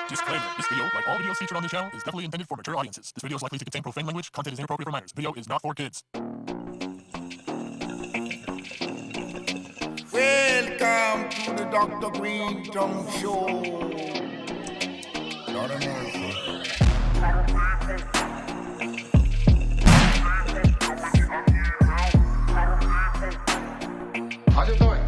Disclaimer. This video, like all videos featured on this channel, is definitely intended for mature audiences. This video is likely to contain profane language. Content is inappropriate for minors. Video is not for kids. Welcome to the Dr. Greenthumb Show. Lord of mercy. How you doing?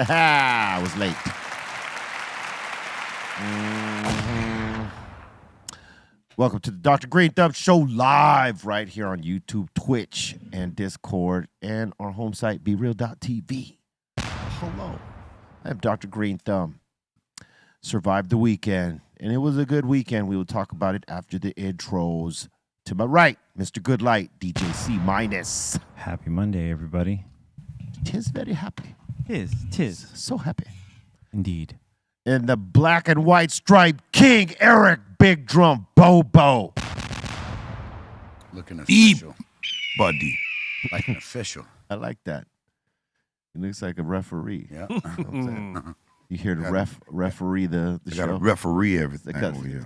I was late. Welcome to the Dr. Greenthumb Show live right here on YouTube, Twitch, and Discord, and our home site, Brealtvcontests. Hello. I'm Dr. Greenthumb. Survived the weekend, and it was a good weekend. We will talk about it after the intros. To my right, Mr. Goodlight, DJ C minus. Happy Monday, everybody. Tis very happy. Tis. So happy. Indeed. And the black and white striped king, Eric Big Drum Bobo. Looking official. Buddy. Like an official. I like that. He looks like a referee. Yeah. You know what I'm saying? You hear the referee the I show. got to referee everything. You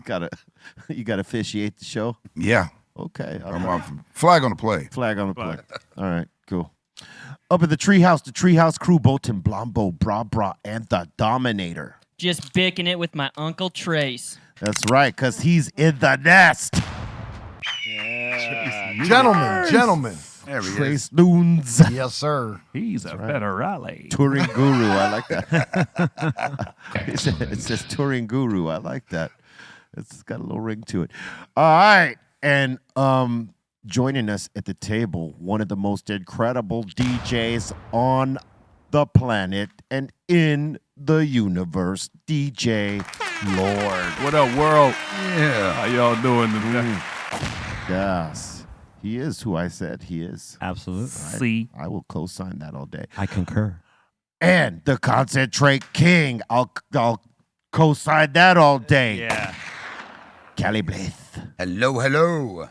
got to officiate the show. Yeah. Okay. I'm off. Flag on the play. Flag on the play. All right. Cool. Up at the Treehouse crew, Bolton, Blombo, Bra, and the Dominator. Just bicking it with my Uncle Trace. That's right, because he's in the nest. Gentlemen. There he is. Trace Loons. Yes, sir. He's a federale. Touring guru. I like that. It says touring guru. I like that. It's got a little ring to it. All right. And joining us at the table, one of the most incredible DJs on the planet and in the universe, DJ Lord. What up, world? Yeah. How y'all doing today? Yes. He is who I said he is. Absolutely. I will co-sign that all day. I concur. And the Concentrate King. I'll co-sign that all day. Yeah. Cali Blath. Hello.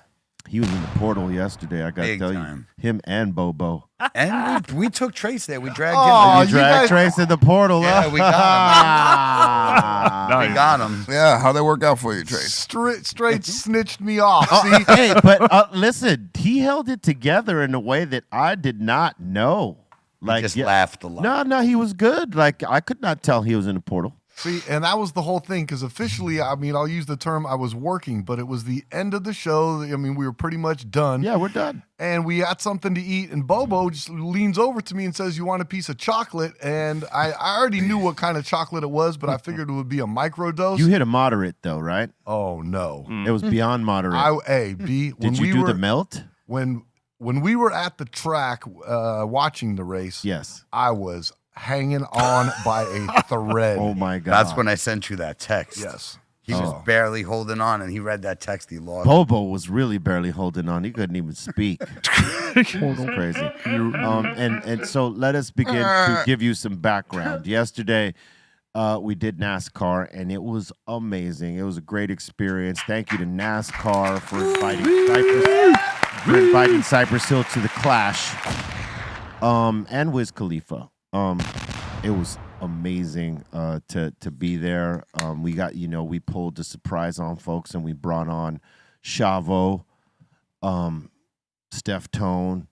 He was in the portal yesterday. I got to Big tell time. you. Him and Bobo. And we took Trace there. We dragged Oh, him. You dragged Trace in the portal. Yeah, huh? we got him. We got him. Yeah, how'd that work out for you, Trace? Straight snitched me off. See? Hey, but listen, he held it together in a way that I did not know. Like, just laughed a lot. No, he was good. Like, I could not tell he was in the portal. See, and that was the whole thing, because officially, I mean, I'll use the term I was working, but it was the end of the show. I mean, we were pretty much done. Yeah, we're done. And we had something to eat, and Bobo just leans over to me and says, "You want a piece of chocolate?" And I already knew what kind of chocolate it was, but I figured it would be a microdose. You hit a moderate, though, right? Oh, no. It was beyond moderate. When Did you do the melt? When we were at the track watching the race, Yes. I was hanging on by a thread. Oh, my God. That's when I sent you that text. Yes. He was barely holding on, and he read that text. He lost. Bobo was really barely holding on. He couldn't even speak. It's crazy. And so let us begin to give you some background. Yesterday, we did NASCAR, and it was amazing. It was a great experience. Thank you to NASCAR for inviting Cypress Hill to the Clash, and Wiz Khalifa. It was amazing to be there. We pulled the surprise on folks, and we brought on Chavo, Steph Tone,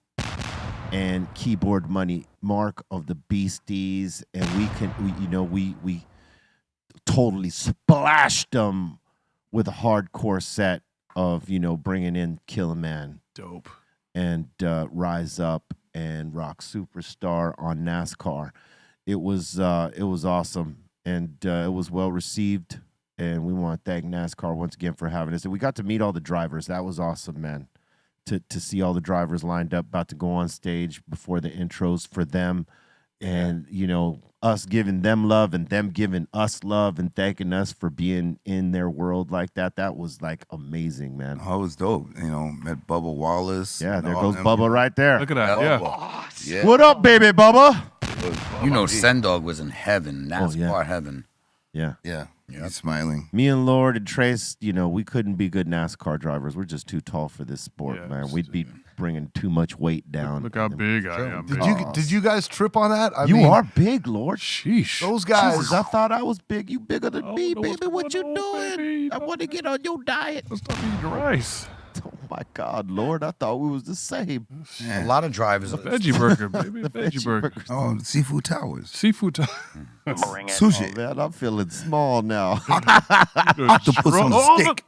and Keyboard Money, Mark of the Beasties, and we totally splashed them with a hardcore set of bringing in Kill Man, Dope. and Rise Up and Rock Superstar on NASCAR. It was awesome, and it was well received. And we want to thank NASCAR once again for having us. And we got to meet all the drivers. That was awesome, man. to see all the drivers lined up about to go on stage before the intros for them, and us giving them love and them giving us love and thanking us for being in their world like that. That was like amazing, man. Oh, it was dope. Met Bubba Wallace. Yeah, there all goes them. Bubba right there. Look at that. Yeah. Bubba. Yeah. What up, baby Bubba? Sendog was in heaven, NASCAR heaven. Yeah. Yeah. He's smiling. Me and Lord and Trace, we couldn't be good NASCAR drivers. We're just too tall for this sport, Yeah, man. We'd be bringing too much weight down. Look how big I am. Did you guys trip on that? I You mean, are big, Lord. Sheesh. those guys. Jesus, I thought I was big. You bigger than me, know what's baby. What you going on, doing? baby. I want to get on your diet. Stop eating rice. Oh my God, Lord! I thought we was the same. A lot of drivers. Veggie burger, baby. Veggie burger. Oh, Seafood Towers. Seafood. Sushi. Oh, man, I'm feeling small now. Octopus on a stick.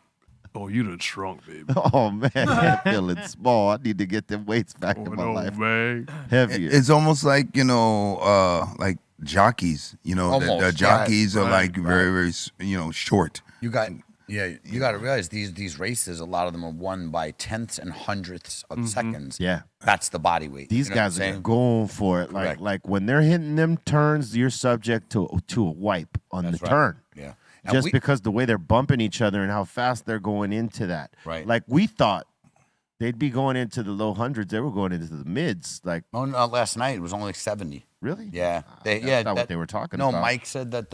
Oh, you done shrunk, baby. Oh man, I'm feeling small. I need to get them weights back in my life. Man. Heavier. It's almost like, like jockeys. The Almost, jockeys are right, like very, very, short. You got to realize these races, a lot of them are won by tenths and hundredths of seconds. Yeah. That's the body weight. These You know what guys I'm are saying? going for it. Correct. Like when they're hitting them turns, you're subject to a wipe on That's the right. turn. Yeah. And Just because the way they're bumping each other and how fast they're going into that. Right. Like we thought they'd be going into the low hundreds. They were going into the mids. Like, Oh, no, last night it was only 70. really? Yeah. That's not what they were talking no, about. Mike said that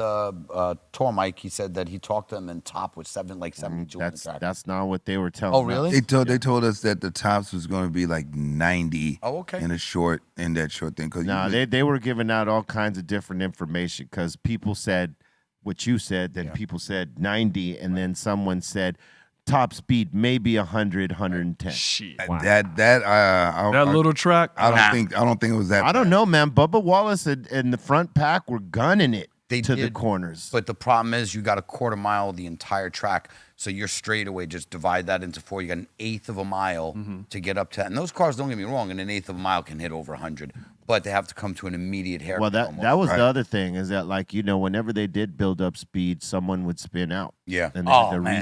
Tour Mike, he said that he talked to them and top was 72 on the track. That's not what they were telling Oh, us. really? They told us that the tops was going to be like 90. Oh, okay. In that short thing. Cause No, they were giving out all kinds of different information because people said what you said, then people said 90, and then someone said top speed maybe 100, 110. Shit. that Little track. I don't think it was that. I don't bad. know, man. Bubba Wallace and the front pack were gunning it They to the did, corners. But the problem is you got a quarter mile the entire track. So your straightaway, just divide that into 4. You got an eighth of a mile to get up to. And those cars, don't get me wrong, in an eighth of a mile can hit over 100. But they have to come to an immediate haircut. Well, that almost. was the other thing is that, like, whenever they did build up speed, someone would spin out. Yeah. And they had to man.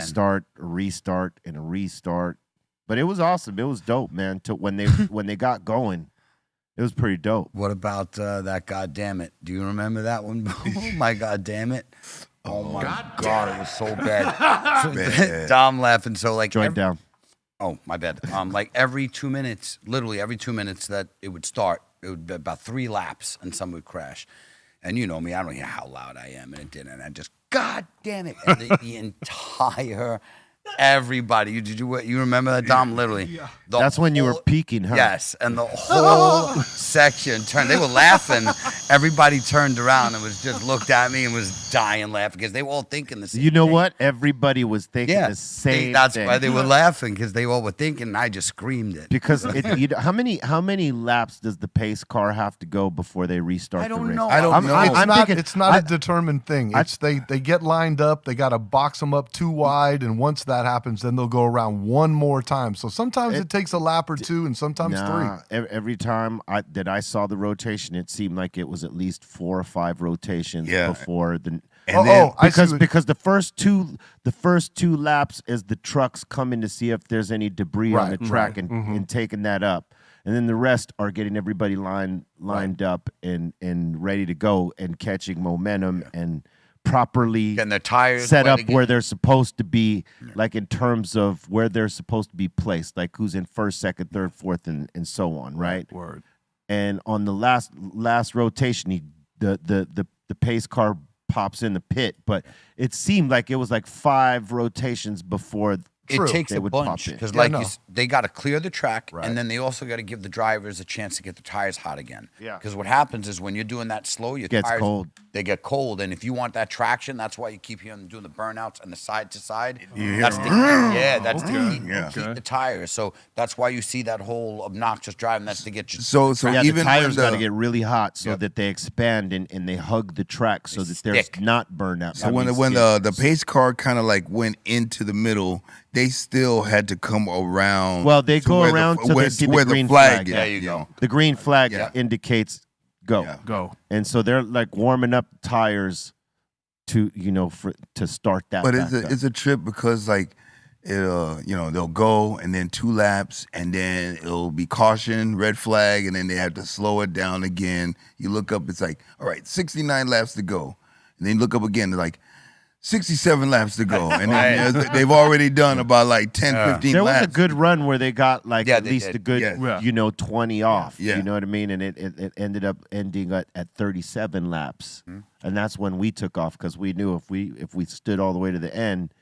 restart, and a restart. But it was awesome. It was dope, man. When they got going, it was pretty dope. What about that God damn it? Do you remember that one? Oh, my God damn it. Oh, my God, it was so bad. Dom laughing. So, like, Joint down. Oh, my bad. Like every 2 minutes, literally every 2 minutes that it would start, it would be about 3 laps and some would crash. And you know me, I don't hear how loud I am, and it didn't. And I just, God damn it. And the entire, everybody, you remember that, Dom? Literally. That's when you were whole- peaking, huh? Yes, and the whole section turned. They were laughing. Everybody turned around and was just looked at me and was dying laughing because they were all thinking the same You know thing. what? Everybody was thinking Yeah, the same that's thing. why they were laughing because they all were thinking. And I just screamed it. Because how many laps does the pace car have to go before they restart I don't the race? know. I don't know. I'm thinking- It's not a determined thing. It's they get lined up. They got to box them up too wide, and once that happens, then they'll go around one more time. So sometimes it takes a lap or two, and sometimes three. Every time I saw the rotation, it seemed like it was at least 4 or 5 rotations before the. And then, I see Because the first two laps is the trucks coming to see if there's any debris on the track and taking that up, and then the rest are getting everybody lined up and ready to go and catching momentum and properly Getting their tires set wet up again. where they're supposed to be, like in terms of where they're supposed to be placed, like who's in first, second, third, fourth, and so on, right? Word. And on the last rotation, the pace car pops in the pit, but it seemed like it was like 5 rotations before It takes they a would bunch pop in. because, Yeah, like, no. they got to clear the track, and then they also got to give the drivers a chance to get the tires hot again. Yeah. Because what happens is when you're doing that slow, your Gets tires cold. They get cold, and if you want that traction, that's why you keep hearing them doing the burnouts and the side to side. That's to heat the tires. So that's why you see that whole obnoxious driving. That's to get you. so Yeah, even the tires when got to get really hot so that they expand and they hug the track so that there's stick. not burnout. So when the pace car kind of like went into the middle, they still had to come around. Well, they go where around till they see the where green flag flag. is, There you go. the green flag Yeah. indicates go. Yeah. Go. And so they're like warming up tires to to start that. But back up. it's a trip because like they'll go and then 2 laps and then it'll be caution, red flag, and then they have to slow it down again. You look up, it's like, all right, 69 laps to go. And then you look up again, they're like, 67 laps to go. And then they've already done about like 10, 15 there laps. was a good run where they got like at they least did. a good, Yeah. 20 off. Yeah. You know what I mean? And it ended up ending at 37 laps. And that's when we took off because we knew if we stood all the way to the end,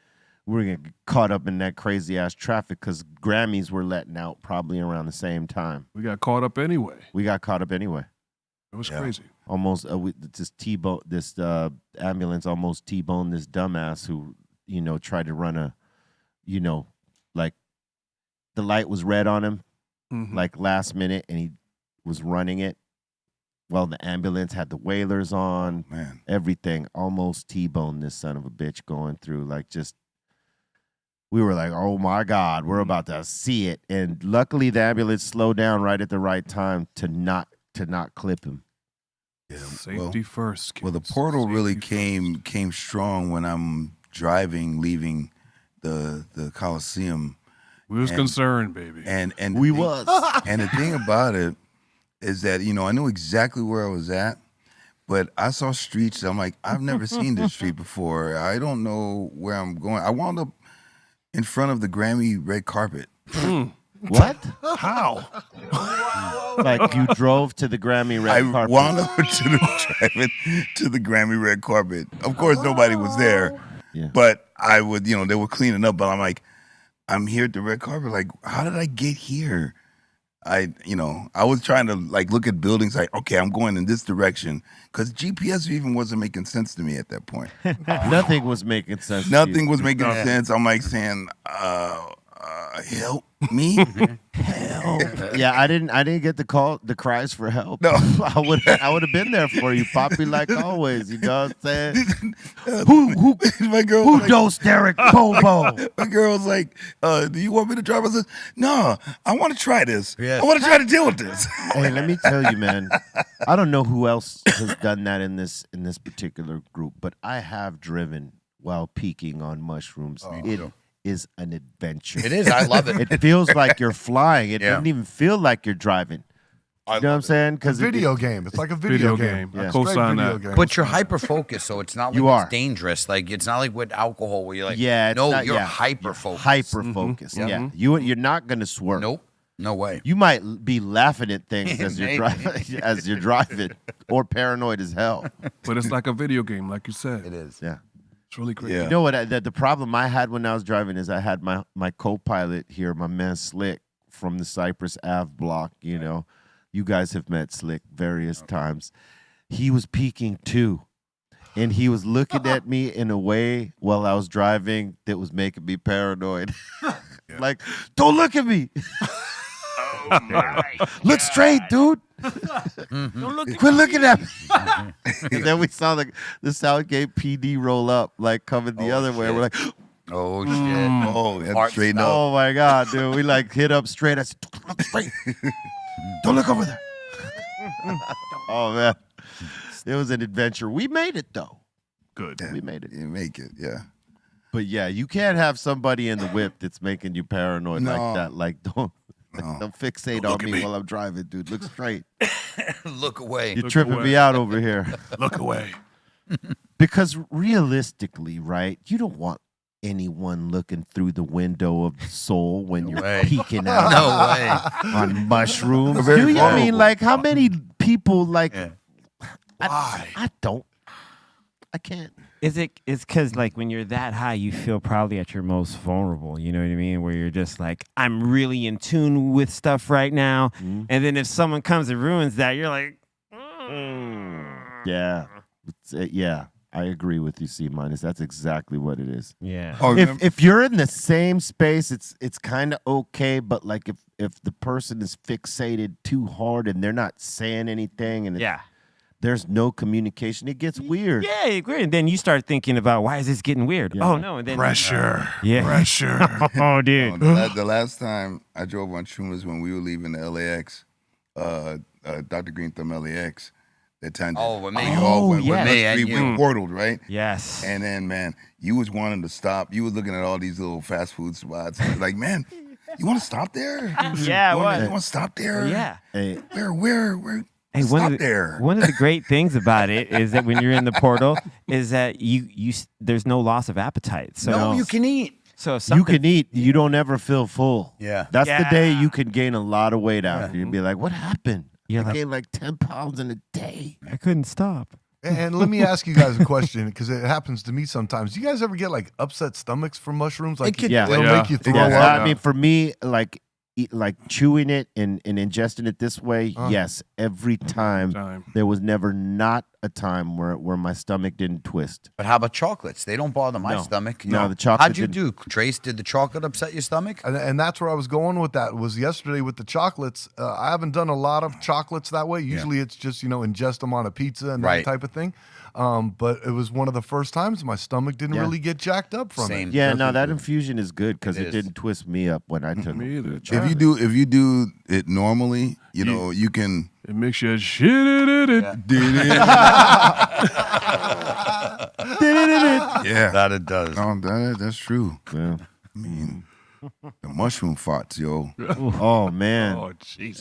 we were going to get caught up in that crazy-ass traffic because Grammys were letting out probably around the same time. We got caught up anyway. It was crazy. Almost this ambulance almost T-boned this dumbass who tried to run like the light was red on him like last minute and he was running it while the ambulance had the wailers on, everything. Almost T-boned this son of a bitch going through we were like, oh my God, we're about to see it. And luckily the ambulance slowed down right at the right time to not clip him. Yeah, Safety first. Kids. Well, the portal really came strong when I'm leaving the Coliseum. We was concerned, baby. And we was. And the thing about it is that I knew exactly where I was at, but I saw streets. I'm like, I've never seen this street before. I don't know where I'm going. I wound up in front of the Grammy red carpet. What? How? Like you drove to the Grammy red I carpet? wound up to the Grammy red carpet. Of course, nobody was there, but I would, they were cleaning up. But I'm like, I'm here at the red carpet. Like, how did I get here? I was trying to like look at buildings. Like, okay, I'm going in this direction because GPS even wasn't making sense to me at that point. Nothing was making sense. Nothing was making sense. I'm like saying, help me. Help. Yeah, I didn't get the cries for help. No. I would have been there for you, Poppy, like always. You know what I'm saying? Who My girl who was like, dosed Derek Bobo? my girl was like, do you want me to drive? I said, no, I want to try this. Yes. I want to try to deal with this. Hey, let me tell you, man. I don't know who else has done that in this particular group, but I have driven while peaking on mushrooms. It is an adventure. It is. I love it. It feels like you're flying. It Yeah. doesn't even feel like you're driving. You know what I'm saying? It's a video game. It's like a video game. I Yeah. co-sign Straight video that. game. But you're hyper focused, so it's not like You it's are. dangerous. Like it's not like with alcohol where you're like, Yeah, it's no, not- you're yeah. hyper focused. Hyper focused. Yeah. You're not gonna swerve. Nope, no way. You might be laughing at things as you're Maybe. driving, or paranoid as hell. But it's like a video game, like you said. It is. Yeah. It's really crazy. Yeah. You know what? The problem I had when I was driving is I had my co-pilot here, my man Slick from the Cypress Ave block. You guys have met Slick various times. He was peeking too, and he was looking at me in a way while I was driving that was making me paranoid. Like, don't look at me. Look straight, dude. Quit looking at me. And then we saw the Southgate PD roll up, like coming the other way. We're like, Oh shit. Oh, that's Heart straighten up. oh my God, dude. We like hit up straight. I said, don't look straight. Don't look over there. Oh man. It was an adventure. We made it though. Good. We made it. You make it, yeah. But yeah, you can't have somebody in the whip that's making you paranoid No. like that. Like don't fixate Don't on look at me me. while I'm driving, dude. Look straight. Look away. You're tripping me out over here. Look away. Because realistically, right, you don't want anyone looking through the window of the soul when you're way. peeking out No way. on mushrooms. Very Do you? I mean, vulnerable. like, how many people, like, Yeah. I don't. I can't. It's because like when you're that high, you feel probably at your most vulnerable. You know what I mean? Where you're just like, I'm really in tune with stuff right now. Mm-hmm. And then if someone comes and ruins that, you're like, Yeah. Yeah. I agree with you, C minus. That's exactly what it is. yeah. Oh, remember- If you're in the same space, it's kind of okay. But like if the person is fixated too hard and they're not saying anything and Yeah. there's no communication, it gets weird. Yeah, I agree. And then you start thinking about why is this getting weird? Yeah. Oh no, and then Pressure. Yeah. Pressure. Oh dude. The last time I drove on shrooms when we were leaving the LAX, Dr. Greenthumb LAX, That time. Oh, with me. We all went, yes. with Me and we you. went portaled, right? Yes. And then, man, you was wanting to stop. You was looking at all these little fast food spots. You was like, man, you want to stop there? Yeah, you what? want to stop there? Yeah. Hey, Where? Hey, Stop there. One of the great things about it is that when you're in the portal, is that you there's no loss of appetite. So No, you can eat. So if you something, can eat. You don't ever feel full. Yeah. That's the day Yeah. you can gain a lot of weight out. You'd be like, what happened? You're I like- gained like 10 pounds in a day. I couldn't stop. And let me ask you guys a question because it happens to me sometimes. Do you guys ever get like upset stomachs from mushrooms? Like could- it'll Yeah. make you throw Yes, up. I mean, for me, like chewing it and ingesting it this way, yes, every time. There was never not a time where my stomach didn't twist. But how about chocolates? They don't bother my No. stomach. No, the chocolate How'd you do, Trace? Did the chocolate upset your stomach? And that's where I was going with that was yesterday with the chocolates. I haven't done a lot of chocolates that way. Usually it's just, ingest them on a pizza and Right. that type of thing. But it was one of the first times my stomach didn't Yeah. really get jacked up from Same. it. Yeah, no, that infusion is good because It it is. didn't twist me up when I took Me either. it. If you do it normally, you can. It makes you shit. Yeah, That it does. no, that's true. Yeah. I mean, the mushroom farts, yo, Oh man, Oh, jeez.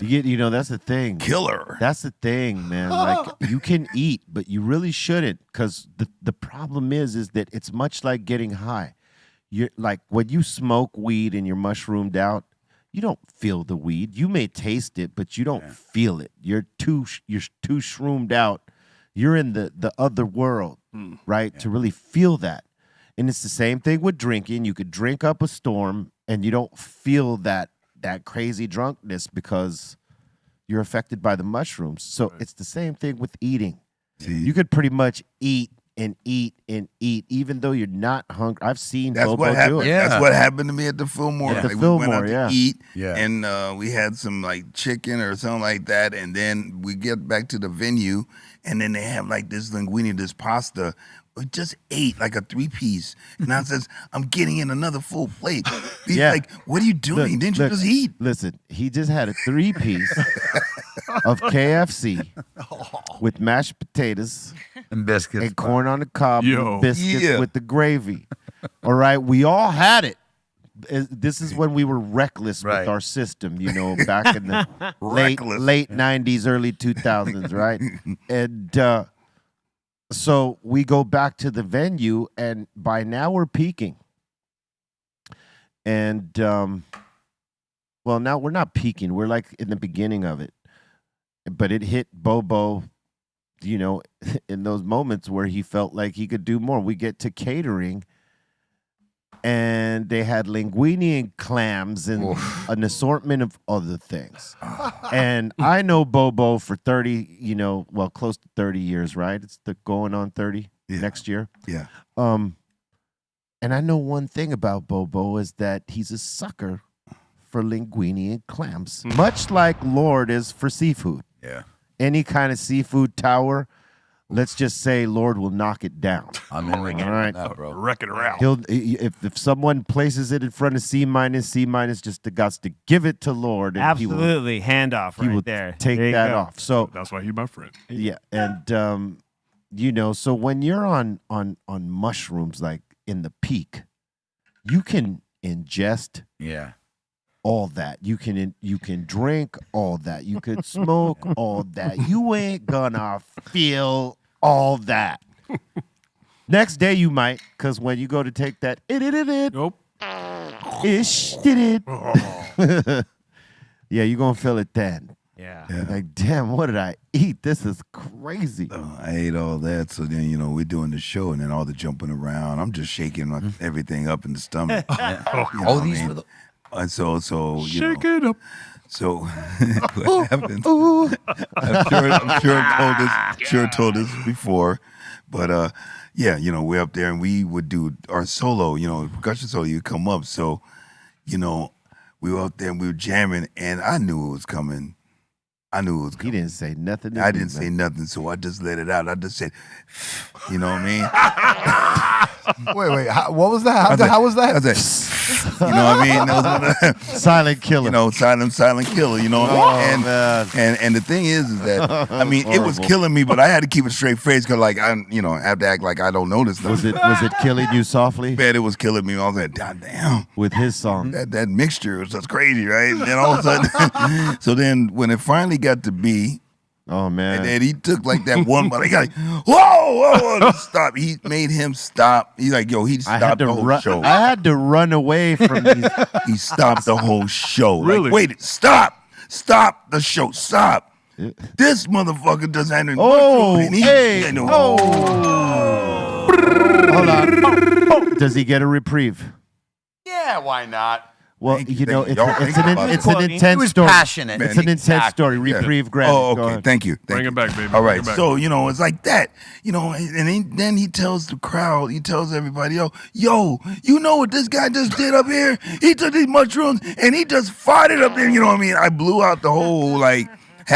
that's the thing. killer. That's the thing, man. Like you can eat, but you really shouldn't, because the problem is that it's much like getting high. You're like when you smoke weed and you're mushroomed out, you don't feel the weed. You may taste it, but you don't feel it. You're too shroomed out. You're in the other world, right? To really feel that. And it's the same thing with drinking. You could drink up a storm and you don't feel that crazy drunkenness because you're affected by the mushrooms. So it's the same thing with eating. See, You could pretty much eat and eat and eat, even though you're not hungry. I've seen that's Bobo what do happened. it. Yeah. That's what happened to me at the Fillmore. At the Like, we went out Fillmore, to yeah. eat, Yeah. and we had some like chicken or something like that, and then we get back to the venue, and then they have like this linguine, this pasta. We just ate like a 3-piece. And I says, I'm getting in another full plate. He's Yeah. like, what are you doing? Look, Didn't you look, just eat? Listen, he just had a 3-piece of KFC with mashed potatoes And biscuits. and corn on the cob Yo. and biscuits Yeah. with the gravy. All right, we all had it. This is when we were reckless Right. with our system, back in the Reckless. late 90s, early 2000s, right? And so we go back to the venue, and by now we're peaking. And well, now we're not peaking. We're like in the beginning of it. But it hit Bobo, in those moments where he felt like he could do more. We get to catering, and they had linguine and clams and an assortment of other things. And I know Bobo for 30, close to 30 years, right? It's going on 30 next year. Yeah. And I know one thing about Bobo is that he's a sucker for linguine and clams, much like Lord is for seafood. Yeah. Any kind of seafood tower, let's just say Lord will knock it down. I'm in ring All right. that, bro. Wreck it around. He'll if someone places it in front of C minus just the guts to give it to Lord, and Absolutely, handoff he will right there. take There you that go. off. So That's why he's my friend. yeah, and so when you're on mushrooms, like in the peak, you can ingest Yeah. all that. You can drink all that. You could smoke all that. You ain't gonna feel all that. Next day you might, because when you go to take that Nope. ish did it. Yeah, you're gonna feel it then. Yeah. Like, damn, what did I eat? This is crazy. I ate all that, so then we're doing the show, and then all the jumping around. I'm just shaking everything up in the stomach. You know Oh, what I these mean? were the. And so Shake it up. So what happens? I'm sure I told this before, but we're up there and we would do our solo, percussion solo. You come up, so we were out there and we were jamming, and I knew it was coming. He didn't say nothing. I didn't say nothing, so I just let it out. I just said, You know what I mean? Wait. What was that? How was that? I was like, you know what I mean? That was Silent killer. You know, silent killer. You know what I mean? And the thing is that I mean, it was killing me, but I had to keep a straight face because, like, I have to act like I don't notice that. Was it killing you softly? Man, it was killing me. I was like, God damn. With his song. That mixture was just crazy, right? And then all of a sudden, so then when it finally got to B, oh man! And then he took like that one, but he got like, whoa, stop. He made him stop. He's like, yo, he stopped the whole show. I had to run away from these. He stopped the whole show. Really? Like, wait, stop the show, stop. This motherfucker doesn't have any. Hold on. Does he get a reprieve? Yeah, why not? Well, Thank you you, know, thank you. Y'all think about it's it. an He intense was story. passionate. It's an intense story. Yeah. Reprieve, grab. Oh, Go okay. ahead. Thank you. Bring it back, baby. All Bring right. it back. So, you know, it's like that. You know, and then he tells the crowd, he tells everybody, yo, you know what this guy just did up here? He took these mushrooms and he just farted up there. You know what I mean? I blew out the whole, like,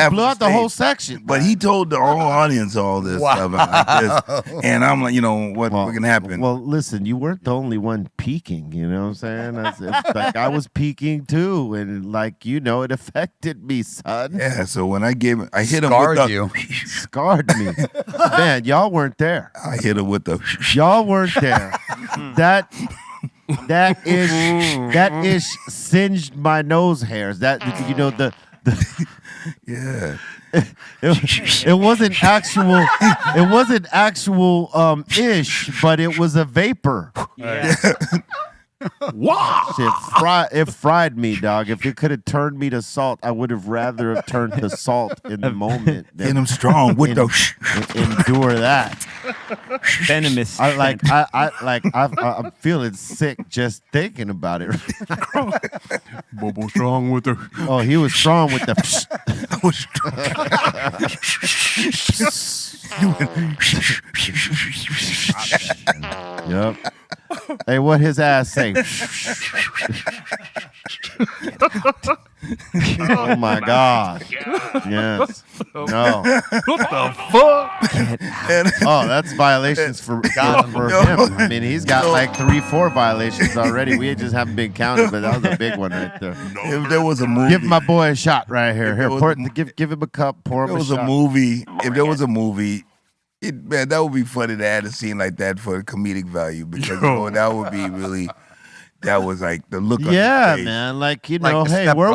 blew out the whole section. But he told the whole audience all this stuff like this. And I'm like, you know, what can happen? Well, listen, you weren't the only one peaking, you know what I'm saying? It's like I was peaking too, and like, you know, it affected me, son. Yeah, so when I hit him with the scarred me. Man, y'all weren't there. I hit him with the y'all weren't there. That ish singed my nose hairs. That, you know, the yeah. It wasn't actual ish, but it was a vapor. Yeah. Wow. It fried me, dog. If it could have turned me to salt, I would have rather have turned to salt in the moment than hit him strong with the endure that. Venomous. I'm feeling sick just thinking about it. Bobo strong with her. Oh, he was strong with the. I was strong. Yep. Hey, what his ass say? Oh my God. Yes. No. What the fuck? Oh, that's violations for him. I mean, he's got like 3-4 violations already. We just haven't been counted, but that was a big one right there. If there was a movie, give my boy a shot right here. Give him a cup. Pour him a shot. If there was a movie, man, that would be funny to add a scene like that for comedic value because that would be really. That was like the look. Yeah, on face. man. Like, you know, where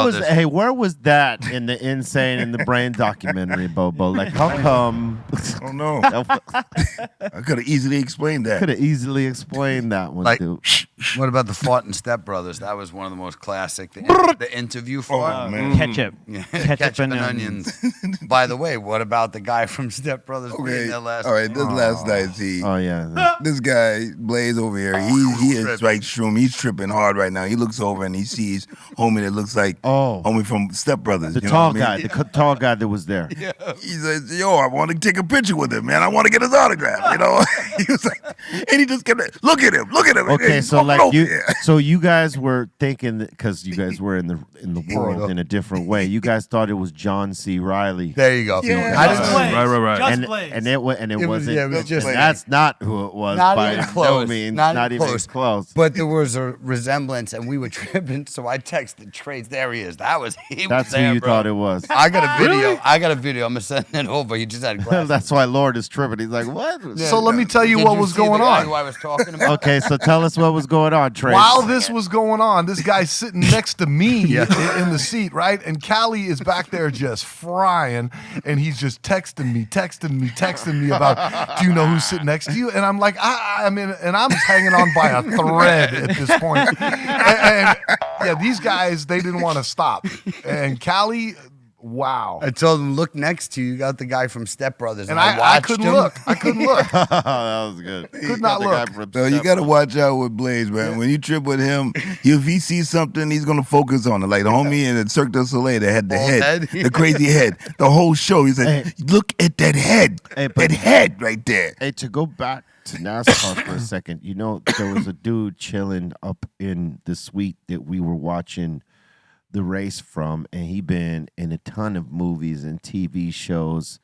was that in the Insane in the Brain documentary, Bobo? Like, how come? I don't know. I could have easily explained that. Could have easily explained that one, like, dude. What about the fart in Step Brothers? That was one of the most classic. The interview fart. Ketchup. Yeah. Ketchup and onions. By the way, what about the guy from Step Brothers being there last all right, this last night, oh yeah, this guy Blaze over here, he is like shroom. He's tripping hard right now. He looks over and he sees homie that looks like homie from Step Brothers. The tall guy, the tall guy that was there. Yeah. He says, "Yo, I want to take a picture with him, man. I want to get his autograph." You know, he was like, and he just kept look at him. Okay, so like you guys were thinking that because you guys were in the world in a different way. You guys thought it was John C. Reilly. There you go. Yeah. Right. And it wasn't. Yeah, it was just that's not who it was. Not by even no close. means. Not even even close. But there was a resemblance, and we were tripping. So I texted Trades. There he is. That's who you thought it was. I got a video. I'm gonna send it over. He just had glasses. That's why Lord is tripping. He's like, what? So let me tell you Did what you was see going the guy on. Who I was talking about. Okay, so tell us what was going on, Trey. While this was going on, this guy's sitting next to me in the seat, right? And Callie is back there just frying, and he's just texting me about, do you know who's sitting next to you? And I'm like, I mean, and I'm hanging on by a thread at this point. And yeah, these guys, they didn't want to stop. And Callie, wow. I told him, look next to you. You got the guy from Step Brothers. And I I couldn't look. That was good. Could not look. So you got to watch out with Blaze, man. Yeah. When you trip with him, if he sees something, he's going to focus on it. Like the homie in the Cirque du Soleil that had the head, the crazy head. The whole show, he said, look at that head. That head right there. Hey, to go back to NASCAR for a second, you know, there was a dude chilling up in the suite that we were watching the race from, and he been in a ton of movies and TV shows.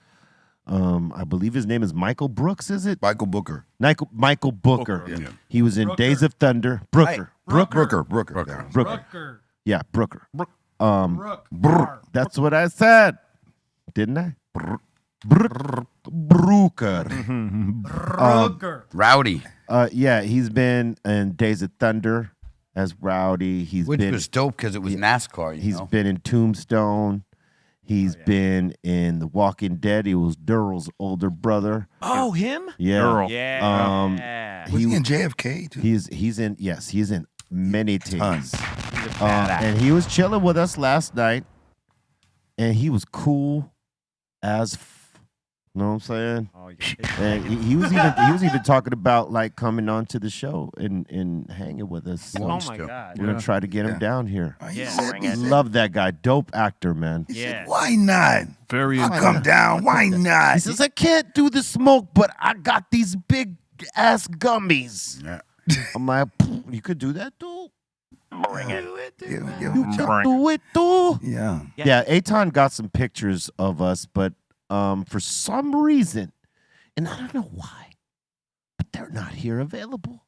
I believe his name is Michael Brooks, is it? Michael Booker. Michael Booker. Yeah. He was in Days of Thunder. Brooker. Brooker. Yeah, Brooker. That's what I said, didn't I? Brooker. Rowdy. Yeah, he's been in Days of Thunder as Rowdy. Which was dope because it was NASCAR. He's been in Tombstone. He's been in The Walking Dead. He was Durrell's older brother. Oh, him? Yeah. Durrell. Yeah. Was he in JFK too? He's in many things. And he was chilling with us last night, and he was cool as you know what I'm saying? Oh, yeah. And he was even talking about like coming on to the show and hanging with us. So Oh my God. we're gonna try to get him down here. Yeah. Love that guy, dope actor, man. He said, why not? Very I'll come down. Why not? He says, I can't do the smoke, but I got these big ass gummies. Yeah. I'm like, you could do that too. Yeah. You can do it too. Yeah. Yeah, Aton got some pictures of us, but for some reason, and I don't know why, but they're not here available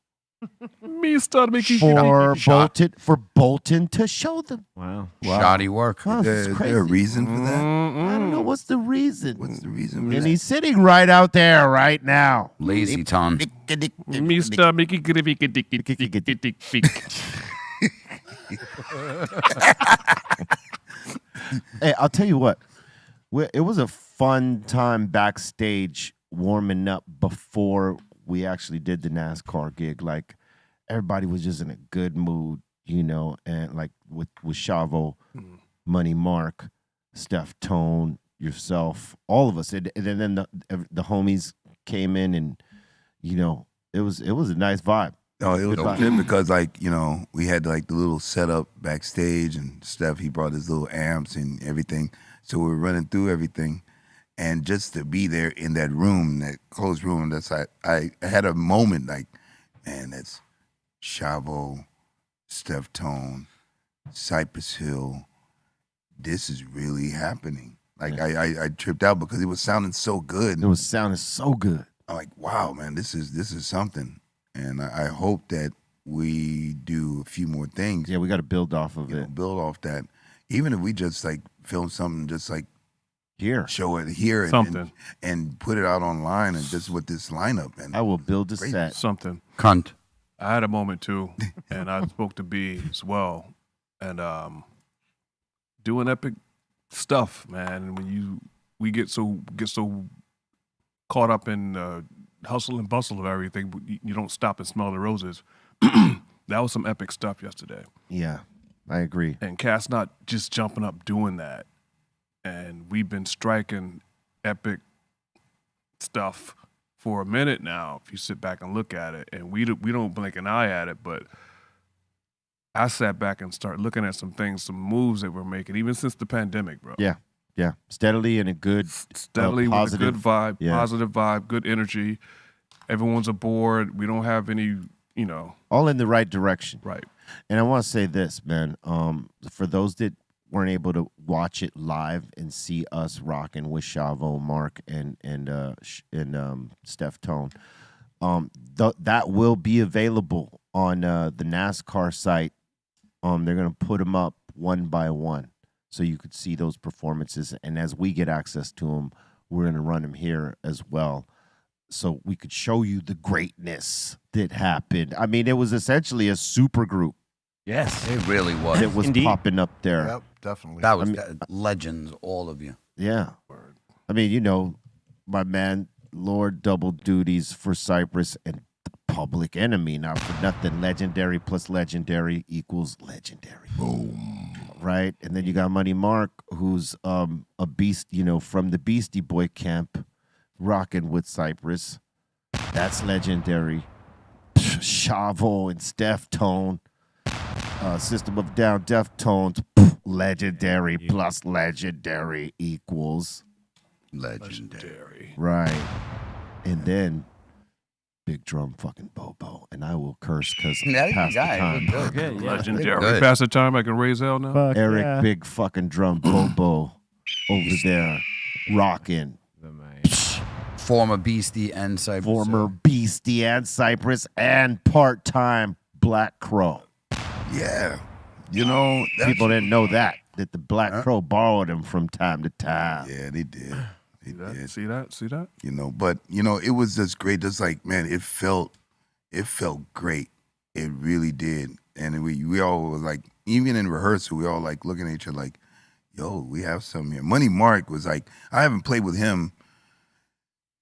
for Bolton to show them. Wow. Shoddy work. Huh, this Is is there a crazy. reason for that? I don't know what's the reason. What's the reason for And that? he's sitting right out there right now. Lazy ton. Mr. Mickey Hey, I'll tell you what. It was a fun time backstage warming up before we actually did the NASCAR gig. Like everybody was just in a good mood, you know, and like with Chavo, Money Mark, Steph Tone, yourself, all of us, and then the homies came in, and you know, it was a nice vibe. Oh, it was good because, like, you know, we had like the little setup backstage, and Steph, he brought his little amps and everything. So we were running through everything, and just to be there in that room, that closed room, that's I had a moment like, man, that's Chavo, Steph Tone, Cypress Hill. This is really happening. Like I tripped out because it was sounding so good. It was sounding so good. I'm like, wow, man, this is something. And I hope that we do a few more things. Yeah, we got to build off of it. Build off that. Even if we just like film something, just like here, show it here, and put it out online, and just with this lineup. And I will build a set. Something. Cunt. I had a moment too, and I spoke to B as well, and doing epic stuff, man. When we get so caught up in hustle and bustle of everything, you don't stop and smell the roses. That was some epic stuff yesterday. Yeah, I agree. And Cass not just jumping up doing that. And we've been striking epic stuff for a minute now, if you sit back and look at it. And we don't blink an eye at it, but I sat back and started looking at some things, some moves that we're making, even since the pandemic, bro. Yeah. Yeah, steadily in a good, steadily positive, with a good vibe, yeah. Positive vibe, good energy. Everyone's aboard. We don't have any, you know, all in the right direction. Right. And I want to say this, man. For those that weren't able to watch it live and see us rocking with Chavo, Mark, and Steph Tone, that will be available on the NASCAR site. They're gonna put them up one by one, so you could see those performances. And as we get access to them, we're going to run them here as well, so we could show you the greatness that happened. I mean, it was essentially a super group. Yes. It really was. It was popping up there. Yep, definitely. That was legends, all of you. Yeah. I mean, you know, my man, Lord double duties for Cypress and Public Enemy. Not for nothing. Legendary plus legendary equals legendary. Boom. Right? And then you got Money Mark, who's a beast, you know, from the Beastie Boy camp, rocking with Cypress. That's legendary. Chavo and Steph Tone. System of Down, Deftones. Legendary plus legendary equals legendary. Right. And then Big Drum fucking Bobo. And I will curse because past the time. Good. Legendary. Good. Past the time I can raise hell now. Fuck Eric Big fucking Drum Bobo over there rocking. Former Beastie and Cypress. Former Beastie and Cypress and part-time Black Crow. Yeah. You know, People didn't know that the Black Crow borrowed him from time to time. Yeah, they did. They did. See that? You know, but you know, it was just great. Just like, man, it felt great. It really did. And we all was like, even in rehearsal, we all like looking at each other like, yo, we have something here. Money Mark was like, I haven't played with him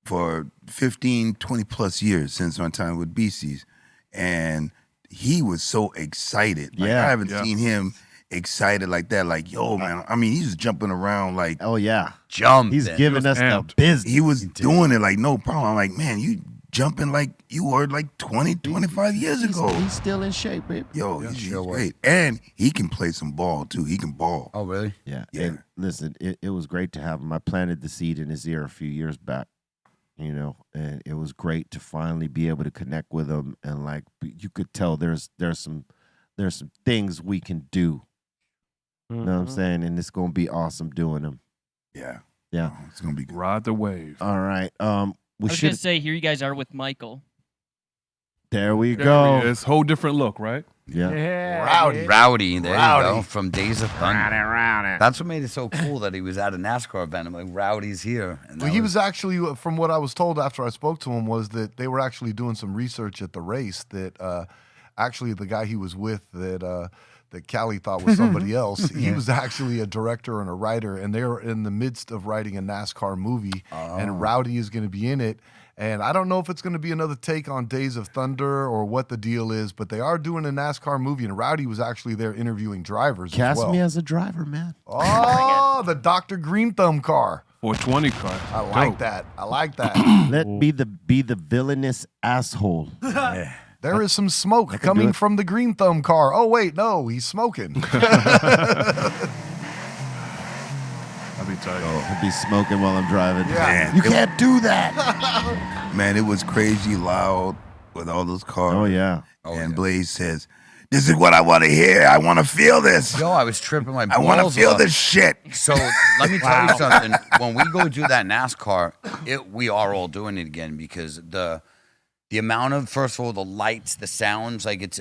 for 15, 20 plus years since my time with Beasties. And he was so excited. Like, I haven't seen him excited like that. Like, yo, man. I mean, he's jumping around like, oh yeah, jumping. He's giving us the business. He was doing it like no problem. I'm like, man, you jumping like you were like 20, 25 years ago. He's still in shape, baby. Yo, he's great. And he can play some ball too. He can ball. Oh, really? Yeah. Yeah. And listen, it was great to have him. I planted the seed in his ear a few years back, you know, and it was great to finally be able to connect with him. And like, you could tell there's some things we can do. You know what I'm saying? And it's going to be awesome doing them. Yeah. Yeah. Oh, it's going to be good. Ride the wave. All right. We I was should. gonna say, here you guys are with Michael. There we There go. he is. Whole different look, right? Yeah. Rowdy. There you Rowdy. go. From Days of Thunder. That's what made it so cool that he was at a NASCAR event. I'm like, Rowdy's here. And Well, that he was actually, from what I was told after I spoke to him, was that they were actually doing some research at the race that actually the guy he was with that Callie thought was somebody else, he was actually a director and a writer, and they were in the midst of writing a NASCAR movie, and Rowdy is going to be in it. And I don't know if it's going to be another take on Days of Thunder or what the deal is, but they are doing a NASCAR movie, and Rowdy was actually there interviewing drivers as Cast well. me as a driver, man. Oh, the Dr. Greenthumb car. 420 car. I like that. I like that. Let be the villainous asshole. There is some smoke coming from the Greenthumb car. Oh, wait, no, he's smoking. I'll be tight. I'll be smoking while I'm driving. Yeah. You can't do that. Man, it was crazy loud with all those cars. Oh yeah. And Blaze says, this is what I want to hear. I want to feel this. Yo, I was tripping my balls I want to feel off. this shit. So let me tell you something. When we go do that NASCAR, we are all doing it again because the amount of, first of all, the lights, the sounds, like it's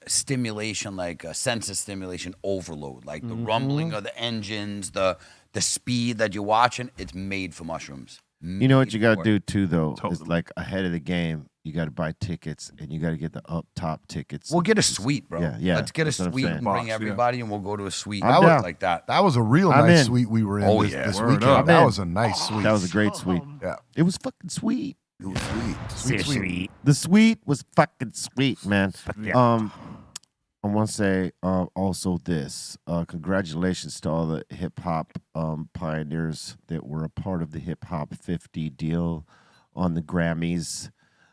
stimulation, like sensory stimulation overload, like the rumbling of the engines, the speed that you're watching. It's made for mushrooms. You know what you got to Made do too, though, is Totally. like ahead of the game. You got to buy tickets, and you got to get the up top tickets. We'll get a suite, bro. Yeah, Let's get a that's what I'm suite, saying. bring Box, yeah. everybody, and we'll go to a suite I'm down. like that. That was a real I'm nice in. suite we were in Oh, this, yeah. this Word weekend. up. That I'm was a nice suite. That was a great suite. Yeah. It was fucking sweet. It was sweet. Sweet. The suite was fucking sweet, man. I want to say also this. Congratulations to all the hip hop pioneers that were a part of the Hip Hop 50 deal on the Grammys.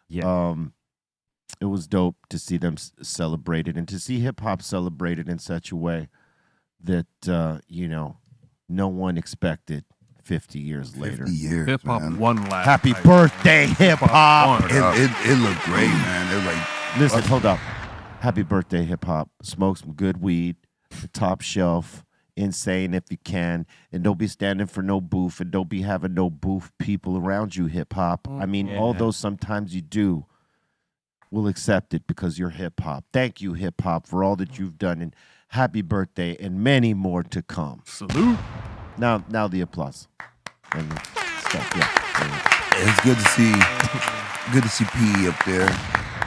Yeah. It was dope to see them celebrated and to see hip hop celebrated in such a way that no one expected 50 years later. 50 years, Hip hop man. one last Happy night. birthday, hip hop! One. It looked great, man. It was like, Listen, hold up. Happy birthday, hip hop. Smoke some good weed, the top shelf, insane if you can, and don't be standing for no booth, and don't be having no booth people around you, hip hop. I mean, although sometimes you do, we'll accept it because you're hip hop. Thank you, hip hop, for all that you've done, and happy birthday, and many more to come. Salute. Now the applause. And the stuff, yeah. it's good to see P up there.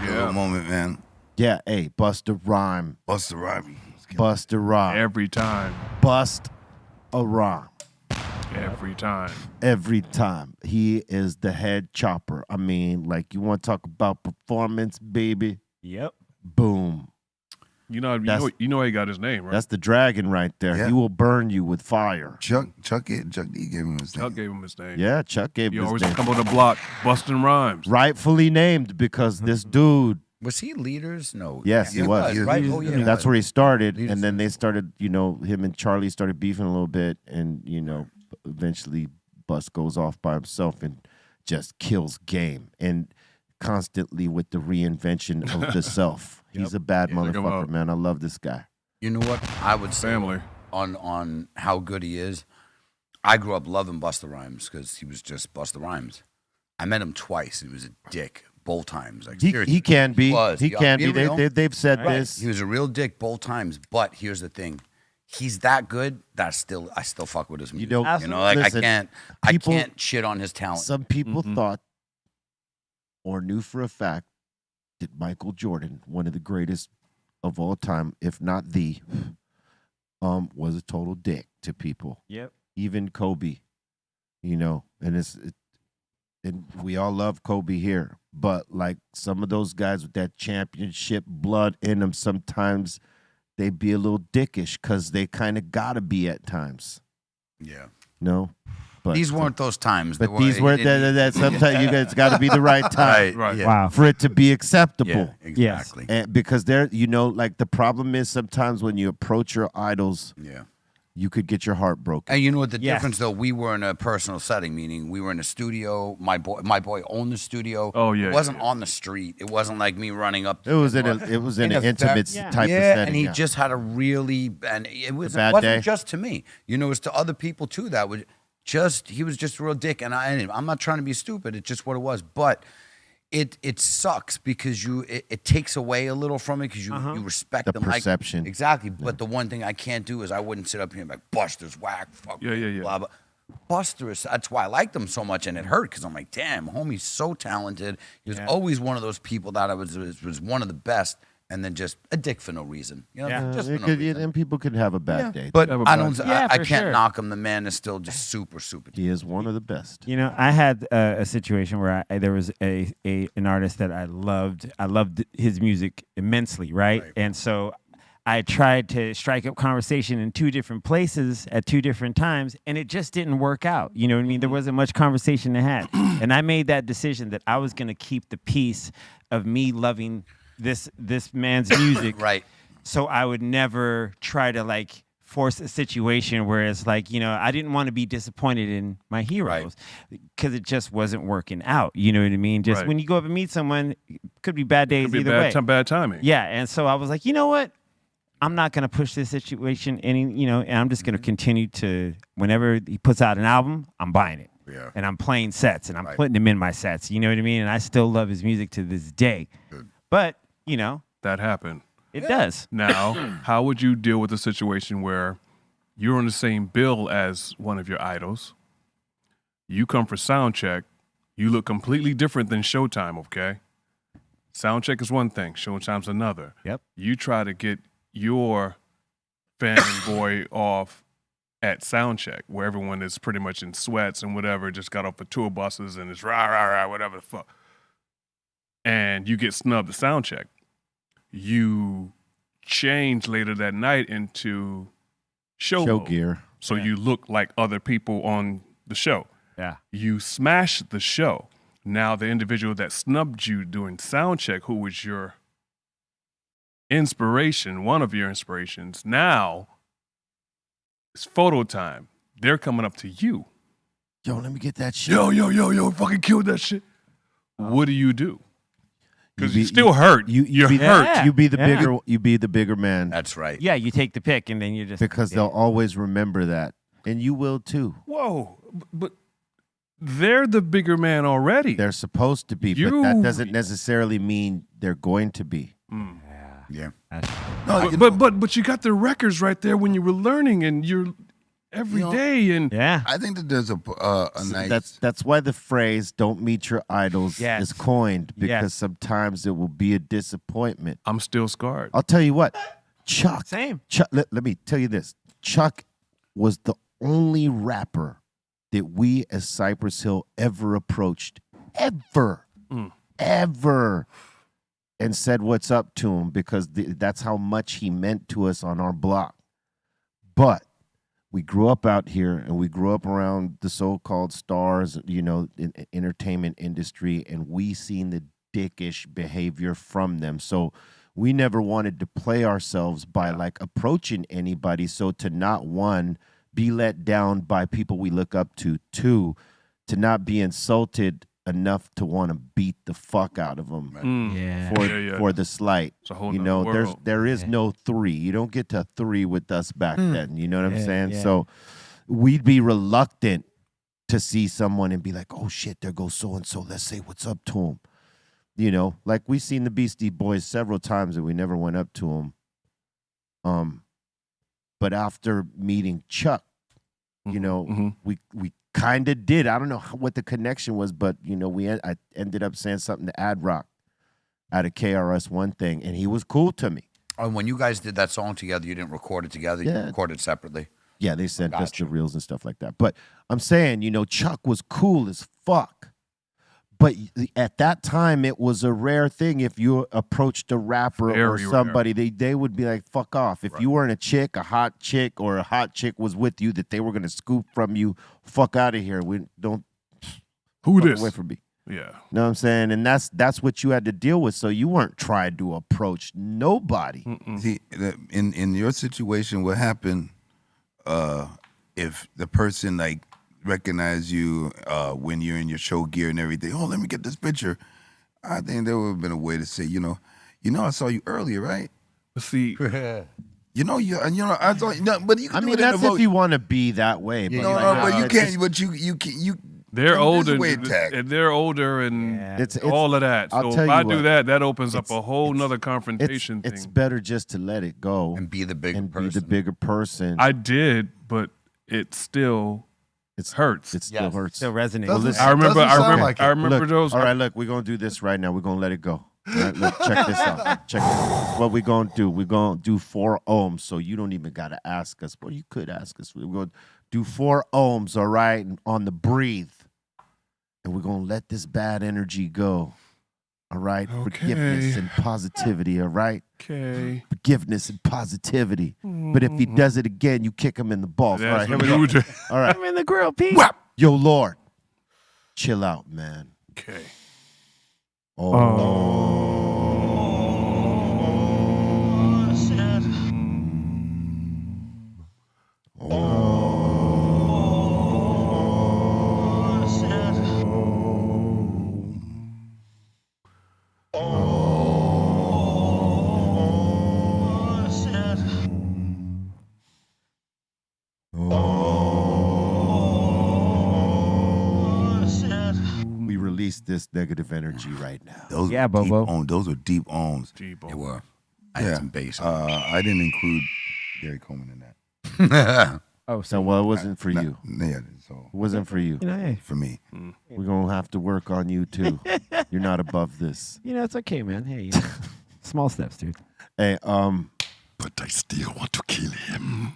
Yeah. Moment, man. Yeah, hey, bust a rhyme. Bust the rhyme. Bust a rhyme. Every time. Bust a rhyme. Every time. Every time. He is the head chopper. I mean, like, you want to talk about performance, baby? Yep. Boom. You know how he got his name, right? That's the dragon right there. Yeah. He will burn you with fire. Chuck D gave him his name. Chuck gave him his name. Yeah, Chuck gave He him always his name. come on the block, busting rhymes. Rightfully named because this dude, Was he Leaders? No. yes, he was. Right? Oh, yeah. That's where he started. Leaders. And then they started, him and Charlie started beefing a little bit. And, eventually Bus goes off by himself and just kills game. And constantly with the reinvention of the self. He's a bad Check him motherfucker, out. man. I love this guy. You know what I would say Family. on how good he is? I grew up loving Busta Rhymes because he was just Busta Rhymes. I met him twice. He was a dick both times. Like, He can be. He Yeah, can be be. real. They've said Right. this. He was a real dick both times. But here's the thing. He's that good that I still fuck with his music. You know, like listen, I can't shit on his talent. Some people thought or knew for a fact that Michael Jordan, one of the greatest of all time, if not the, was a total dick to people. Yep. Even Kobe, you know, and and we all love Kobe here, but like some of those guys with that championship blood in them, sometimes they be a little dickish because they kind of gotta be at times. Yeah. No, but These weren't those times. But these were that. Sometimes you guys got to be the right time, Right. Right. Wow. for it to be acceptable. Yeah, exactly. And because there, you know, like the problem is sometimes when you approach your idols, Yeah. you could get your heart broken. And you know what the Yes. difference though? We were in a personal setting, meaning we were in a studio. My boy owned the studio. Oh, yeah, It wasn't yeah. on the street. It wasn't like me running up. It was to in him. an a intimate Yeah. type yeah, of setting. and he yeah. just had a really, and it bad wasn't day? just to me. You know, it was to other people too. That would he was just a real dick. And I'm not trying to be stupid. It's just what it was. But it sucks because it takes away a little from it because you respect The them. perception. Exactly. But the one thing I can't do is I wouldn't sit up here and be like, Buster's whack, fuck, Yeah. blah, blah. Buster is, that's why I liked him so much, and it hurt because I'm like, damn, homie's so talented. He was always one of those people that I was one of the best, and then just a dick for no reason. You know, Yeah. just for no reason. And people could have a bad day. But Have a I bad don't. day. Yeah, I for can't sure. knock him. The man is still just super, super. He is one of the best. You know, I had a situation where there was an artist that I loved. I loved his music immensely, right? And so I tried to strike up conversation in two different places at two different times, and it just didn't work out. You know what I mean? There wasn't much conversation to have. And I made that decision that I was going to keep the peace of me loving this man's music. Right. So I would never try to like force a situation where it's like, you know, I didn't want to be disappointed in my heroes because it just wasn't working out. You know what I mean? Just Right. when you go up and meet someone, it could be bad days Could be either way. bad timing. Yeah, and so I was like, you know what? I'm not gonna push this situation and I'm just gonna continue to, whenever he puts out an album, I'm buying it. Yeah. And I'm playing sets and I'm putting him in my sets. You know what I mean? And I still love his music to this day. But, you know, That happened. it does. Now, how would you deal with a situation where you're on the same bill as one of your idols? You come for sound check. You look completely different than Showtime, okay? Sound check is one thing. Showtime's another. Yep. You try to get your fanboy off at sound check, where everyone is pretty much in sweats and whatever, just got off the tour buses and it's rah, rah, rah, whatever the fuck. And you get snubbed at sound check. You change later that night into show mode. gear. So you look like other people on the show. Yeah. You smash the show. Now the individual that snubbed you during sound check, who was your inspiration, one of your inspirations, now it's photo time. They're coming up to you. Yo, let me get that shit. Yo, fucking killed that shit. What do you do? Because You you be- still hurt. You're be- hurt. Yeah. You be the Yeah. bigger. You be the bigger man That's right. Yeah, you take the pick and then you're just because they'll always remember that, and you will too. Whoa, but they're the bigger man already. They're supposed to be, but You- that doesn't necessarily mean they're going to be. Yeah. But you got the records right there when you were learning, and you're every day. And Yeah. I think that there's a So nice. that's why the phrase "don't meet your idols" Yes. is coined, because Yes. sometimes it will be a disappointment. I'm still scarred. I'll tell you what, Chuck. Same. Chuck, let me tell you this. Chuck was the only rapper that we as Cypress Hill ever approached, ever, and said what's up to him, because that's how much he meant to us on our block. But we grew up out here, and we grew up around the so-called stars, you know, in entertainment industry, and we seen the dickish behavior from them. So we never wanted to play ourselves by like approaching anybody. So to not, one, be let down by people we look up to, two, to not be insulted enough to want to beat the fuck out of them Yeah. for the slight. It's a whole You nother know, world. there is no three. You don't get to three with us back then. You know what I'm saying? yeah. So we'd be reluctant to see someone and be like, oh shit, there goes so and so. Let's say what's up to him. You know, like we've seen the Beastie Boys several times and we never went up to them. But after meeting Chuck, you know, we kind of did. I don't know what the connection was, but you know, I ended up saying something to Ad Rock at a KRS-One thing, and he was cool to me. And when you guys did that song together, you didn't record it together. You recorded separately. Yeah, they sent us the reels and stuff like that. But I'm saying, you know, Chuck was cool as fuck. But at that time, it was a rare thing. If you approached a rapper or somebody, they would be like, fuck off. If you weren't a hot chick, or a hot chick was with you, that they were going to scoop from you, fuck out of here. We don't. Who this? Away from me. Yeah. Know what I'm saying? And that's what you had to deal with. So you weren't trying to approach nobody. See, in your situation, what happened if the person like recognize you when you're in your show gear and everything? Oh, let me get this picture. I think there would have been a way to say, you know, I saw you earlier, right? See, I saw you. No, but you can do it that's in a if you want to be that way. But but you can't. But you. They're older, and they're older, and It's all of that. I'll So tell if you I do what, that opens up a whole nother confrontation thing. It's better just to let it go And be the bigger and person. be the bigger person. I did, but it still hurts. It still hurts. Still resonates. Doesn't- I remember. doesn't sound like it. I remember Look, those. all right, look, we're gonna do this right now. We're gonna let it go. All right, look, check this out. Check this out. What we're gonna do? We're gonna do 4 ohms, so you don't even gotta ask us. Well, you could ask us. We're gonna do 4 ohms, all right, on the breathe. And we're going to let this bad energy go, all right? Okay. Forgiveness and positivity, all right? Okay. Forgiveness and positivity. But if he does it again, you kick him in the balls. All right, That's here we what go. you do. All right. I'm in the grill, Pete. Yo, Lord, chill out, man. Okay. We release this negative energy right now. Those Yeah, were deep Bobo. ohms. Those were deep ohms. They were. I had some bass. I didn't include Gary Coleman in that. Oh, So, well, it wasn't for you. Yeah, so It wasn't for you. you know, hey, for me. We're going to have to work on you, too. You're not above this. it's okay, man. Hey, you know, small steps, dude. Hey, But I still want to kill him.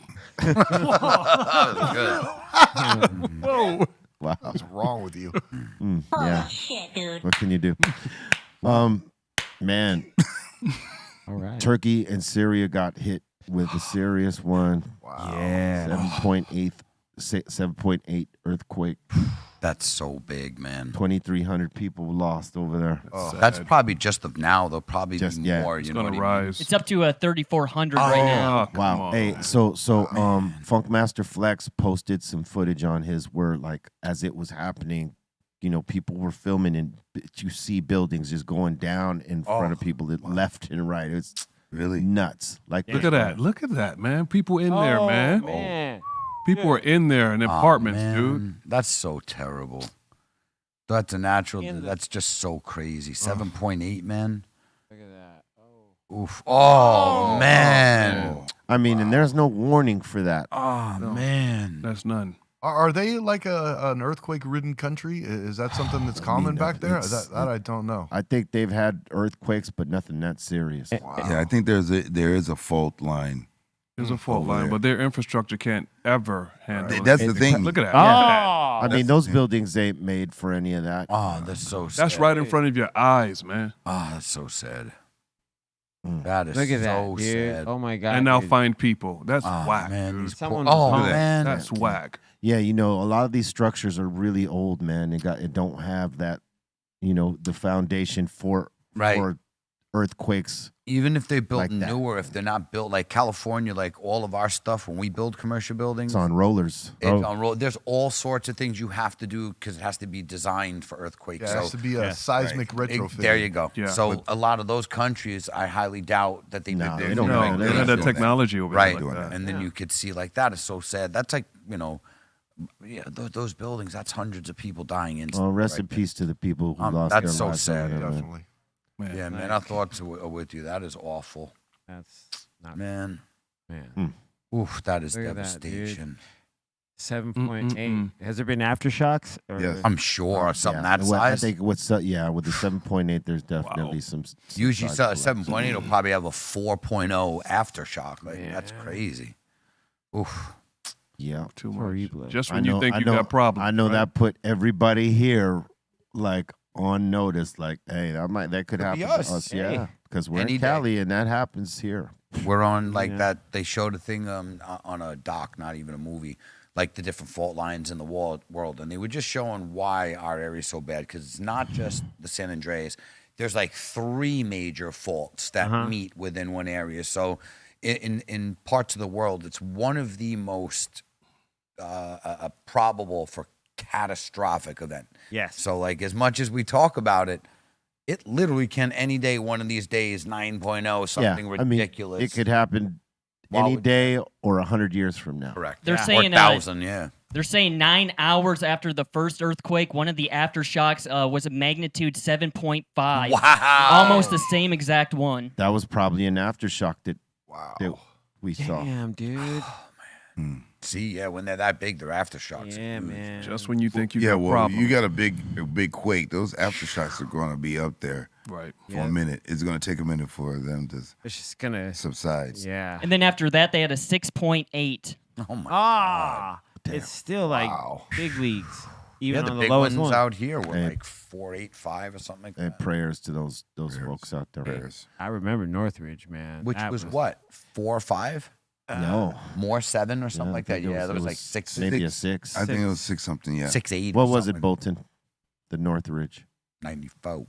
wow. What's wrong with you? Yeah. Shit, dude. What can you do? Man, All right. Turkey and Syria got hit with a serious one. Wow. Yeah. 7.8 earthquake. That's so big, man. 2,300 people lost over there. That's probably just of now. There'll probably Just- be yeah. more. It's You know gonna what I mean? rise. It's up to 3,400 right now. Oh, come Wow. on. Hey, so Funkmaster Flex posted some footage on his where, like, as it was happening, you know, people were filming and you see buildings just going down in front of people left and right. It's Really? nuts. Like, Look at that. Look at that, man. People in there, Oh, man. man. People are in there in apartments, man, dude. That's so terrible. That's a natural. In the- That's just so crazy. 7.8, man. Look at that. Oof. Oh, man. I mean, and there's no warning for that. Oh, man. That's none. Are they like an earthquake-ridden country? Is that something that's common back there? That I don't know. I think they've had earthquakes, but nothing that serious. Yeah, I think there is a fault line. There's a fault Over line, there. but their infrastructure can't ever handle it. That's the thing. Look at that. Oh. I mean, those buildings ain't made for any of that. Oh, that's so sad. That's right in front of your eyes, man. Oh, that's so sad. Mm. That is Look at so that, dude. sad. Oh, my God. And now dude. find people. That's Oh, whack, man. dude. These Someone poor, was oh, home. man. That's whack. Yeah, you know, a lot of these structures are really old, man. It don't have that, you know, the foundation for Right. earthquakes. Even if they built Like that. newer, if they're not built like California, like all of our stuff, when we build commercial buildings, It's on rollers. it's on roll. There's all sorts of things you have to do because it has to be designed for earthquakes. Yeah, it has to be a seismic retrofit. There you go. Yeah. So a lot of those countries, I highly doubt that they No, did they don't No, know they that. don't have that technology over right. there like that. And then you could see like that is so sad. That's like, you know, Yeah, those buildings, that's hundreds of people dying instantly. Well, rest right in there. peace to the people who lost their That's so lives. sad, over there, man. Definitely. Man. Yeah, man, our thoughts are with you. That is awful. That's not Man. Oof, that is Look at that, dude. devastation. 7.8. Has there been aftershocks? Or- Yes. I'm sure something that Well, I size. think with the 7.8, there's definitely some. Usually side 7.8 will probably have a 4.0 aftershock. Like, that's crazy. Oof. Yeah. Too Horrible. much. Just when you think you got problems. I know right? that put everybody here like on notice. Like, hey, that could happen be to us. us. Hey. Yeah, because we're Any in day. Cali and that happens here. We're on like Yeah. that. They showed a thing on a doc, not even a movie, like the different fault lines in the world, and they were just showing why our area is so bad. Because it's not just the San Andreas. There's like 3 major faults that meet within one area. So in parts of the world, it's one of the most probable for catastrophic event. Yes. So like as much as we talk about it, it literally can any day, one of these days, 9.0, something ridiculous. I mean, it could happen While any we- day or 100 years from now. Correct. They're Or saying 1,000, yeah. They're saying 9 hours after the first earthquake, one of the aftershocks was a magnitude 7.5. Wow. Almost the same exact one. That was probably an aftershock that we saw. Damn, dude. See, yeah, when they're that big, they're aftershocks. Yeah, man. Just when you think you Yeah, got well, problems. you got a big quake. Those aftershocks are going to be up there right. for a minute. It's going to take a minute for them to It's just gonna. subside. Yeah. And then after that, they had a 6.8. Oh, my Ah, it's still like big leagues, even Yeah, the on the big lowest ones one. out here were Hey. like 4.85 or something like And that. prayers to those folks out there. Prayers. I remember Northridge, man. Which That was what? 4 or 5? No. More 7 or something Yeah, I like that? think it Yeah, there it was like 6. Maybe a 6. I think it was 6 something, yeah. 6.8. What was it, Bolton? The Northridge. 94.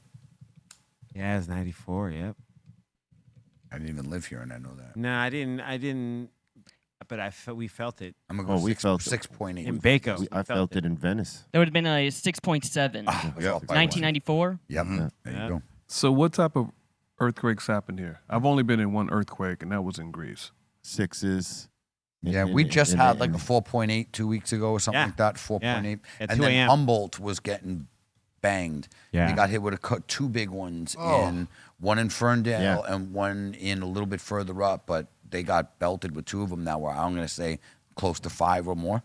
Yeah, it's 94. Yep. I didn't even live here, and I know that. No, I didn't. But we felt it I'm gonna go we felt it. 6.8. in Baco. I felt it in Venice. That would have been a 6.7. Ah, it was Yeah. off by one. 1994. Yep. Mm-hmm. There Yeah. you go. So what type of earthquakes happened here? I've only been in one earthquake, and that was in Greece. 6s. Yeah, we just had like a 4.8 2 weeks ago or something Yeah. like that, 4.8. At And 2 then a.m. Humboldt was getting banged. Yeah. They got hit with 2 big ones, one in Ferndale Yeah. and one in a little bit further up, but they got belted with 2 of them that were, I'm going to say, close to 5 or more.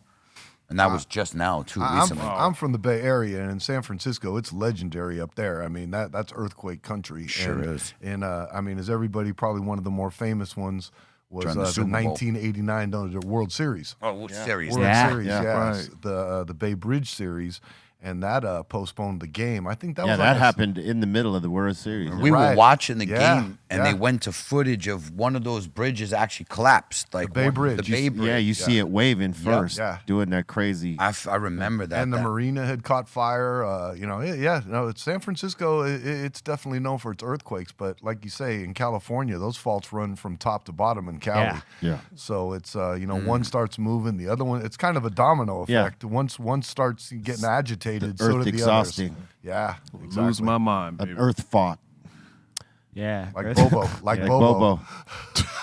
And that was just now, too, recently. I'm from the Bay Area, and in San Francisco, it's legendary up there. I mean, that's earthquake country. Sure and, is. And I mean, as everybody, probably one of the more famous ones was During the the Super Bowl. 1989 World Series. Oh, World Series. World Yeah. Series, Yeah. yes. The Bay Bridge Series, and that postponed the game. I think that Yeah, was that like happened in the middle of the World Series. We were Right. watching the Yeah, game, and yeah. they went to footage of one of those bridges actually collapsed. Like Bay The Bridge. Bay Bridge. Yeah, you see it waving first, yeah. doing that crazy. I remember that. and the that- marina had caught fire. It's San Francisco. It's definitely known for its earthquakes, but like you say, in California, those faults run from top to bottom in Cali. Yeah. Yeah. So it's one starts moving, the other one. It's kind of a domino Yeah. effect. Once one starts getting agitated, The so earth do the exhausting. others. Yeah, Lose exactly. my mind, An baby. earth fought. Yeah. Like Bobo, like Like Bobo. Bobo.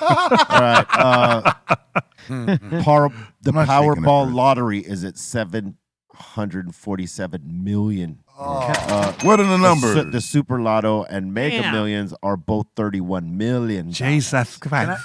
All right. The not shaking it, Powerball Chris. lottery is at 747 million. What are the numbers? The Super Lotto and Mega Damn. Millions are both 31 million. Jesus Christ.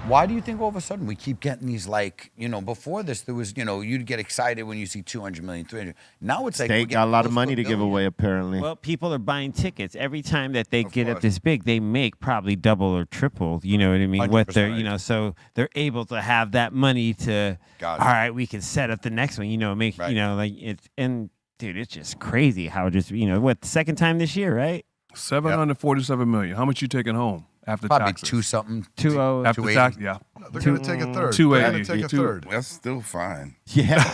Why do you think all of a sudden we keep getting these, like, before this, there was, you'd get excited when you see 200 million, 300. Now it's like They we're got a getting lot of close money a to give billion. away, apparently. Well, people are buying tickets every time that they get up course. this big. They make probably double or triple. You know what I mean? What they're, 100%. so they're able to have that money to. Got it. All right, we can set up the next one. Make Right. like it's and dude, it's just crazy how just what the second time this year, right? 747 million. How much you taking home after Probably taxes? 2 something. 2-0. After 280. tax, yeah. They're going to take a third. 280. They're going to take a third. That's still fine. yeah.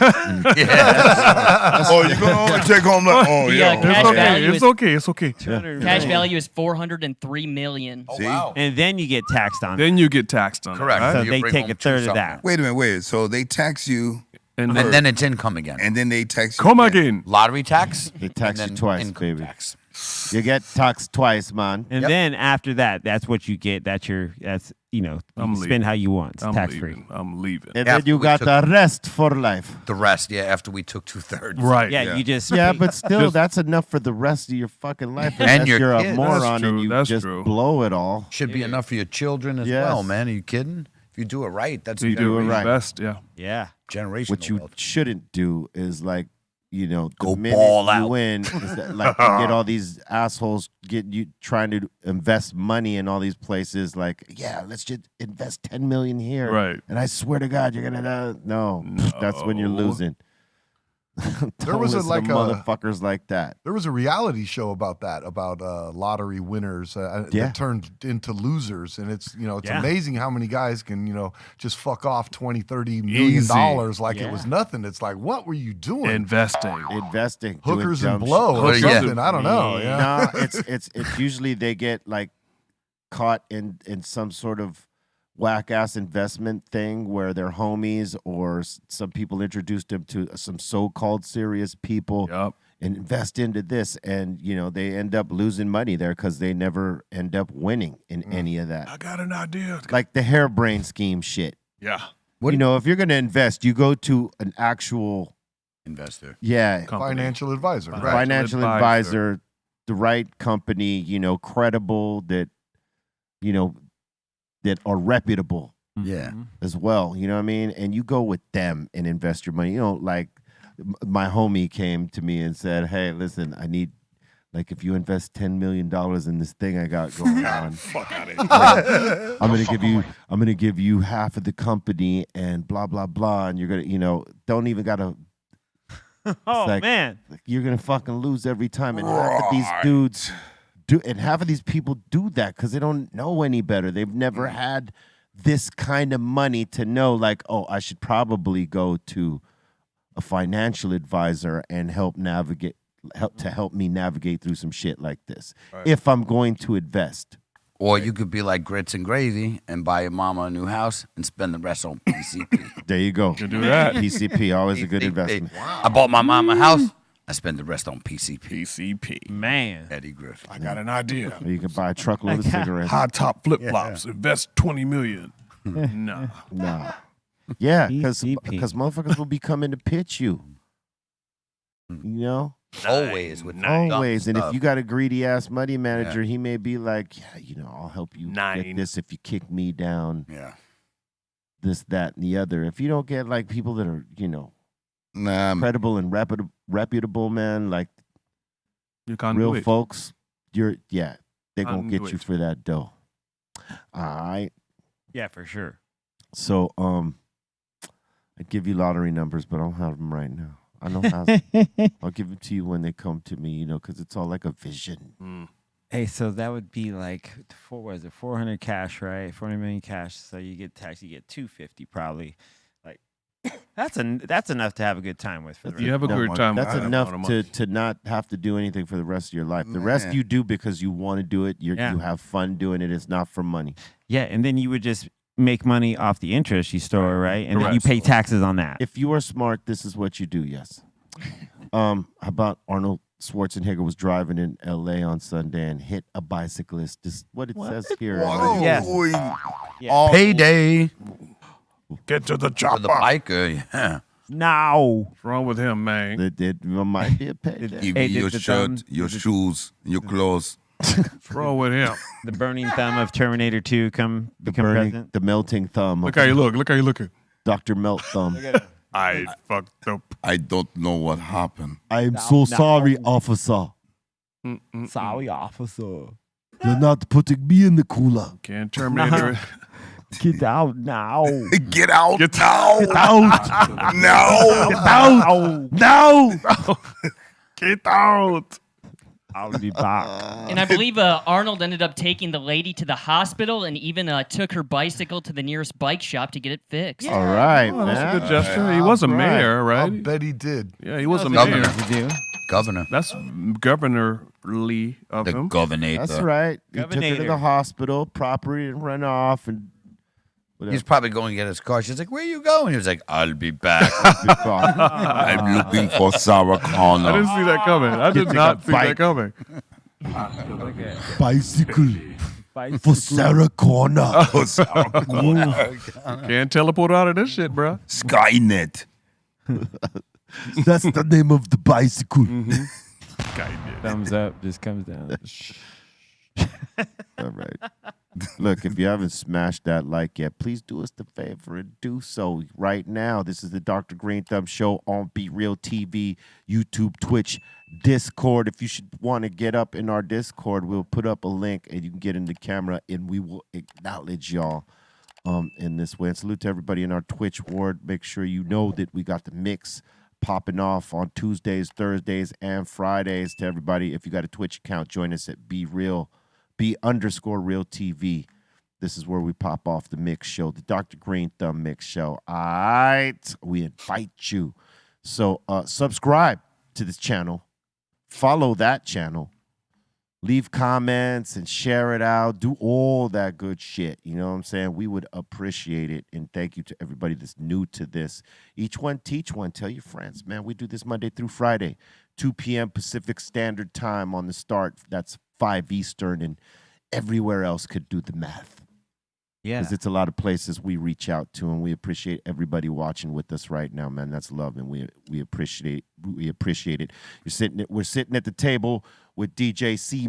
Oh, you're going to only take home that? Oh, The, yeah. cash It's okay. value It's is- okay. It's okay. Cash value is 403 million. Oh, See? wow. And then you get taxed on it. Then you get taxed on it. Correct. right? So You they bring take home a third of 2 that. something. Wait a minute. So they tax you, And And then it's income again. and then they tax you. come again. Lottery tax. They tax and you then twice, income baby. tax. You get taxed twice, man. And then after that, that's what you get. That's you can spend how you want. It's tax free. I'm leaving. And then you got the rest for life. The rest, after we took 2/3. Right. Yeah, you just But still, that's enough for the rest of your fucking life. Unless your you're a kids. moron and you That's just true. blow it all. Should be enough for your children as well, man. Are you kidding? If you do it right, that's You do it right. Best, yeah. yeah. generational What you wealth. shouldn't do is like, the Go minute ball you out. win, is that, like you get all these assholes trying to invest money in all these places. Like, let's just invest 10 million here, Right. And I swear to God, you're gonna no. That's when you're losing. There was motherfuckers like that. There was a reality show about that, about lottery winners that turned into losers, and it's it's amazing how many guys can just fuck off $20-30 million like it was nothing. It's like, what were you doing? Investing, hookers doing and dumb blow or shit. something. I don't know. Yeah. No, it's usually they get like caught in some sort of whack ass investment thing where they're homies or some people introduced them to some so-called serious people and invest into this, and they end up losing money there because they never end up winning in any of that. I got an idea. Like the harebrained scheme shit. Yeah. If you're gonna invest, you go to an actual investor. Yeah. Financial advisor. Right. Financial advisor, the right company, credible that that are reputable as well. You know what I mean? And you go with them and invest your money. Like my homie came to me and said, hey, listen, I need, like, if you invest $10 million in this thing I got going on, fuck out of here. I'm gonna give you half of the company and blah, blah, blah. And you're gonna, don't even gotta man. You're gonna fucking lose every time. And half of these dudes half of these people do that because they don't know any better. They've never had this kind of money to know, like, oh, I should probably go to a financial advisor and help me navigate through some shit like this if I'm going to invest. Or you could be like Grits and Gravy and buy your mama a new house and spend the rest on PCP. There you go. You do that. PCP, always a good investment. Wow. I bought my mama a house. I spend the rest on PCP. PCP. Man. Eddie Griffin. I got an idea. Or you can buy a truckload of cigarettes. High top flip flops. Invest $20 million. No. Yeah, because motherfuckers will be coming to pitch you. Always with always. And if you got a greedy ass money manager, he may be like, I'll help you get this if you kick me down. Yeah. This, that, and the other. If you don't get like people that are, credible and reputable, man, like real folks, they're gonna get you for that dough. All right. Yeah, for sure. So I'd give you lottery numbers, but I don't have them right now. I know how. I'll give them to you when they come to me, because it's all like a vision. Hey, so that would be like 400 cash, right? 40 million cash. So you get taxed, you get 250 probably. Like that's enough to have a good time with. You have a good time. That's enough to not have to do anything for the rest of your life. The rest you do because you want to do it. You have fun doing it. It's not for money. Yeah, and then you would just make money off the interest you store, right? And then you pay taxes on that. If you are smart, this is what you do. Yes. How about Arnold Schwarzenegger was driving in L.A. on Sunday and hit a bicyclist? This is what it says here. Yes. Payday. Get to the chopper. For the biker, yeah. No. What's wrong with him, man? It might be a payday. Give me your shirt, your shoes, your clothes. What's wrong with him? The burning thumb of Terminator 2 become president. The melting thumb. Look how you look. Look how you looking. Dr. Melt Thumb. I fucked up. I don't know what happened. I'm so sorry, officer. Sorry, officer. You're not putting me in the cooler. Can't Terminator. Get out now. Get out. Get now. Get out. No. Get out. No. Get out. I'll be back. And I believe Arnold ended up taking the lady to the hospital and even took her bicycle to the nearest bike shop to get it fixed. All right, Oh, man. that's a good gesture. He was a mayor, right? I bet he did. Yeah, he was a Governor. mayor. Governor. That's governorly of The him. governor. That's right. He took her to Governator. the hospital, property and run off, and He's probably going to get his car. She's like, where are you going? He was like, I'll be back. I'm looking for Sarah I Connor. didn't see that coming. I did not see bike. that coming. Bicycle for Sarah Connor. Oh, Sarah Connor. Can't teleport out of this shit, bro. Skynet. That's the name of the bicycle. Thumbs up just comes down. All right. Look, if you haven't smashed that like yet, please do us the favor and do so right now. This is the Dr. Greenthumb Show on Be Real TV, YouTube, Twitch, Discord. If you should want to get up in our Discord, we'll put up a link and you can get in the camera and we will acknowledge y'all in this way. And salute to everybody in our Twitch ward. Make sure you know that we got the mix popping off on Tuesdays, Thursdays, and Fridays. To everybody, if you got a Twitch account, join us at B_Real TV. This is where we pop off the mix show, the Dr. Greenthumb mix show. All right, we invite you. So subscribe to this channel, follow that channel, leave comments and share it out. Do all that good shit. You know what I'm saying? We would appreciate it. And thank you to everybody that's new to this. Each one, teach one. Tell your friends, man. We do this Monday through Friday, 2 p.m. Pacific Standard Time on the start. That's 5 Eastern, and everywhere else could do the math. Yeah. Because it's a lot of places we reach out to, and we appreciate everybody watching with us right now, man. That's love, and we appreciate it. We're sitting at the table with DJ C-.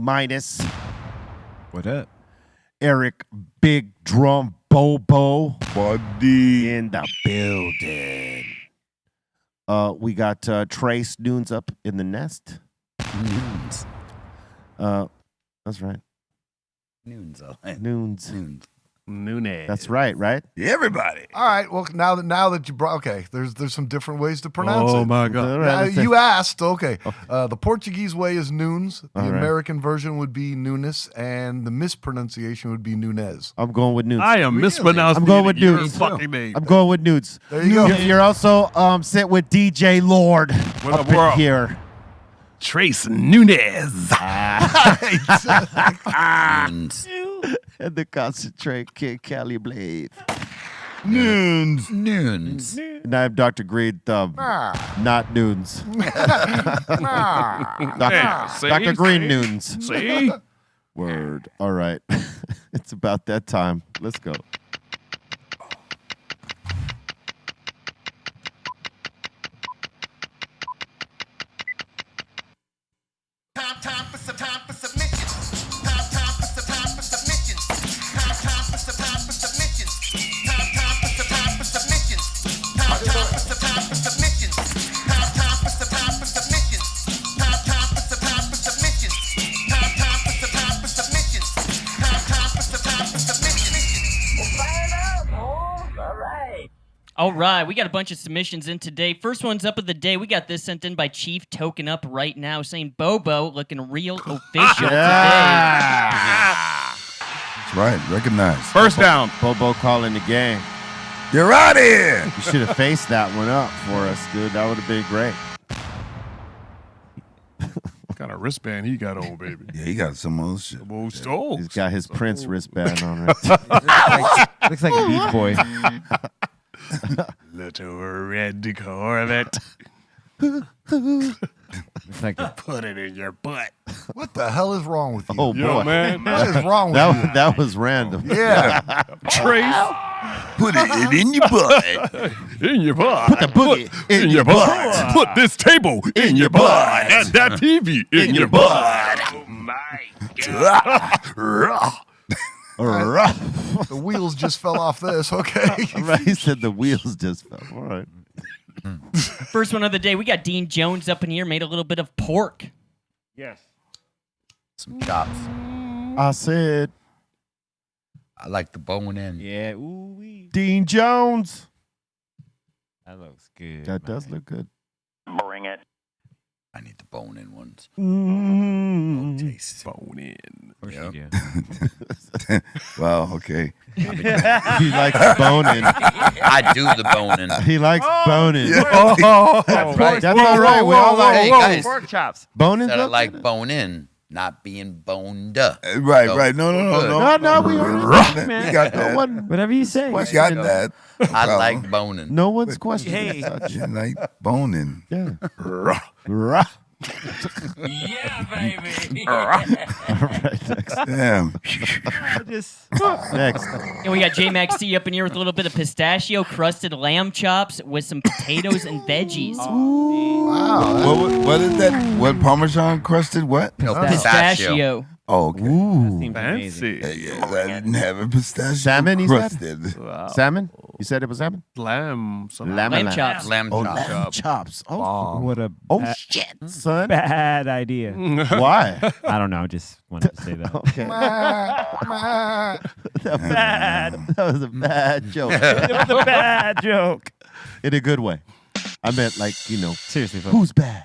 What up? Eric Big Drum Bobo Buddy. in the building. We got Trace Noons up in the nest. Noons. That's right. Noons. Noons. Nunez. That's right, right? Everybody. All right. Well, now that you brought, okay, there's some different ways to pronounce it. Oh my God. All Now, right, let's you say- asked, okay. The Portuguese way is Nunes. The All right. American version would be Nunes, and the mispronunciation would be Nunez. I'm going with Nudes. I am mispronouncing I'm going with your Nudes. fucking name. I'm going with Nudes. There you go. You're also sit with DJ Lord What up up, in world? here. Trace Nunez. Noons. And the concentrate kid, Cali Blade. Noons. Noons. And I'm Dr. Greenthumb, not Noons. See? Dr. Green See? Noons. See? Word. All right. It's about that time. Let's go. Time for submissions. Time for submissions. Time for submissions. Time for submissions. Time for submissions. Time for submissions. Time for submissions. Time for submissions. All right, we got a bunch of submissions in today. First one's up of the day. We got this sent in by Chief Token Up right now, saying Bobo looking real official today. That's right. Recognize. First down. Bobo calling the game. You're out of here. You should have faced that one up for us, dude. That would have been great. What kind of wristband he got on, baby? Yeah, he got some other shit. Oh, stole. He's got his Prince wristband on right. Looks like a Beach Boy. Little red Corvette. Looks like a Put it in your butt. What the hell is wrong with you? Oh, Yo, boy. man. What is wrong with you? That was random. Yeah. Trace Put it in your butt. in your butt. Put the boogie in your butt. Put this table in your butt. And that TV in your butt. Oh, my God. The wheels just fell off this. Okay. Right, he said the wheels just fell. All right. First one of the day. We got Dean Jones up in here, made a little bit of pork. yes. Some chops. I said I like the bone in. Yeah. Ooh wee. Dean Jones. That looks good. That does look good. I need the bone in ones. Mm. Taste. Bone in. Of course Yep. you do. Well, okay. He likes boning. I do the bone in. He likes boning. Oh, That's right. That's all right. We all like Hey, guys. Pork chops. boning. Said I like bone in, not being boned up. Right, So, right. No. No, we heard We got No that. one, Whatever you say. We got that. I like boning. no one's questioning. Hey. such. You like boning. Yeah. Rah. Yeah, baby. All right, next. Damn. Next. And we got J-Mac C up in here with a little bit of pistachio crusted lamb chops with some potatoes and veggies. Wow. What is that? What Parmesan crusted? What? No, Pistachio. Oh, okay. Ooh. Seems amazing. Yeah, I didn't have a pistachio Salmon, he said? crusted. Wow. Salmon? You said it was salmon? Lamb. Lamb chops. Lamb Oh, chops. lamb chops. Oh, What a shit, son. bad idea. Why? I don't know. Just wanted to say that. Okay. That was a bad joke. It was a bad joke. In a good way. I meant like, Seriously, folks. who's bad?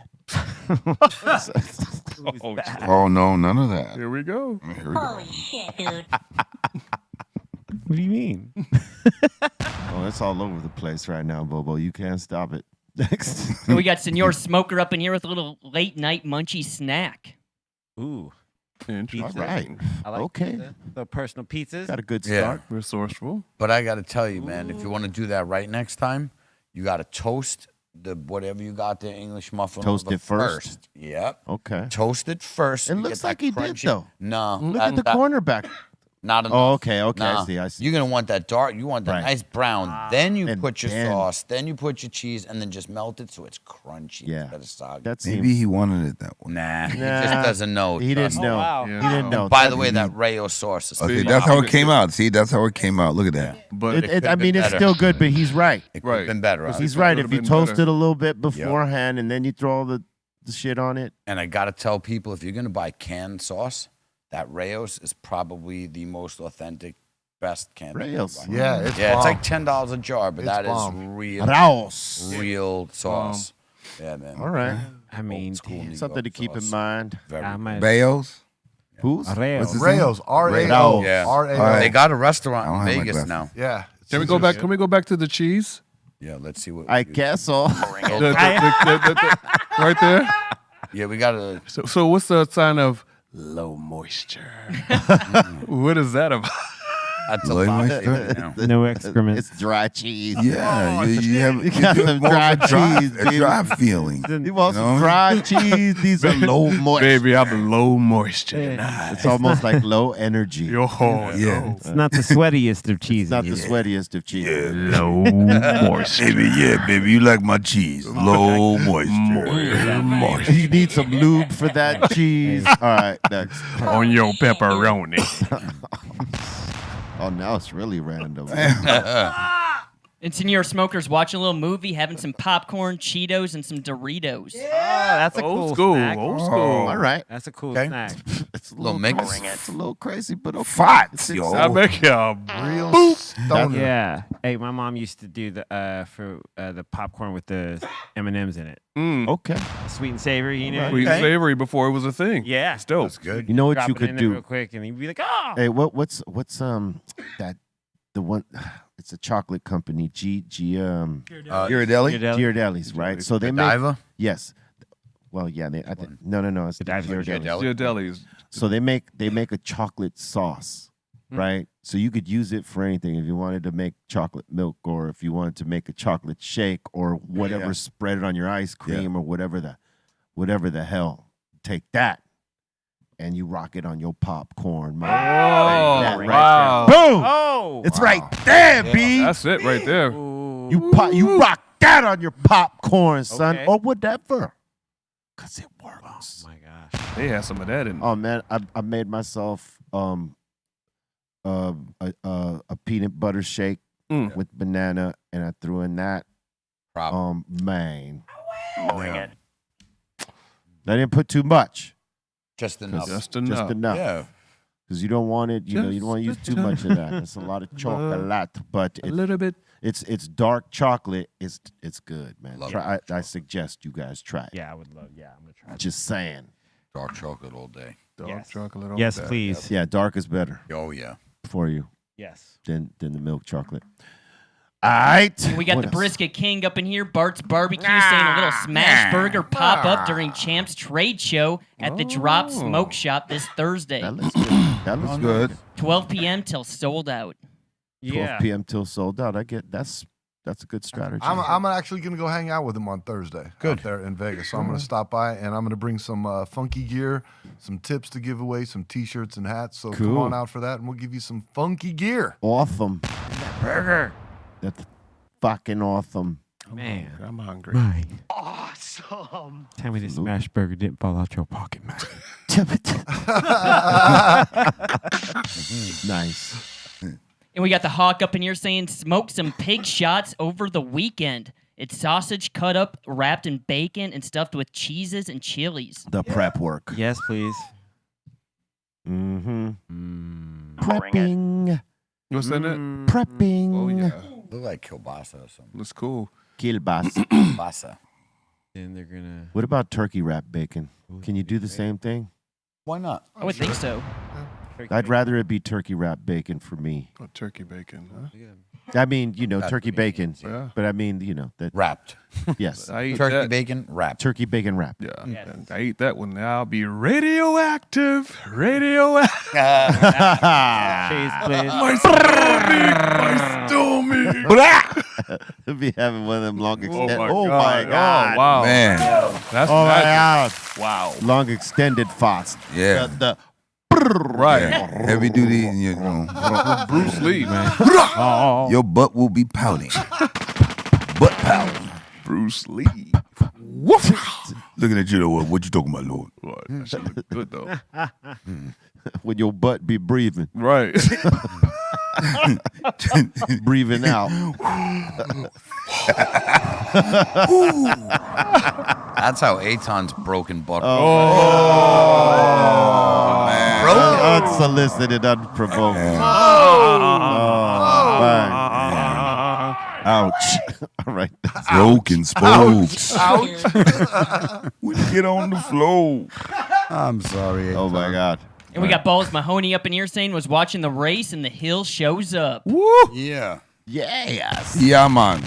Oh no, none of that. Here we go. Here we go. Holy shit, dude. What do you mean? Oh, it's all over the place right now, Bobo. You can't stop it. Next. And we got Senor Smoker up in here with a little late night munchy snack. Ooh. Interesting. All right. I like Okay. the personal pizzas. Got a good Yeah. start. Resourceful. But I got to tell you, man, if you want to do that right next time, you got to toast the whatever you got there, English muffin. Toast over it first? Yep. Okay. Toast it first. It You looks get that like he did, crunchy- though. No. Look that- at the that- cornerback. Not enough. Oh, okay. I Nah. see. I see. You're gonna want that dark. You want that Right. nice brown. Then you And put your then- sauce. Then you put your cheese, and then just melt it so it's crunchy. Yeah. Instead of soggy. That Maybe seems. he wanted it that way. Nah. He Nah. just doesn't know. He trust didn't me. know. wow. Yeah. He didn't know. By the way, that Rayo sauce is. Okay, See, that's how it came out. See, that's how it came out. Look at that. But It, It I could've mean, been it's better. still good, but he's right. It could have Right. been better. He's it right. could've If you been toast better. it a little bit beforehand and then you throw all the shit on it. And I gotta tell people, if you're gonna buy canned sauce, that Rayos is probably the most authentic, best canned. Rayos. sauce. Yeah, it's Yeah, it's bomb. like $10 a jar, but It's that is bomb. real, Raos. real sauce. Yeah, man. All right. I mean, Old school New Something to York keep in sauce. mind. Very I might. Bayos? Who's? Arreo. What's his name? Rayos. R-A-O. Rayos. Yeah. R-A-O. They got a restaurant I don't in have my Vegas glasses. now. Yeah. Can we go back? Can we go back to the cheese? Yeah, let's see what. I guess so. Right there. Yeah, we got a. So what's the sign of low moisture? What is that about? That's a Low lot. moisture? No excrement. It's dry cheese. Yeah, you have You got some more dry of a dry, cheese, a baby. dry feeling. You want You know? some fried cheese? These are low moisture. Baby, I'm low moisture tonight. It's almost like low energy. Yo, Yeah. It's not the sweatiest of cheeses. It's not the sweatiest of cheese. low moisture. Baby, you like my cheese. Low moisture. You need some lube for that cheese. All right, next. On your pepperoni. Oh, now it's really random. And Senor Smoker's watching a little movie, having some popcorn, Cheetos, and some Doritos. Oh, that's a Old cool school. snack. Old school. All right. That's a cool Okay. snack. It's a Little little mix. It's a little crazy, but okay. Farts, yo. I make you Real stoner. Yeah. Hey, my mom used to do the the popcorn with the M&Ms in it. Okay. Sweet and savory, you know. sweet and savory before it was a thing. Yeah. It's dope. That's good. You know what Drop you it in could there real do? quick, and you'd be like, oh. Hey, what's that? The one. It's a chocolate company. Ghirardelli? Ghirardelli's, right? So they make. Godiva? Yes. Well, yeah. I think no. It's Godiva's Ghirardelli's. Ghirardelli's. So they make a chocolate sauce, right? So you could use it for anything if you wanted to make chocolate milk, or if you wanted to make a chocolate shake, or whatever. Yeah. Spread it on your ice cream, or whatever the hell. Take that, and you rock it on your popcorn, man. Like that wow. right there. Boom! Oh. It's right there, B. That's it right there. You rock that on your popcorn, son, Okay. or whatever, cause it works. Oh my gosh. They had some of that in. Oh man, I made myself a peanut butter shake with banana, and I threw in that. Problem. Man, Yeah. I didn't put too much. Just enough. Just enough. Just enough. Yeah. Because you don't want it, you don't want to use too much of that. It's a lot of chocolate, but A little bit. it's dark chocolate. It's good, man. Love I suggest you guys try it. Yeah, I would love. Yeah, I'm gonna try. Just saying. Dark chocolate all day. Dark Yes. chocolate. on Yes, that. please. Yeah, dark is better Oh, yeah. for you Yes. than the milk chocolate. All right. And we got What the else? Brisket King up in here, Bart's Barbecue, saying a little smash burger pop up during Champ's trade show at the Drop Smoke Shop this Thursday. That looks good. That looks Good. 12 p.m. till sold out. 12 Yeah. p.m. till sold out. I get that's that's a good strategy. I'm actually going to go hang out with him on Thursday out there in Vegas. So I'm going to stop by and I'm going to bring some funky gear, some tips to give away, some T-shirts and hats. So come on out for that and we'll give you some funky gear. Awesome. Burger. That's fucking awesome. Man, I'm hungry. Awesome. tell me this smash burger didn't fall out your pocket, man. Nice. And we got the hawk up in here saying, smoke some pig shots over the weekend. It's sausage cut up, wrapped in bacon, and stuffed with cheeses and chilies. The prep work. Yes, please. Mm-hmm. Prepping. What's in it? Prepping. Oh, yeah. Look like kielbasa or something. That's cool. Kielbasa. Kielbasa. Then they're gonna. What about turkey wrap bacon? Can you do the same thing? Why not? I would think so. I'd rather it be turkey wrap bacon for me. Oh, turkey bacon, huh? I mean, turkey bacon. Yeah. But I mean, that. Wrapped. Yes. I eat Turkey that. bacon wrapped. Turkey bacon wrap. Yeah. Yes. And I eat that one. I'll be radioactive. Radioactive. Cheese, please. My stomach. Be having one of them long extended. Oh, my God. Oh, wow. Man. That's Oh my magic. God. Wow. Long extended fast. Yeah. The Right. Yeah. Heavy duty, and Bruce Lee, man. your butt will be pouting. Butt pouting. Bruce Lee. Looking at you, though. What you talking about, Lord? What? That shit look good, though. When your butt be breathing. Right. Breathing out. That's how Aton's broken butt. Man. Unsolicited, unprovoked. Man. Ouch. All right. Broken spokes. Ouch. When you get on the floor. I'm sorry. Oh my God. And we got Balls Mahoney up in here saying was watching the race and the hill shows up. Woo. Yeah. Yes. Yeah, man.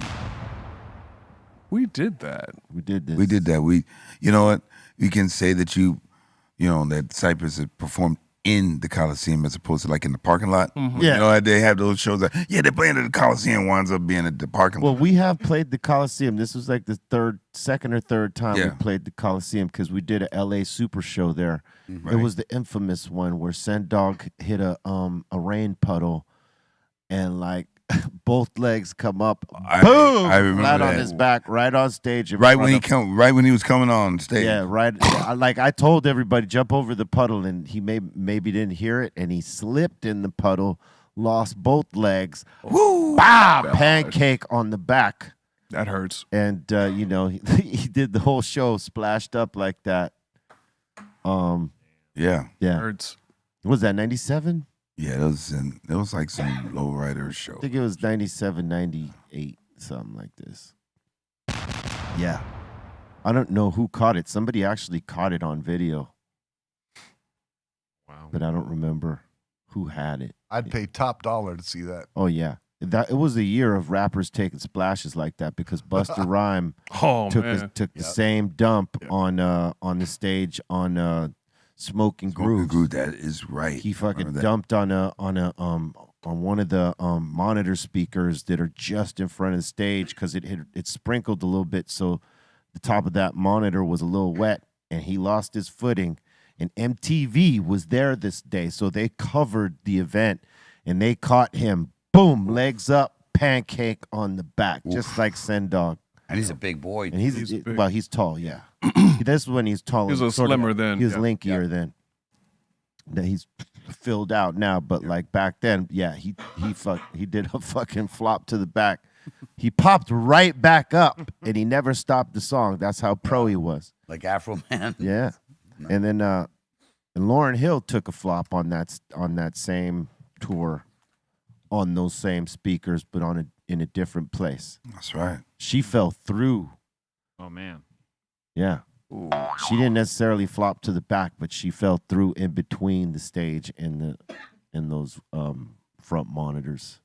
We did that. We did this. We did that. You know what? We can say that that Cypress has performed in the Coliseum as opposed to like in the parking lot. Mm-hmm. Yeah. You know, they have those shows that, they're playing at the Coliseum, winds up being at the parking lot. Well, we have played the Coliseum. This was like the second or third time we played the Coliseum because we did a LA Super Show there. Right. It was the infamous one where Sendog hit a rain puddle and like both legs come up, boom, I remember flat that. on his back, right on stage. Right when he was coming on stage. Yeah, right. Like I told everybody, jump over the puddle, and he maybe didn't hear it, and he slipped in the puddle, lost both legs. Woo! Bah! Pancake on the back. That hurts. And he did the whole show splashed up like that. Yeah. Hurts. What was that 97? Yeah, it was like some lowrider show. I think it was 97, 98, something like this. Yeah. I don't know who caught it. Somebody actually caught it on video. Wow. But I don't remember who had it. I'd pay top dollar to see that. Oh, yeah. It was a year of rappers taking splashes like that because Busta Rhyme took the same dump on the stage on Smoking Groove. That is right. He fucking dumped on one of the monitor speakers that are just in front of the stage because it sprinkled a little bit, so the top of that monitor was a little wet, and he lost his footing. And MTV was there this day, so they covered the event, and they caught him. Boom, legs up, pancake on the back, just like Sendog. And he's a big boy. And he's tall, yeah. This is when he's taller. He was slimmer then. He was linkier then. That he's filled out now, but like back then, yeah, he did a fucking flop to the back. He popped right back up, and he never stopped the song. That's how pro he was. Like Afro Man. Yeah, and then and Lauryn Hill took a flop on that same tour, on those same speakers, but in a different place. That's right. She fell through. Oh man. Yeah. Ooh. She didn't necessarily flop to the back, but she fell through in between the stage and those front monitors.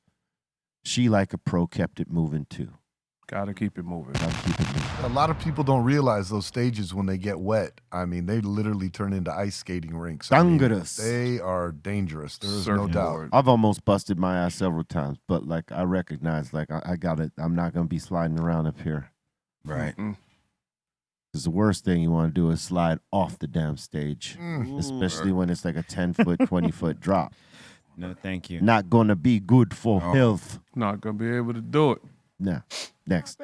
She, like a pro, kept it moving too. Gotta keep it moving. A lot of people don't realize those stages when they get wet. I mean, they literally turn into ice skating rinks. I mean, Dangerous. they are dangerous. There is no doubt. I've almost busted my ass several times, but like I recognize, like I got it. I'm not gonna be sliding around up here. Right. Because the worst thing you want to do is slide off the damn stage, especially when it's like a 10-foot, 20-foot drop. No, thank you. Not gonna be good for health. Not gonna be able to do it. Nah. Next.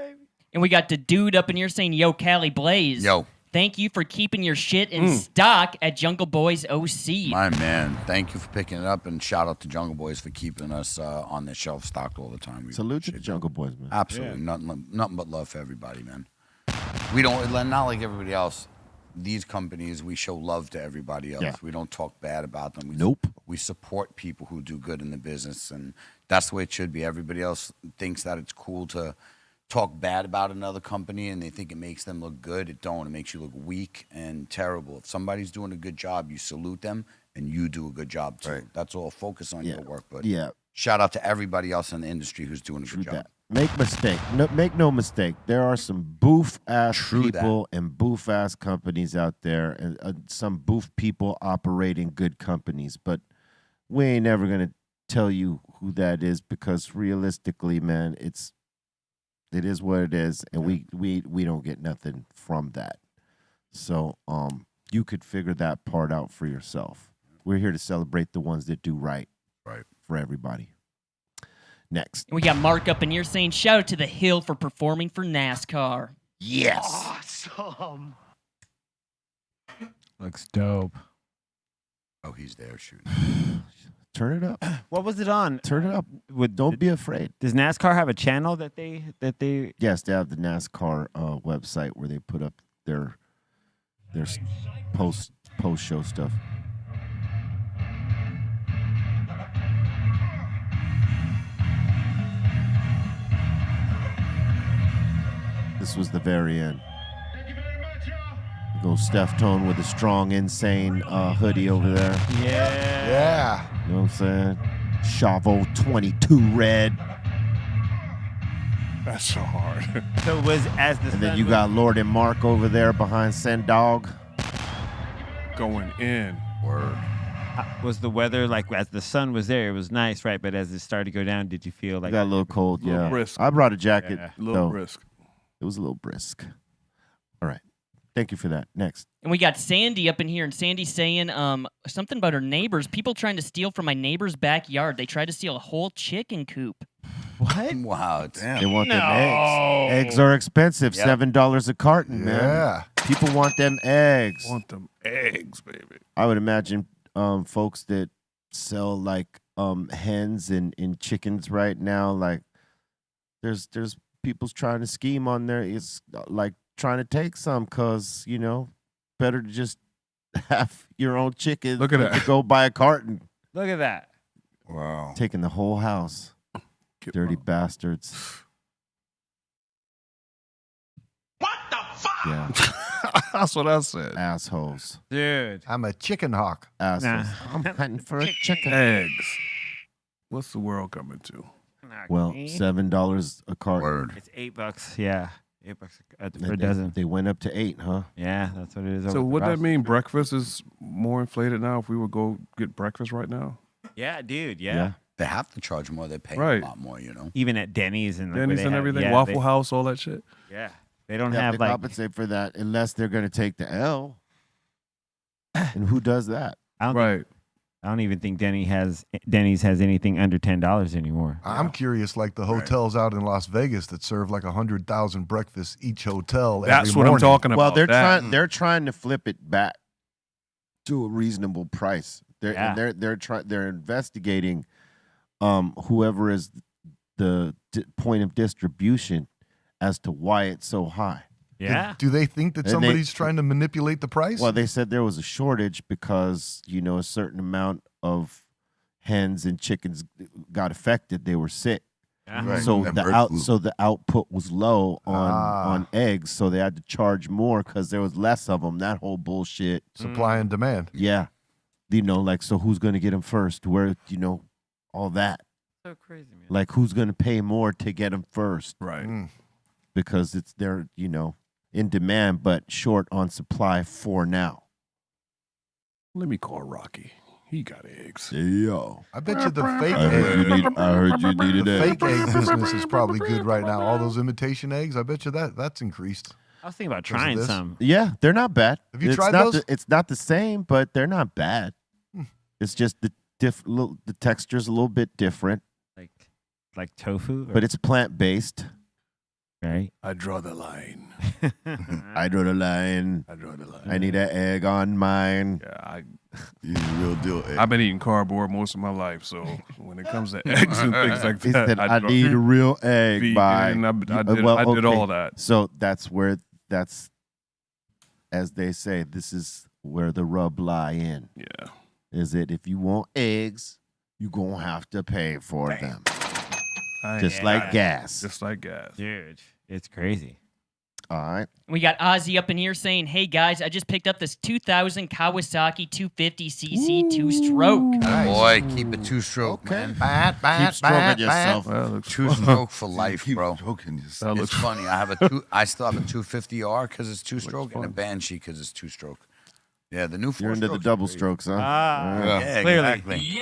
And we got the dude up in here saying, "Yo, Cali Blaze. Yo. Thank you for keeping your shit in stock at Jungle Boys OC." My man, thank you for picking it up, and shout out to Jungle Boys for keeping us on the shelf stocked all the time. We Salute to the appreciate Jungle Boys, man. Absolutely, nothing but love for everybody, man. We don't, not like everybody else. These companies, we show love to everybody else. Yeah. We don't talk bad about them. Nope. We support people who do good in the business, and that's the way it should be. Everybody else thinks that it's cool to talk bad about another company, and they think it makes them look good. It don't. It makes you look weak and terrible. If somebody's doing a good job, you salute them, and you do a good job too. Right. That's all. Focus on your work, but Yeah. shout out to everybody else in the industry who's doing a True good job. that. Make no mistake. There are some boof ass True people and boof ass companies out there, and some boof people operating good companies. But we ain't never gonna tell you who that is, because realistically, man, it is what it is, and we don't get nothing from that. So you could figure that part out for yourself. We're here to celebrate the ones that do right for everybody. Next. And we got Mark up in here saying, "Shout out to the Hill for performing for NASCAR." Yes. Awesome. Looks dope. Oh, he's there shooting. Turn it up. What was it on? Turn it up. Don't be afraid. Does NASCAR have a channel that they? Yes, they have the NASCAR website where they put up their post show stuff. This was the very end. Goes Steph Tone with a strong, insane hoodie over there. Yeah. You know what I'm saying? Chavo 22 red. That's so hard. So it was as the And then you got Lord and Mark over there behind Send Dog. Going in. Word. Was the weather like as the sun was there? It was nice, right? But as it started to go down, did you feel like Got a little cold, Little yeah. brisk. I brought a jacket. Yeah. A little though. brisk. It was a little brisk. All right. Thank you for that. Next. And we got Sandy up in here, and Sandy's saying something about her neighbors. People trying to steal from my neighbor's backyard. They tried to steal a whole chicken coop. what? Wow. Damn. They want them eggs. Eggs are expensive. Yep. $7 a carton, man. Yeah. People want them eggs. Want them eggs, baby. I would imagine folks that sell like hens and chickens right now, like there's people's trying to scheme on there. It's like trying to take some, because better to just have your own chicken. Look at than that. to go buy a carton. Look at that. Wow. Taking the whole house. Get Dirty my- bastards. What the fuck? Yeah. That's what I said. Assholes. Dude. I'm a chicken hawk. Assholes. I'm hunting for a chicken. Eggs. What's the world coming to? Well, $7 a carton. Word. It's $8. Yeah. $8 And for a dozen. They went up to 8, huh? Yeah, that's what it is. So over would that across- mean breakfast is more inflated now if we would go get breakfast right now? Yeah, dude. Yeah. They have to charge more. They pay Right. a lot more, Even at Denny's and like, where Denny's they and have- everything, yeah, Waffle they- House, all that shit. Yeah. They don't They have have to like. compensate for that unless they're going to take the L. And who does that? I don't, Right. I don't even think Denny's has anything under $10 anymore. I'm curious, like the hotels out in Las Vegas that serve like 100,000 breakfasts each hotel. That's every what I'm morning. talking about. Well, that. they're trying to flip it back to a reasonable price. They're investigating whoever is the point of distribution as to why it's so high. Yeah. Do they think that And somebody's trying to manipulate the price? Well, they said there was a shortage because a certain amount of hens and chickens got affected. They were sick. Right. So That the bird flu. the output was low on eggs, so they had to charge more because there was less of them. That whole bullshit. Supply and demand. Yeah, so who's gonna get them first? Where all that. So crazy, man. Like who's gonna pay more to get them first? Right. Mm. because they're in demand but short on supply for now. Let me call Rocky. He got eggs. Yo, I bet you the fake I heard you needed the eggs. fake egg business is probably good right now. All those imitation eggs, I bet you that's increased. I was thinking about Because of trying this? some. Yeah, they're not bad. Have you It's tried not those? it's not the same, but they're not bad. It's just the texture's a little bit different, Like tofu, but it's plant-based. right. I draw the line. I draw the line. I draw the line. I need an egg on mine. Yeah, Real deal. I've been eating cardboard most of my life, so when it comes to eggs and things like He that, said, I draw- need a real egg vegan, by. I did okay. all that. So that's, as they say, this is where the rub lie in. Yeah. Is it if you want eggs, you gonna have to pay for them. Just like gas. Just like gas. Dude, it's crazy. All right. We got Ozzy up in here saying, "Hey guys, I just picked up this 2000 Kawasaki 250cc two-stroke." Boy, keep it two-stroke, man. Keep stroking yourself. Well, looks Two-stroke for life, Keep bro. joking yourself. That It's looks funny. I still have a 250R because it's two-stroke and a Banshee because it's two-stroke. Yeah, the new You're into the four-stroke's double great. strokes, huh? Yeah, Clearly.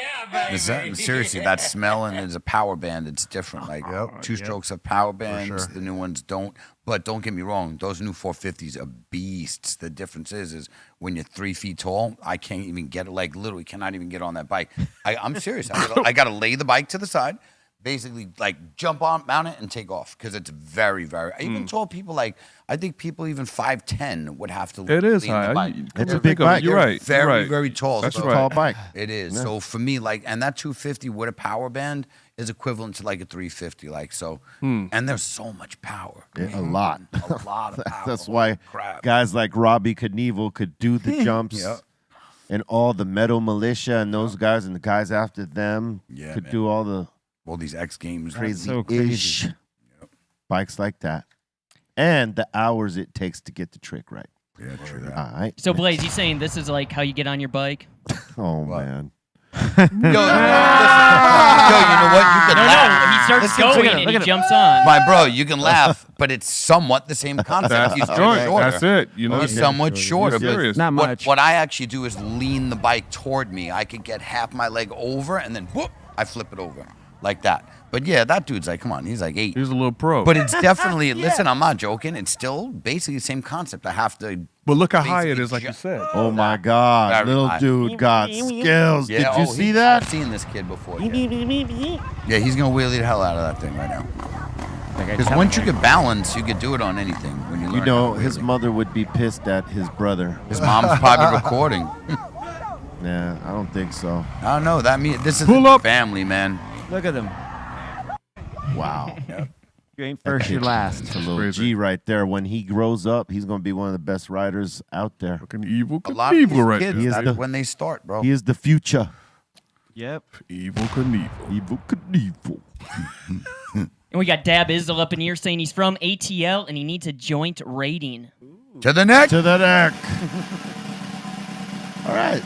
exactly. Seriously, that smell and it's a power band. It's different. Like two strokes of power bands, the new ones don't. But don't get me wrong, those new 450s are beasts. The difference is when you're 3 feet tall, I can't even get like literally cannot even get on that bike. I'm serious. I gotta lay the bike to the side. Basically, like jump on, mount it, and take off because it's very, very. I even told people I think people even 5'10" would have to. It is lean the high. bike. It's a big bike. You're right. Very, You're right. very tall. That's so It's a tall bike. it is. Yeah. So for me, and that 250 with a power band is equivalent to like a 350. And there's so much power. Yeah, a lot. A lot of power. That's why Crap. guys like Robbie Knievel could do the jumps. Yep. And all the Metal Militia and those guys and the guys after them Yeah, could man. do all the All these X Games. crazy so crazy. bikes like that. And the hours it takes to get the trick right. Yeah, true. All right. So Blaze, he's saying this is like how you get on your bike. Oh, man. Yo, you know what? You can No, laugh. he starts Listen, going look at and him, he look at him. jumps on. My bro, you can laugh, but it's somewhat the same concept. That's He's the joint. shorter. That's it. You know, He's somewhat shorter. You're serious. Not much. What I actually do is lean the bike toward me. I could get half my leg over and then whoop, I flip it over like that. But yeah, that dude's like, come on, he's like 8. He's a little pro. But it's definitely, listen, I'm not joking. It's still basically the same concept. I have to. But look how high it basically is, like you said. Oh, my God. Very Little high. dude got skills. Yeah, Did you see that? I've seen this kid before. Yeah, he's going to wheelie the hell out of that thing right now. Because once you get balance, you could do it on anything. When you, You learn know, how to his wheelie. mother would be pissed at his brother. His mom's probably recording. Yeah, I don't think so. I don't know. This is Pull up. family, man. Look at them. Wow. You ain't first, you're last. It's a little Crazy. G right there. When he grows up, he's going to be one of the best riders out there. Fucking evil A lot of Knievel these right kids, there. He is that's the- when they start, bro. He is the future. Yep. Evil Knievel. Evil Knievel. And we got Dab Izzle up in here saying he's from ATL and he needs a joint rating. To the neck. To the neck. All right.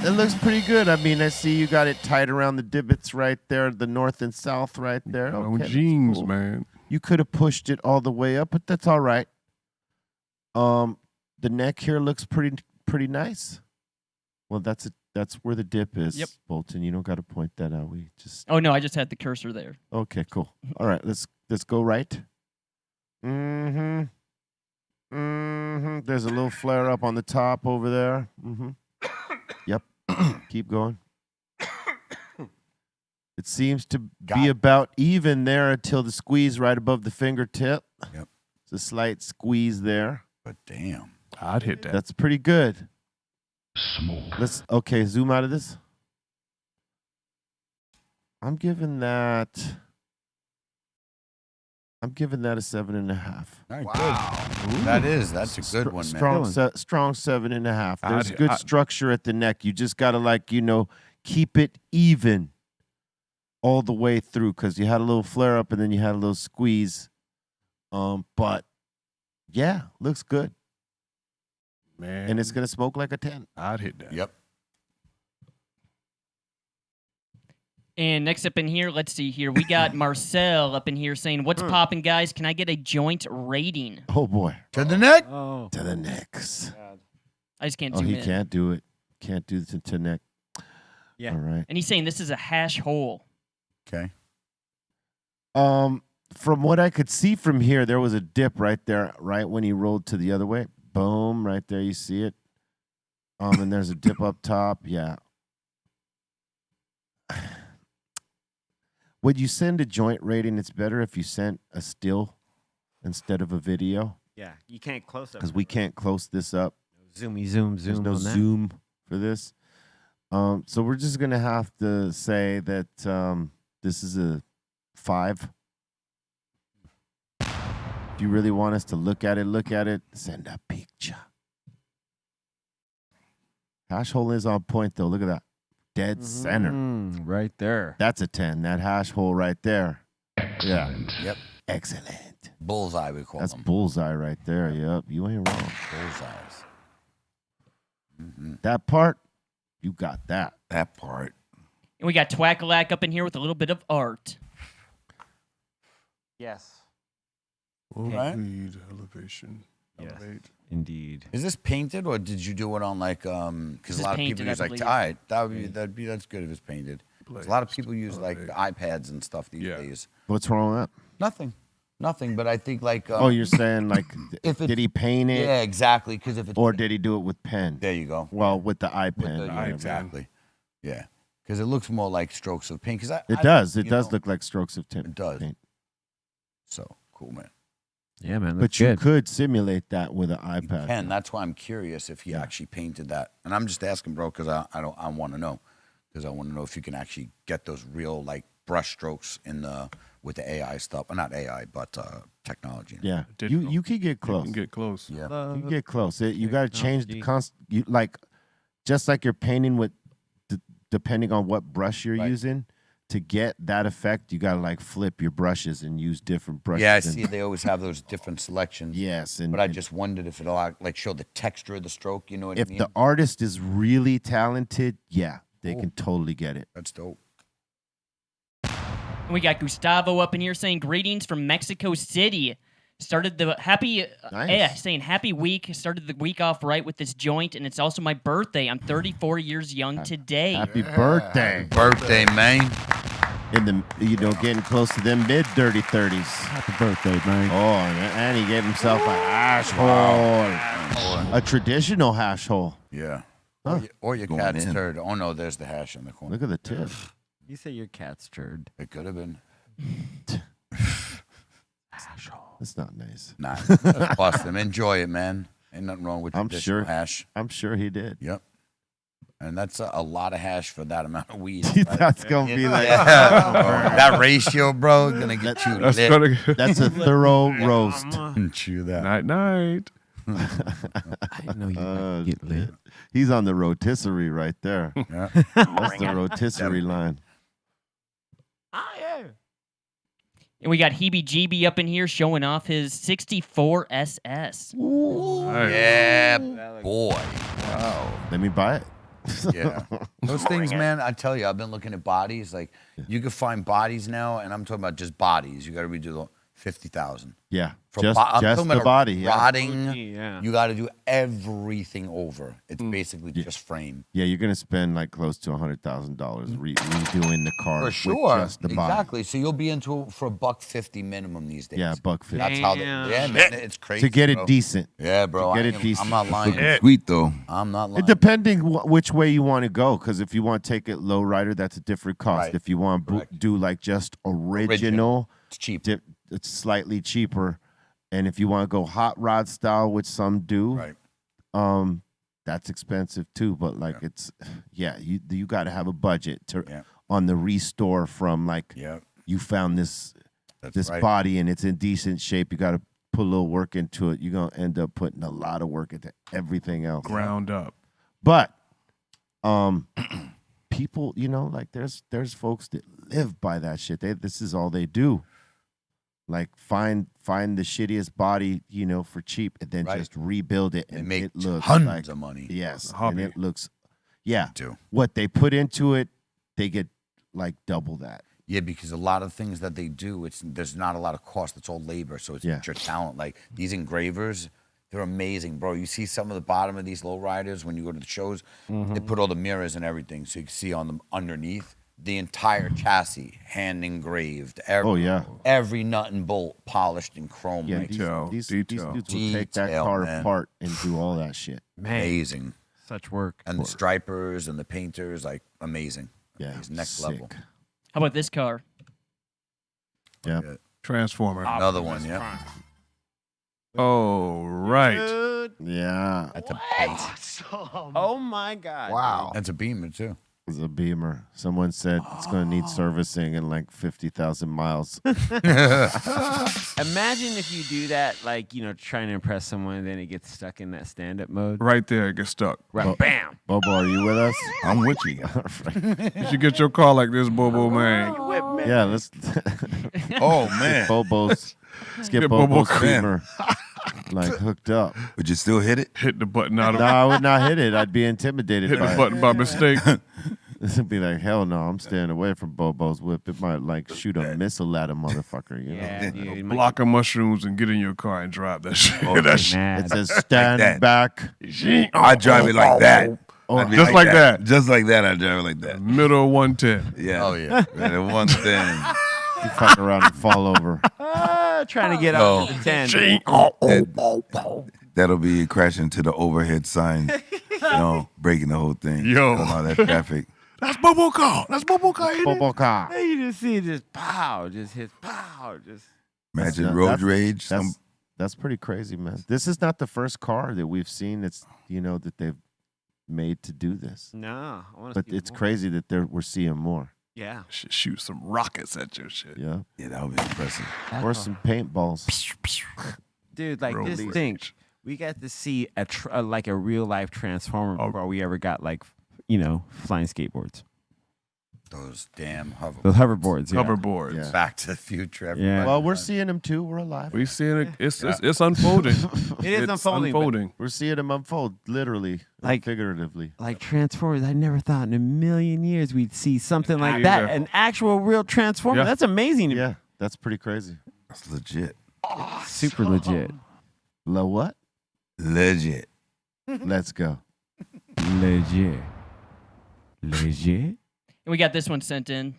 It looks pretty good. I mean, I see you got it tight around the divots right there, the north and south right there. Oh, Okay, that's jeans, cool. man. You could have pushed it all the way up, but that's all right. The neck here looks pretty nice. Well, that's where the dip is, Yep. Bolton. You don't got to point that out. We just Oh no, I just had the cursor there. okay, cool. All right, let's go right. Mm-hmm. Mm-hmm. There's a little flare up on the top over there. Mm-hmm. Yep. Keep going. It seems to be about even there until the squeeze right above the fingertip. Yep. It's a slight squeeze there. But damn. I'd hit that. That's pretty good. Let's zoom out of this. I'm giving that a 7.5. All right, good. That's a good one, man. Strong 7.5. There's I'd- good I- structure at the neck. You just gotta keep it even all the way through because you had a little flare up and then you had a little squeeze. But yeah, looks good. Man. And it's gonna smoke like a 10. I'd hit that. Yep. And next up in here, let's see here. We got Marcel up in here saying, "What's poppin', guys? Can I get a joint rating?" Oh boy. To the neck. Oh. To the necks. I just can't Oh, zoom he in. can't do it. Can't do the to neck. Yeah. All right. And he's saying this is a hash hole. Okay. From what I could see from here, there was a dip right there, right when he rolled to the other way. Boom, right there, you see it. And there's a dip up top. Yeah. Would you send a joint rating? It's better if you sent a still instead of a video, Yeah, you can't close up. because we can't close this up. Zoomy zoom There's zoom. no on that. zoom for this. So we're just gonna have to say that this is a 5. If you really want us to look at it. Send a picture. Hash hole is on point though. Look at that. Dead center. Right there. That's a 10. That hash hole right there. Yeah. Yep. Excellent. Bullseye, we call That's them. bullseye right there. Yep. You ain't wrong. Bullseyes. That part, you got that. That part. And we got Twackalack up in here with a little bit of art. Yes. Right. Lead elevation. Yes. Elevate. Indeed. Is this painted or did you do it on like This because is a lot of painted, people I use like believe. all right, that's good if it's painted. 'Cause a lot of people use like Elevate. iPads and stuff these Yeah. days. What's wrong with that? Nothing, but I think like Oh, you're saying like, if did it's- he paint it, yeah, exactly, because if it's or did he do it with pen? there you go. Well, with the With iPen. the- whatever. exactly. Yeah. Because it looks more like strokes of paint. Because It does. It you does know, look like strokes of It does. paint. So cool, man. Yeah, man. But you could simulate that with an iPad. And that's why I'm curious if he actually painted that. And I'm just asking, bro, because I want to know. Because I want to know if you can actually get those real like brush strokes in the with the AI stuff. Well, not AI, but technology. Yeah, Digital. you could get You close. can get close. Yeah. You can get close. You got to change the technology. you like, just like you're painting with, depending on what brush you're Right. using, to get that effect, you got to like flip your brushes and use different brushes. Yeah, I and- see. They always have those different selections. Yes, and But I and just wondered if it'll like show the texture of the stroke. You know what if I mean? the artist is really talented, yeah, they Cool. can totally get it. That's dope. And we got Gustavo up in here saying, "Greetings from Mexico City. Started the happy, Nice. saying happy week. Started the week off right with this joint, and it's also my birthday. I'm 34 years young today. Happy birthday! Birthday, man. In the getting close to them mid 30s. Happy birthday, man. Oh, and he gave himself a hash hole, a traditional hash hole. Yeah. Huh. Or your Going cat's in. turd. Oh no, there's the hash in the corner. Look at the tip. You say your cat's turd. It could have been. That's not nice. Nah, just bust them. Enjoy it, man. Ain't nothing wrong with I'm traditional sure. hash. I'm sure he did. Yep. And that's a lot of hash for that amount of weed. That's gonna be like that ratio, bro, gonna get you That's lit. gonna that's a thorough roast. Chew that. night night. I didn't know you Oh, get lit. shit. He's on the rotisserie right there. Yeah. That's the rotisserie line. And we got Heebie Jeebie up in here showing off his 64 SS. Yeah, boy. Let me buy it. Yeah. Those things, man, I tell you, I've been looking at bodies. Like, you can find bodies now, and I'm talking about just bodies. You got to redo the 50,000. Yeah, For just I'm just talking the about a body. Yeah. Rotting. Yeah. You got to do everything over. It's basically just frame. Yeah, you're gonna spend like close to $100,000 redoing the car For with sure. just the body. Exactly. So you'll be into it for $150 minimum these days. Yeah, $150. That's how they, yeah, man, it's crazy. To get it bro. decent. Yeah, bro. to get I it am- decent. I'm not lying. Sweet though. I'm not lying. It depending which way you want to go, because if you want to take it low rider, that's a different cost. Right. If you want to Correct. do like just original, It's cheap. it's slightly cheaper. And if you want to go hot rod style, which some do, Right. that's expensive too. But like you got to have a budget to Yeah. on the restore from like Yeah. you found this That's right. body and it's in decent shape. You got to put a little work into it. You're gonna end up putting a lot of work into everything else. Ground up. But people, like there's folks that live by that shit. This is all they do. Like find the shittiest body, for cheap, and then Right. just rebuild it, They and make it looks tons like of money. yes, and Hobby. it looks, yeah. Too. What they put into it, they get like double that. Yeah, because a lot of things that they do, there's not a lot of cost. It's all labor, so it's your talent. Like these engravers, they're amazing, bro. You see some of the bottom of these lowriders when you go to the shows, they put all the mirrors and everything, so you can see on them underneath the entire chassis, hand engraved. Every nut and bolt polished in chrome. Yeah, these dudes will take that car apart and do all that shit. Amazing. Such work. And the stripers and the painters, like amazing. Yeah, it's next level. How about this car? Yeah. Transformer. Another one, yeah. Oh, right. Yeah. That's a paint. Oh my God. Wow. That's a Beamer too. It's a Beamer. Someone said it's going to need servicing in like 50,000 miles. Imagine if you do that, like, trying to impress someone and then it gets stuck in that stand-up mode. Right there, it gets stuck. Right. Bam. Bobo, are you with us? I'm with you. You should get your car like this, Bobo, man. Yeah, let's. Oh, man. Let's get Get Bobo's Bobo Beamer like hooked up. Would you still hit it? Hit the button out of No, I would not hit it. I'd be intimidated. Hit by the it. button by mistake. This would be like, hell no, I'm staying away from Bobo's whip. It might like shoot a missile at a motherfucker, you know? Yeah, dude. Block of mushrooms and get in your car and drive that shit. Oh, that shit. it says stand back. I drive it like that. Oh, just like that. Just like that, I drive it like that. Middle 110. Yeah. Oh, yeah. Right at 110. You fuck around and fall over. Trying to get up to the 10. That'll be crashing to the overhead sign, breaking the whole thing. Yo. All that traffic. That's Bobo car. That's Bobo car. ain't it? Bobo car. Hey, you just see it just pow, just hits pow, just. Imagine road rage. That's pretty crazy, man. This is not the first car that we've seen that's, that they've made to do this. No, I want to. But it's crazy that we're seeing more. Yeah. Should shoot some rockets at your shit. Yeah. Yeah, that would be impressive. Or some paintballs. Dude, like Road just rage. think, we got to see like a real life transformer before we ever got like flying skateboards. Those damn hoverboards. Those hoverboards. Yeah. Hoverboards. Yeah. Back to the Future. Yeah. Everybody. Well, we're seeing them too. We're alive. We seeing it. It's unfolding. It is It's unfolding, but- unfolding. We're seeing them unfold, literally, Like- figuratively. Like Transformers, I never thought in a million years we'd see something like Yeah. that. An actual real Transformer. Yeah. That's amazing. to me. Yeah, that's pretty crazy. That's legit. Super legit. What? Legit. Let's go. Legit. Legit. We got this one sent in.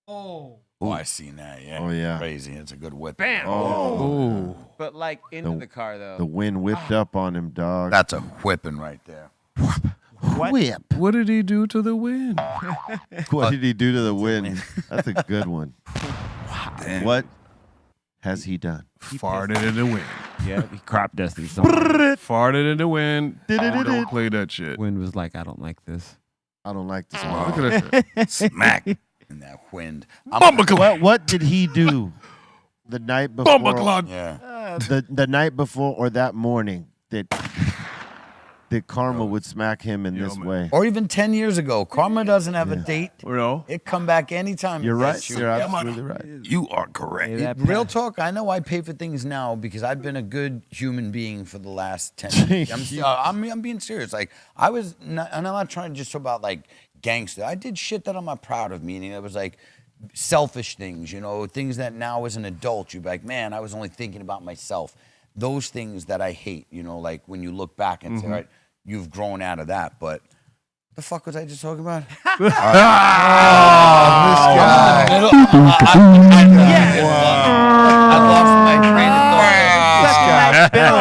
Oh, I seen that. Yeah. Oh, yeah. Crazy. It's a good whip. Bam. Oh, But like into the car though. the wind whipped up on him, dog. That's a whipping right there. Whip. What did he do to the wind? What did he do to the wind? That's a good one. Damn. What has he done? Farted in the wind. Yeah, he crop dusted something. Farted in the wind. Don't play that shit. Wind was like, I don't like this. I don't like this Look one. at that shit. Smack in that wind. What did he do the night before? Bumbleclot. Yeah. The night before or that morning that karma would smack him in this man. way? Or even 10 years ago. Karma doesn't have a date. No. It come back anytime. You're it right. gets you. You're absolutely right. You are correct. Hey, that Real talk, I know I pay for things now because I've been a good human being for the last 10 years. I'm being serious. Like, and I'm not trying to just talk about like gangster. I did shit that I'm not proud of, meaning it was like selfish things, things that now as an adult, you'd be like, man, I was only thinking about myself. Those things that I hate, like when you look back and say, all right, you've grown out of that, but the fuck was I just talking about? This guy. I lost my train of thought.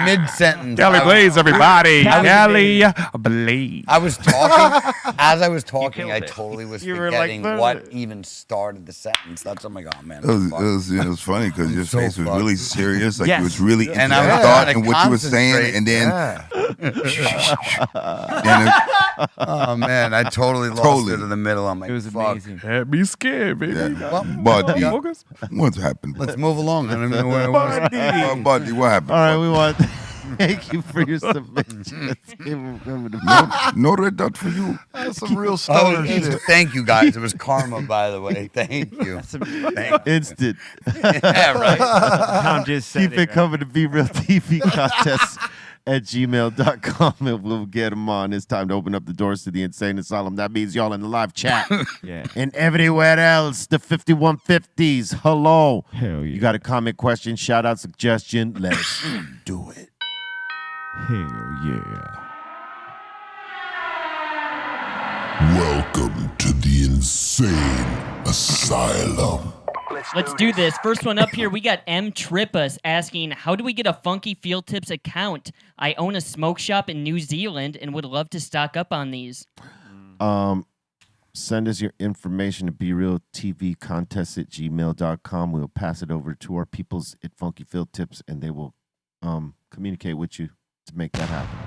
Mid-sentence. Cali Blaze, everybody. Cali Blaze. I was talking. As I was talking, I totally was You were like, forgetting what even started the sentence. That's, oh my God, man. It was funny because your so face was fucked. really serious. Like Yes. you was really into And I that was thought trying to and what you were saying. concentrate. And then, Oh man, I totally lost Totally. it in the middle. I'm like, It was fuck. amazing. Had me scared, baby. Well, Buddy, Focus. what's happened? let's move along. I don't even know where I was. Buddy, what happened? All right, we want. Thank you for your submission. No red dot for you. That's some real Oh, stoner shit. thank you guys. It was karma, by the way. Thank you. Thank you. Instant. Yeah, right. Tom just said Keep it coming to Be Real TV contest. at gmail.com, and we'll get them on. It's time to open up the doors to the Insane Asylum. That means y'all in the live chat. Yeah. And everywhere else, the 5150s. Hello. Hell yeah. You got a comment, question, shout out, suggestion? Let's do it. Hell yeah. Welcome to the Insane Asylum. Let's do this. First one up here, we got M. Trippas asking, how do we get a Funky Field Tips account? I own a smoke shop in New Zealand and would love to stock up on these. Send us your information to BeRealTVContests at gmail.com. We'll pass it over to our peoples at Funky Field Tips, and they will communicate with you to make that happen.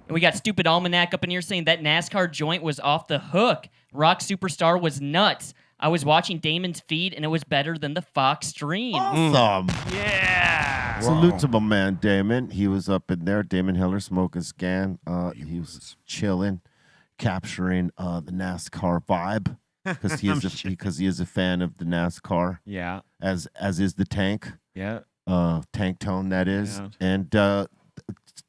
And we got Stupid Almanac up in here saying that NASCAR joint was off the hook. Rock Superstar was nuts. I was watching Damon's feed, and it was better than the Fox stream. Awesome. Yeah. Salute to my man, Damon. He was up in there. Damon Heller, smoking scan. He was chilling, capturing the NASCAR vibe because he is a fan of the NASCAR. Yeah. As is the Tank. Yeah. Tank Tone, that is. Yeah. And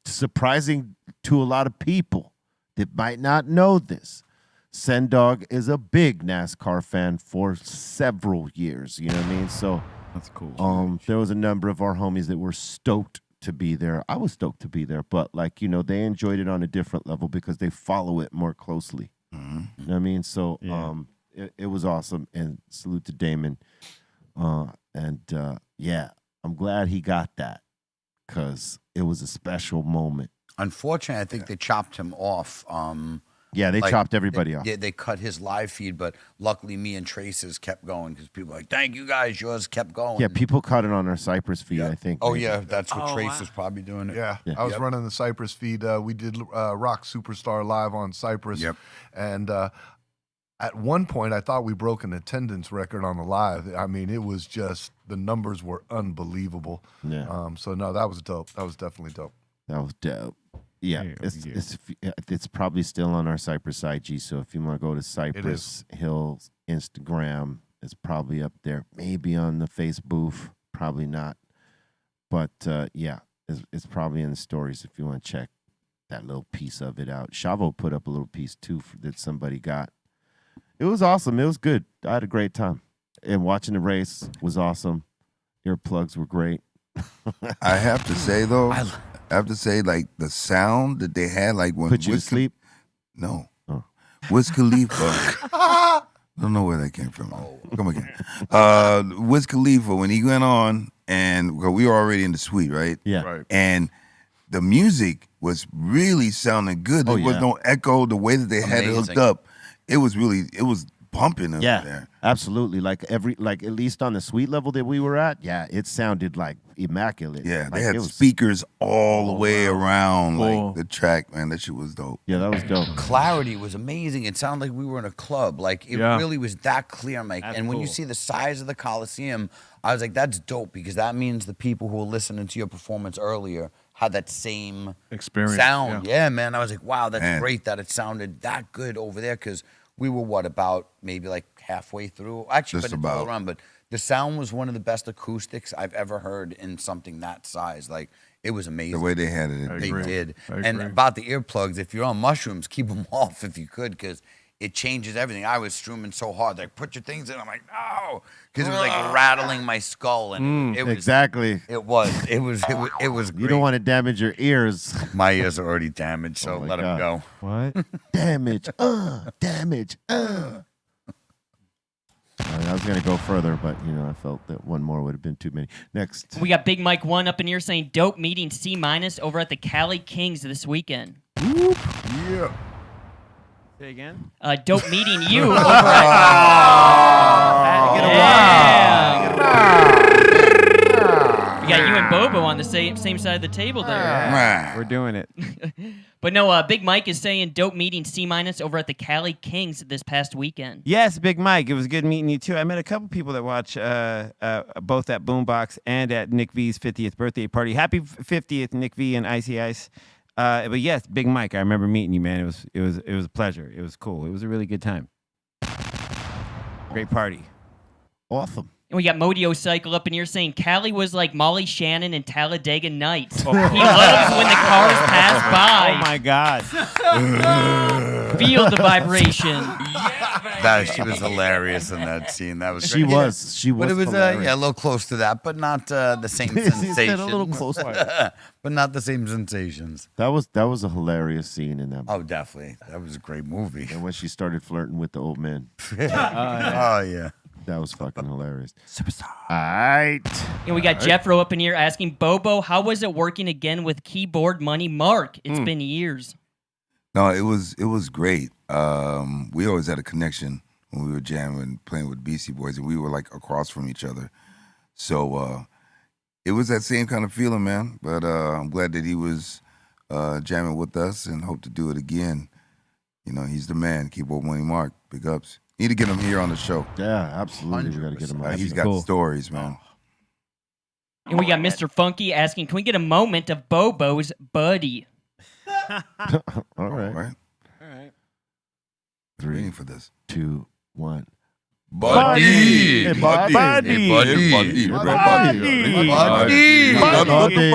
surprising to a lot of people that might not know this, Sendog is a big NASCAR fan for several years. You know what I mean? So that's cool. There was a number of our homies that were stoked to be there. I was stoked to be there, but like, you know, they enjoyed it on a different level because they follow it more closely. You know what I mean? So it was awesome, and salute to Damon. Yeah, I'm glad he got that because it was a special moment. Unfortunately, I think they chopped him off. Yeah, they chopped everybody off. Yeah, they cut his live feed, but luckily me and Trace's kept going because people were like, thank you guys, yours kept going. Yeah, people caught it on our Cypress feed, I think. Oh, maybe. yeah, that's what Trace is probably doing it. Yeah, I was running the Cypress feed. We did Rock Superstar live on Cypress. Yep. And at one point, I thought we broke an attendance record on the live. I mean, it was just, the numbers were unbelievable. Yeah. So, no, that was dope. That was definitely dope. That was dope. Yeah, it's probably still on our Cypress IG. So if you want to go to Cypress Hill's Instagram, it's probably up there. Maybe on the Facebook, probably not. But yeah, it's probably in the stories if you want to check that little piece of it out. Chavo put up a little piece too that somebody got. It was awesome. It was good. I had a great time, and watching the race was awesome. Earplugs were great. I have to say though. I have to say, like, the sound that they had, like, when Put you to sleep? No. Wiz Khalifa. Don't know where that came from. Come again. Wiz Khalifa, when he went on, and we were already in the suite, right? Yeah. Right. And the music was really sounding good. There was no echo. The way that they had it hooked up, it was pumping over there. Absolutely. Like at least on the suite level that we were at, it sounded like immaculate. Yeah, like they had speakers all the way around like the track, man. That shit was dope. Yeah, that was dope. Clarity was amazing. It sounded like we were in a club. Like, it really was that clear, Mike. That's and when you cool. see the size of the Coliseum, I was like, that's dope, because that means the people who were listening to your performance earlier had that same Experience, sound. yeah. Yeah, man. I was like, wow, that's Man. great that it sounded that good over there, because we were, about maybe like halfway through? Actually, Just but all about. around. But the sound was one of the best acoustics I've ever heard in something that size. Like, it was amazing. The way they had it. They agree. did. I And agree. about the earplugs, if you're on mushrooms, keep them off if you could, because it changes everything. I was streaming so hard, like, put your things in. I'm like, no, because it was like rattling my skull, and it was Exactly. It was great. You don't want to damage your ears. My ears are already damaged, so my let them God. go. What? Damage. Damage. I was gonna go further, but I felt that one more would have been too many. Next. We got Big Mike 1 up in here saying, dope meeting C- over at the Cali Kings this weekend. Yeah. Say again? Dope meeting you over at... We got you and Bobo on the same side of the table there. We're doing it. But no, Big Mike is saying dope meeting C- over at the Cali Kings this past weekend. Yes, Big Mike. It was good meeting you too. I met a couple people that watch both at Boombox and at Nick V's 50th birthday party. Happy 50th, Nick V and Icy Ice. But yes, Big Mike. I remember meeting you, man. It was a pleasure. It was cool. It was a really good time. Great party. Awesome. And we got Modio Cycle up in here saying Callie was like Molly Shannon in Talladega Nights. He loves when the cars pass by. Oh my God. Feel the vibration. She was hilarious in that scene. That was She great. was. She was. But it was hilarious. a little close to that, but not the same He said sensations. a little close. But not the same sensations. That was a hilarious scene in that. Oh, definitely. That was a great movie. And when she started flirting with the old man, Oh, yeah. that was fucking hilarious. Superstar. All right. And we got Jeffro up in here asking Bobo, how was it working again with Keyboard Money Mark? It's been years. No, it was great. We always had a connection when we were jamming, playing with BC Boys, and we were like across from each other. So it was that same kind of feeling, man. But I'm glad that he was jamming with us, and hope to do it again. You know, he's the man. Keyboard Money Mark. Big ups. Need to get him here on the show. Yeah, absolutely. We got to get him out. He's got stories, man. And we got Mr. Funky asking, can we get a moment of Bobo's buddy? All right. All right. 3, Waiting for this. 2, 1. Buddy. Hey, buddy. Hey, buddy. Buddy. Buddy. Buddy. Hello, Hey,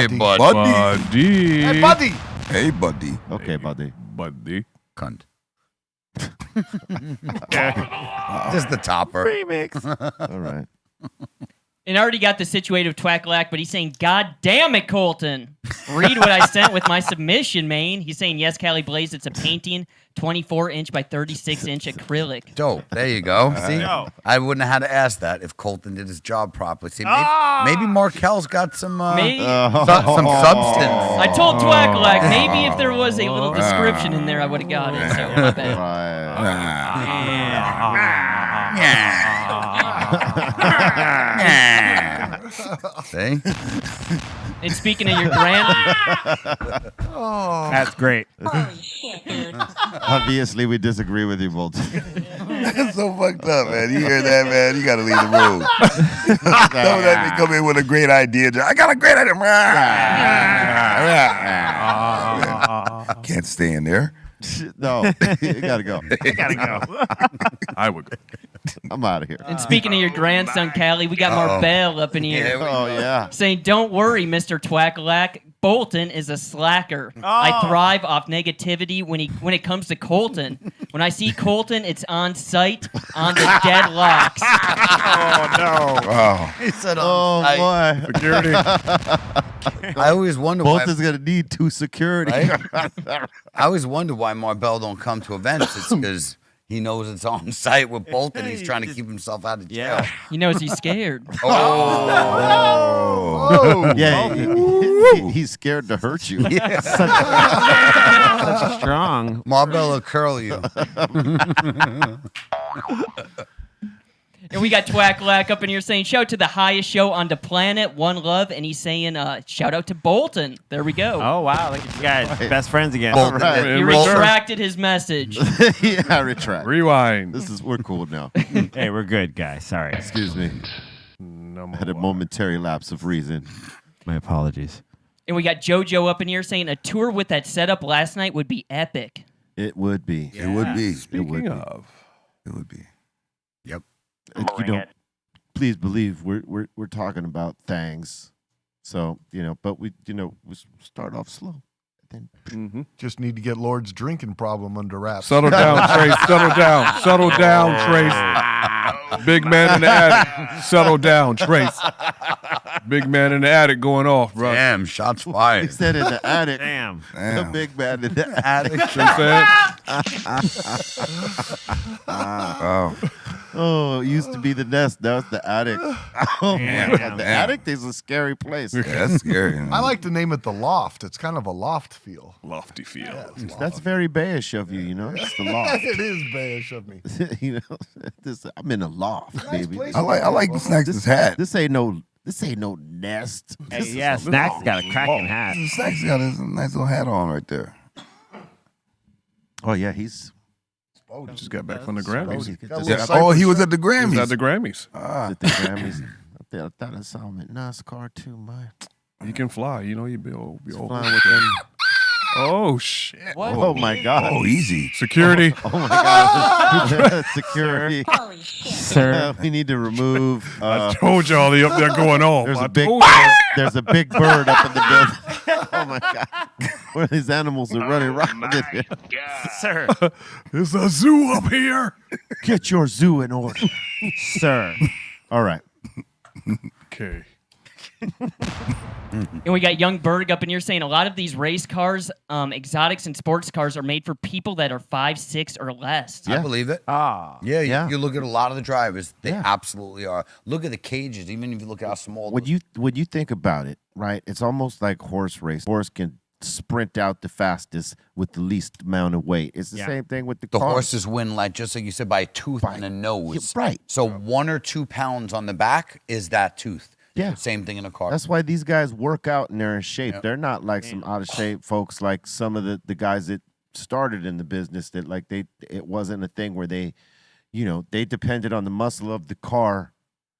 buddy. buddy. Hey, buddy. Hey, buddy. Okay, buddy. Buddy. Cunt. Just the topper. All right. And I already got the situated of Twacklack, but he's saying, God damn it, Colton. Read what I sent with my submission, man. He's saying, yes, Callie Blaze, it's a painting, 24-inch by 36-inch acrylic. Dope. There you go. See, I wouldn't have had to ask that if Colton did his job properly. See, maybe Markel's got some Maybe. some substance. I told Twacklack, maybe if there was a little description in there, I would have got it. So, my bad. See? And speaking of your grand... That's great. Obviously, we disagree with you, Bolt. That's so fucked up, man. You hear that, man? You got to leave the room. Don't let me come in with a great idea. I got a great idea. Can't stay in there. No, you gotta go. I would go. I'm out of here. And speaking of your grandson, Callie, we got Marbell up in here. Oh yeah. Saying, don't worry, Mr. Twacklack. Bolton is a slacker. I thrive off negativity when it comes to Colton. When I see Colton, it's on site on the deadlocks. Wow. He said, Oh boy. Security. I always wonder Bolt why. is gonna need 2 security. Right? I always wonder why Marbell don't come to events. It's because he knows it's on site with Bolton. He's trying to keep himself out of jail. Yeah. He knows he's scared. Oh. Yeah, he's scared to hurt you. Such strong. Marbell will curl you. And we got Twacklack up in here saying, shout out to the highest show on the planet, One Love. And he's saying, shout out to Bolton. There we go. Oh, wow. Look at you guys. Best friends again. Bolton. Right. He retracted his message. Yeah, I retract. Rewind. We're cool now. Hey, we're good, guys. Sorry. Excuse me. I had a momentary lapse of reason. My apologies. And we got JoJo up in here saying, a tour with that setup last night would be epic. It would be. It would be. Speaking of, It would be. Yep. You know, please believe we're talking about things. So, but we start off slow. Then Just need to get Lord's drinking problem under wraps. settle down, Trace. Settle down. Settle down, Trace. Big man in the attic. Settle down, Trace. Big man in the attic going off, bro. Damn, shots he fired. said in the attic. Damn. The big man in the attic. You know what I'm saying? Oh. Oh, it used to be the nest. Now it's the attic. Oh, man. The attic is a scary place. Yeah, that's scary. Man. I like to name it the loft. It's kind of a loft feel. Lofty feel. That's very bearish of you, It's the loft. It is bearish of me. I'm in a loft, baby. place. I like the Snacks' hat. This ain't no nest. Hey, yeah, Snack's got a cracking hat. The Snacks got his nice little hat on right there. Oh yeah, he's Just got back from the Grammys. Yeah. Oh, he was at the He's Grammys. at the Grammys. at the Grammys. I thought I saw him at NASCAR too. He can fly. You know, he'd be old. Flying with them. Oh shit! What? Oh my God. Oh, easy. Security. Oh my God. Security. Holy shit. Sir. We need to remove. I told y'all they up there going off. There's I a big told y'all. there's a big bird up in the building. Oh my God. Where these animals are running around in here. Sir. There's a zoo up here. Get your zoo in order. Sir. All right. Okay. And we got Young Berg up in here saying a lot of these race cars, exotics and sports cars are made for people that are 5'6" or less. I believe it. Ah. Yeah, Yeah. You look at a lot of the drivers; they Yeah. absolutely are. Look at the cages. Even if you look at how small. When you think about it, right? It's almost like horse race. Horse can sprint out the fastest with the least amount of weight. It's the Yeah. same thing with the the cars. horses win, like just like you said, by a tooth and a nose. Yeah, right. So 1 or 2 pounds on the back is that tooth. Yeah. Same thing in a car. That's why these guys work out and they're in shape. Yep. They're not like some out of shape folks like some of the guys that started in the business that like it wasn't a thing where they, they depended on the muscle of the car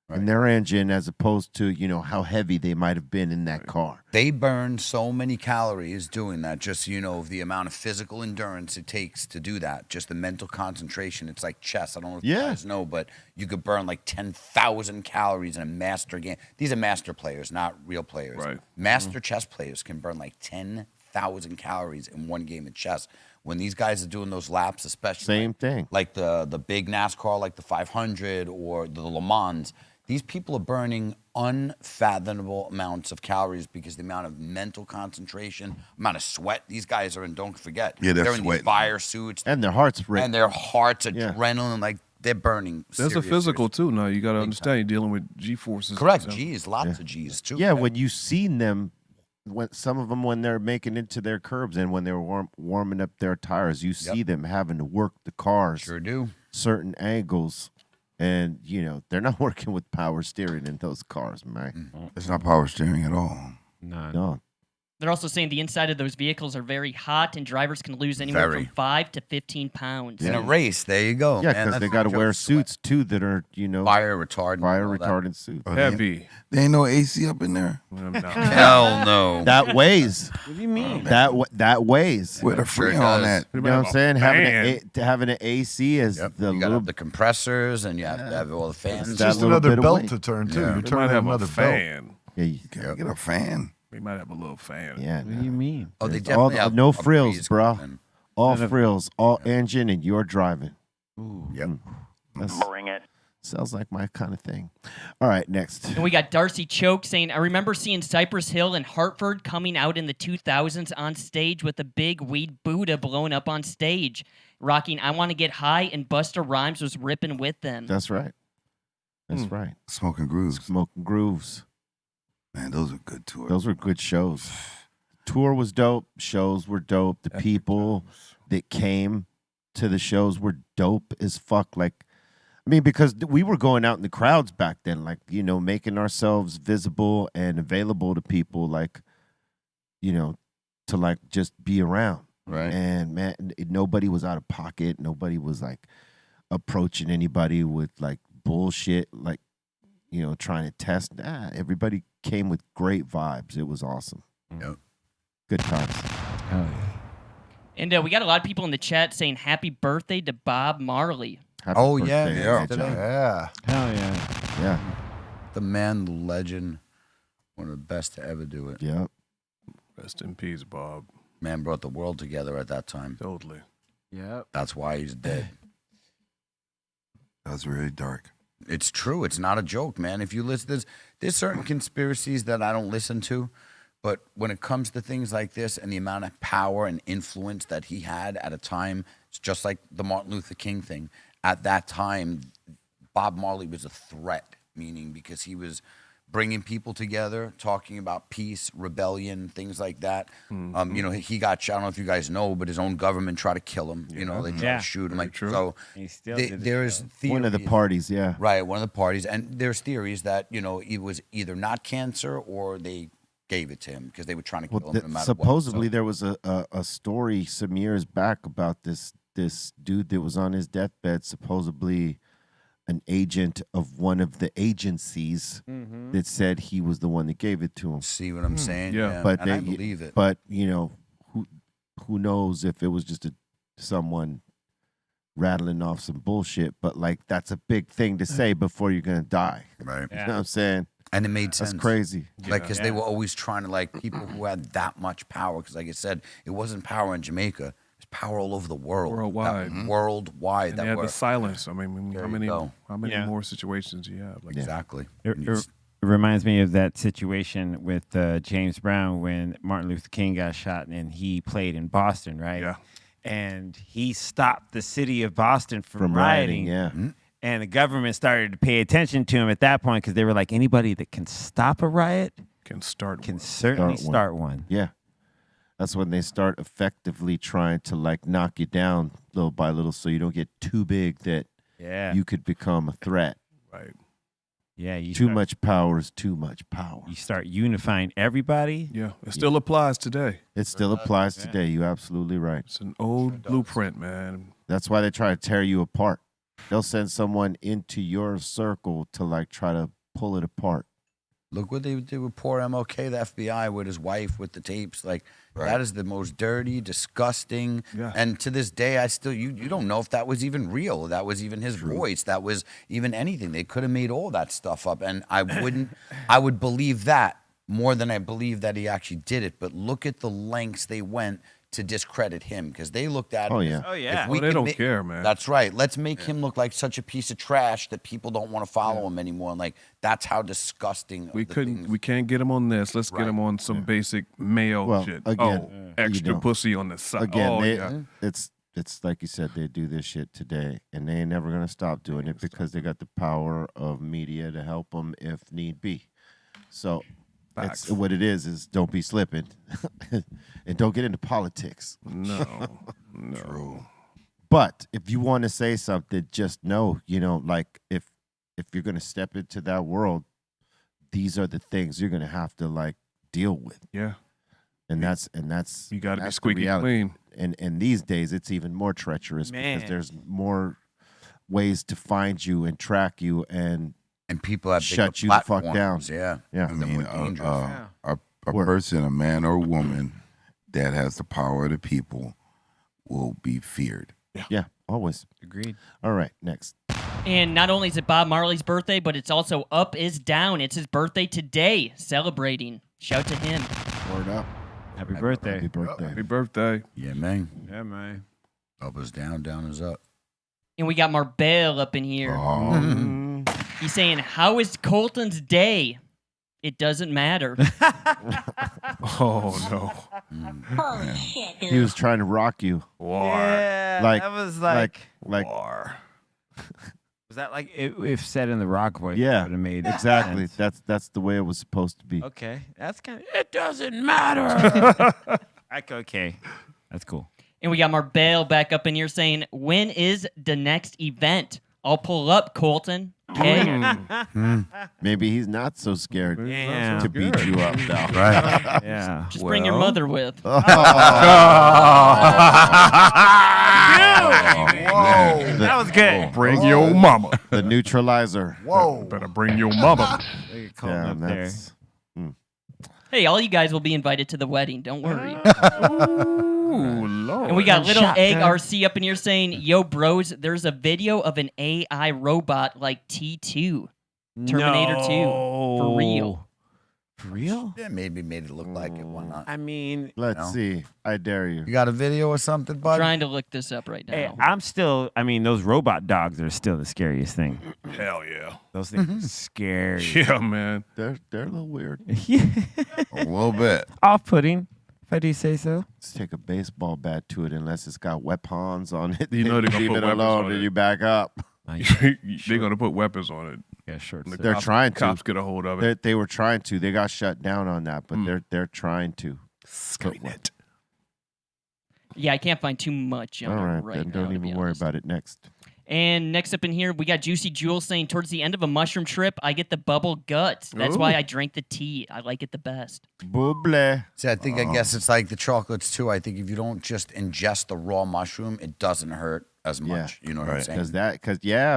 and their engine as opposed to, how heavy they might have been in that car. They burn so many calories doing that. Just of the amount of physical endurance it takes to do that. Just the mental concentration. It's like chess. I don't know if you guys know, but you could burn like 10,000 calories in a master game. These are master players, not real players. Right. Master chess players can burn like 10,000 calories in one game of chess. When these guys are doing those laps, especially Same thing. like the big NASCAR, like the 500 or the Le Mans, these people are burning unfathomable amounts of calories because the amount of mental concentration, amount of sweat these guys are in. Don't forget, Yeah, they're in these sweating. fire suits, And their hearts rate. and their hearts, adrenaline, like they're burning. There's a serious, physical serious- too. Now you got to understand you're dealing with G forces. Correct. G's, lots of G's too. Yeah, when you seen them, when some of them when they're making it to their curbs and when they were warming up their tires, you see them having to work the cars Sure do. certain angles, and they're not working with power steering in those cars, man. It's not power steering at all. No, They're also saying the inside of those vehicles are very hot and drivers can lose anywhere Very. from 5 to 15 pounds. In a race, there you go. yeah, man, because that's they got to no wear joke. Sweat. suits too that are Fire retardant. fire and all that. retardant suits. Oh, Heavy. There ain't no AC up in there. Hell no. That weighs. What do you mean? That weighs. Where the Sure free on does. that? You know what I'm saying? Fan. Having an AC is Yep. the You got little. the compressors, and you have to have all the fans. That Just little another bit of belt weight. to turn too. Yeah. You're We might turning have another a belt. fan. Yeah, Get a fan. We might have a little fan. yeah. What do you mean? Oh, they There's all definitely have no a frills, breeze bro. going. All frills, all engine, and you're driving. Yep. Bring it. Sounds like my kind of thing. All right, next. And we got Darcy Choke saying, I remember seeing Cypress Hill and Hartford coming out in the 2000s on stage with a big weed Buddha blowing up on stage, rocking I Want to Get High, and Busta Rhymes was ripping with them. That's right. That's right. Smoking grooves. Smoking Grooves. Man, those are good tours. Those were good shows. Tour was dope. Shows were dope. The people that came to the shows were dope as fuck. Like, I mean, because we were going out in the crowds back then, like, making ourselves visible and available to people, like, to like just be around. Right. And man, nobody was out of pocket. Nobody was like approaching anybody with like bullshit, like, trying to test. Nah, everybody came with great vibes. It was awesome. Yep. Good times. Oh, yeah. And we got a lot of people in the chat saying happy birthday to Bob Marley. Happy Oh, yeah, birthday, yeah. AJ. Yeah. Hell yeah. Yeah. The man, the legend, one of the best to ever do it. Yep. Rest in peace, Bob. Man brought the world together at that time. Totally. Yep. That's why he's dead. That was really dark. It's true. It's not a joke, man. If you listen, there's certain conspiracies that I don't listen to, but when it comes to things like this and the amount of power and influence that he had at a time, it's just like the Martin Luther King thing. At that time, Bob Marley was a threat, meaning because he was bringing people together, talking about peace, rebellion, things like that. He got shot. I don't know if you guys know, but his own government tried to kill him. They tried Yeah. to shoot him. Very Like true. so. He still did it, There's though. theories. One of the parties, yeah. Right, one of the parties. And there's theories that, it was either not cancer or they gave it to him because they were trying to kill Well, him no matter supposedly what. there was a story some years back about this dude that was on his deathbed, supposedly an agent of one of the agencies that said he was the one that gave it to him. See what I'm saying? Yeah. But and I they- believe it. But who who knows if it was just someone rattling off some bullshit, but like that's a big thing to say before you're gonna die. Right. You know what I'm saying? And it made sense. That's crazy. Like, because they were always trying to, like, people who had that much power. Because, like I said, it wasn't power in Jamaica. It's power all over the world. Worldwide. Worldwide. And that they had were, the silence. I mean, There how you many go. more situations do you have? Like, Exactly. It reminds me of that situation with James Brown when Martin Luther King got shot and he played in Boston, right? Yeah. And he stopped the city of Boston from rioting. rioting. Yeah. And the government started to pay attention to him at that point because they were like, anybody that can stop a riot can start certainly start one. Yeah. That's when they start effectively trying to like knock you down little by little so you don't get too big that you could become a threat. Right. Yeah. Too much power is too much power. You start unifying everybody. Yeah. It still applies today. It still applies today. You're absolutely right. It's an old blueprint, man. That's why they try to tear you apart. They'll send someone into your circle to like try to pull it apart. Look what they did with poor MLK, the FBI, with his wife, with the tapes. Like, that is the most dirty, disgusting. Yeah. And to this day, I still, you don't know if that was even real. That was even his voice. That was even anything. They could have made all that stuff up. And I would believe that more than I believe that he actually did it. But look at the lengths they went to discredit him, because they looked at him. yeah. Oh, yeah. if Well, they could don't care, man. That's right. Let's make him look like such a piece of trash that people don't want to follow him anymore. And like, that's how disgusting. We can't get him on this. Let's get him on some basic male Well, shit. again, extra you know, pussy on the side. Again, it's like you said, they do this shit today, and they ain't never gonna stop doing it because they got the power of media to help them if need be. So it's what it is don't be slipping, and don't get into politics. No. True. But if you want to say something, just know, like if you're gonna step into that world, these are the things you're gonna have to like deal with. Yeah. And that's you got to be that's the squeaky reality. clean. And these days it's even more treacherous because there's more ways to find you and track you and people have shut bigger you the fuck down. platforms. Yeah. Yeah. I mean, dangerous. a person, a man or woman that has the power of the people will be feared. Yeah, always. Agreed. All right, next. And not only is it Bob Marley's birthday, but it's also Up is Down. It's his birthday today, celebrating. Shout to him. Word up. Happy birthday. Happy birthday. Happy birthday. Yeah, man. Yeah, man. Up is down, down is up. And we got Marbell up in here. He's saying, how is Colton's day? It doesn't matter. Oh, no. He was trying to rock you. War. Yeah, Like that was like War. was that like if said in the rock voice? Yeah, would have made exactly. sense. That's the way it was supposed to be. Okay, that's kind of. It doesn't matter. Okay, that's cool. And we got Marbell back up in here saying, when is the next event? I'll pull up, Colton. Okay. Maybe he's not so scared Yeah. to beat you up now. Right. Yeah. Just bring your mother with. Whoa. That was good. Bring your mama. The neutralizer. Whoa. Better bring your mama. Yeah, Up there. that's Hey, all you guys will be invited to the wedding. Don't worry. Ooh, Lord. And we got Little Shot Egg there. RC up in here saying, yo, bros, there's a video of an AI robot like T2. Terminator 2. For real. For real? Yeah, maybe made it look like it. Why not? I mean, Let's No. see. I dare you. You got a video or something, bud? Trying to look this up right now. hey, I'm still. I mean, those robot dogs are still the scariest thing. Hell yeah. Those things are scary. Yeah, man. They're a little weird. A little bit. Off-putting, if I do say so. Let's take a baseball bat to it unless it's got weapons on it. You know they're gonna leave put it weapons alone on and it. you back up. They're going to put weapons on it. Yeah, short. The They're cops- trying to. Cops get a hold of it. They were trying to. They got shut down on that, but they're trying to. Skynet. Yeah, I can't find too much on All it right, right then now, don't to be even worry honest. about it next. And next up in here, we got Juicy Jewel saying, towards the end of a mushroom trip, I get the bubble guts. That's why Ooh. I drink the tea. I like it the best. Buble. See, I think, I guess it's like the chocolates too. I think if you don't just ingest the raw mushroom, it doesn't hurt as much. You know what I'm saying?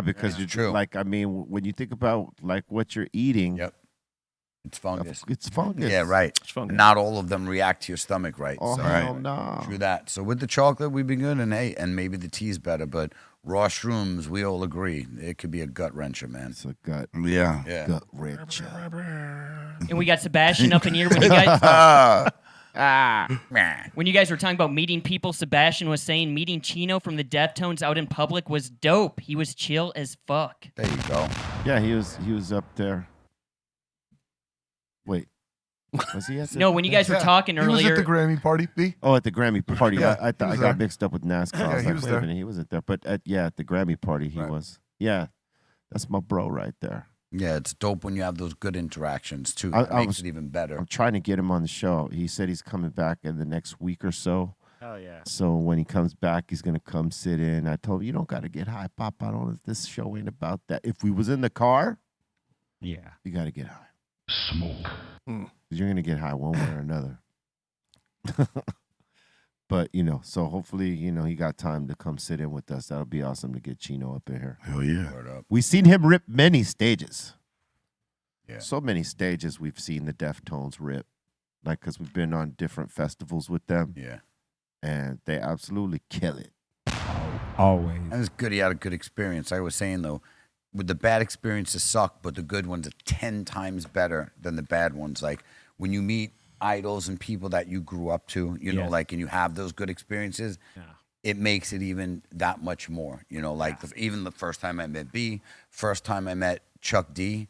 Because you're true. like, I mean, when you think about like what you're eating, Yep. It's fungus. It's fungus. Yeah, right. It's fungus. Not all of them react to your stomach right. Oh, so, hell no. True that. So with the chocolate, we've been good, and maybe the tea's better, but raw shrooms, we all agree, it could be a gut wrencher, man. It's a gut. Yeah. Gut wrencher. And we got Sebastian up in here when you guys. Meh. When you guys were talking about meeting people, Sebastian was saying meeting Chino from the Deftones out in public was dope. He was chill as fuck. There you go. Yeah, he was up there. Wait. Was he at the No, when you guys were talking He was earlier. at the Grammy party, B. Oh, at the Grammy party. Yeah, I thought he I was got there. mixed up with NASCAR. Yeah, I was he like, was wait there. a minute, he wasn't there. But at the Grammy party, he was. Yeah, that's my bro right there. Yeah, it's dope when you have those good interactions, too. I It makes was- it even better. I'm trying to get him on the show. He said he's coming back in the next week or so. Hell yeah. So when he comes back, he's gonna come sit in. I told him, you don't got to get high, Pop. I don't. This show ain't about that. If we was in the car, Yeah. you got to get high. Smoke. 'Cause you're gonna get high one way or another. But so hopefully he got time to come sit in with us. That'll be awesome to get Chino up in here. Hell yeah. Word up. We've seen him rip many stages. Yeah. So many stages we've seen the Deftones rip, like because we've been on different festivals with them, Yeah. and they absolutely kill it. Always. And it's good he had a good experience. I was saying, though, with the bad experiences suck, but the good ones are 10 times better than the bad ones. Like, when you meet idols and people that you grew up to, you know, Yes. like, and you have those good experiences, Yeah. it makes it even that much more. You know, like, even the first time I met B, first time I met Chuck D,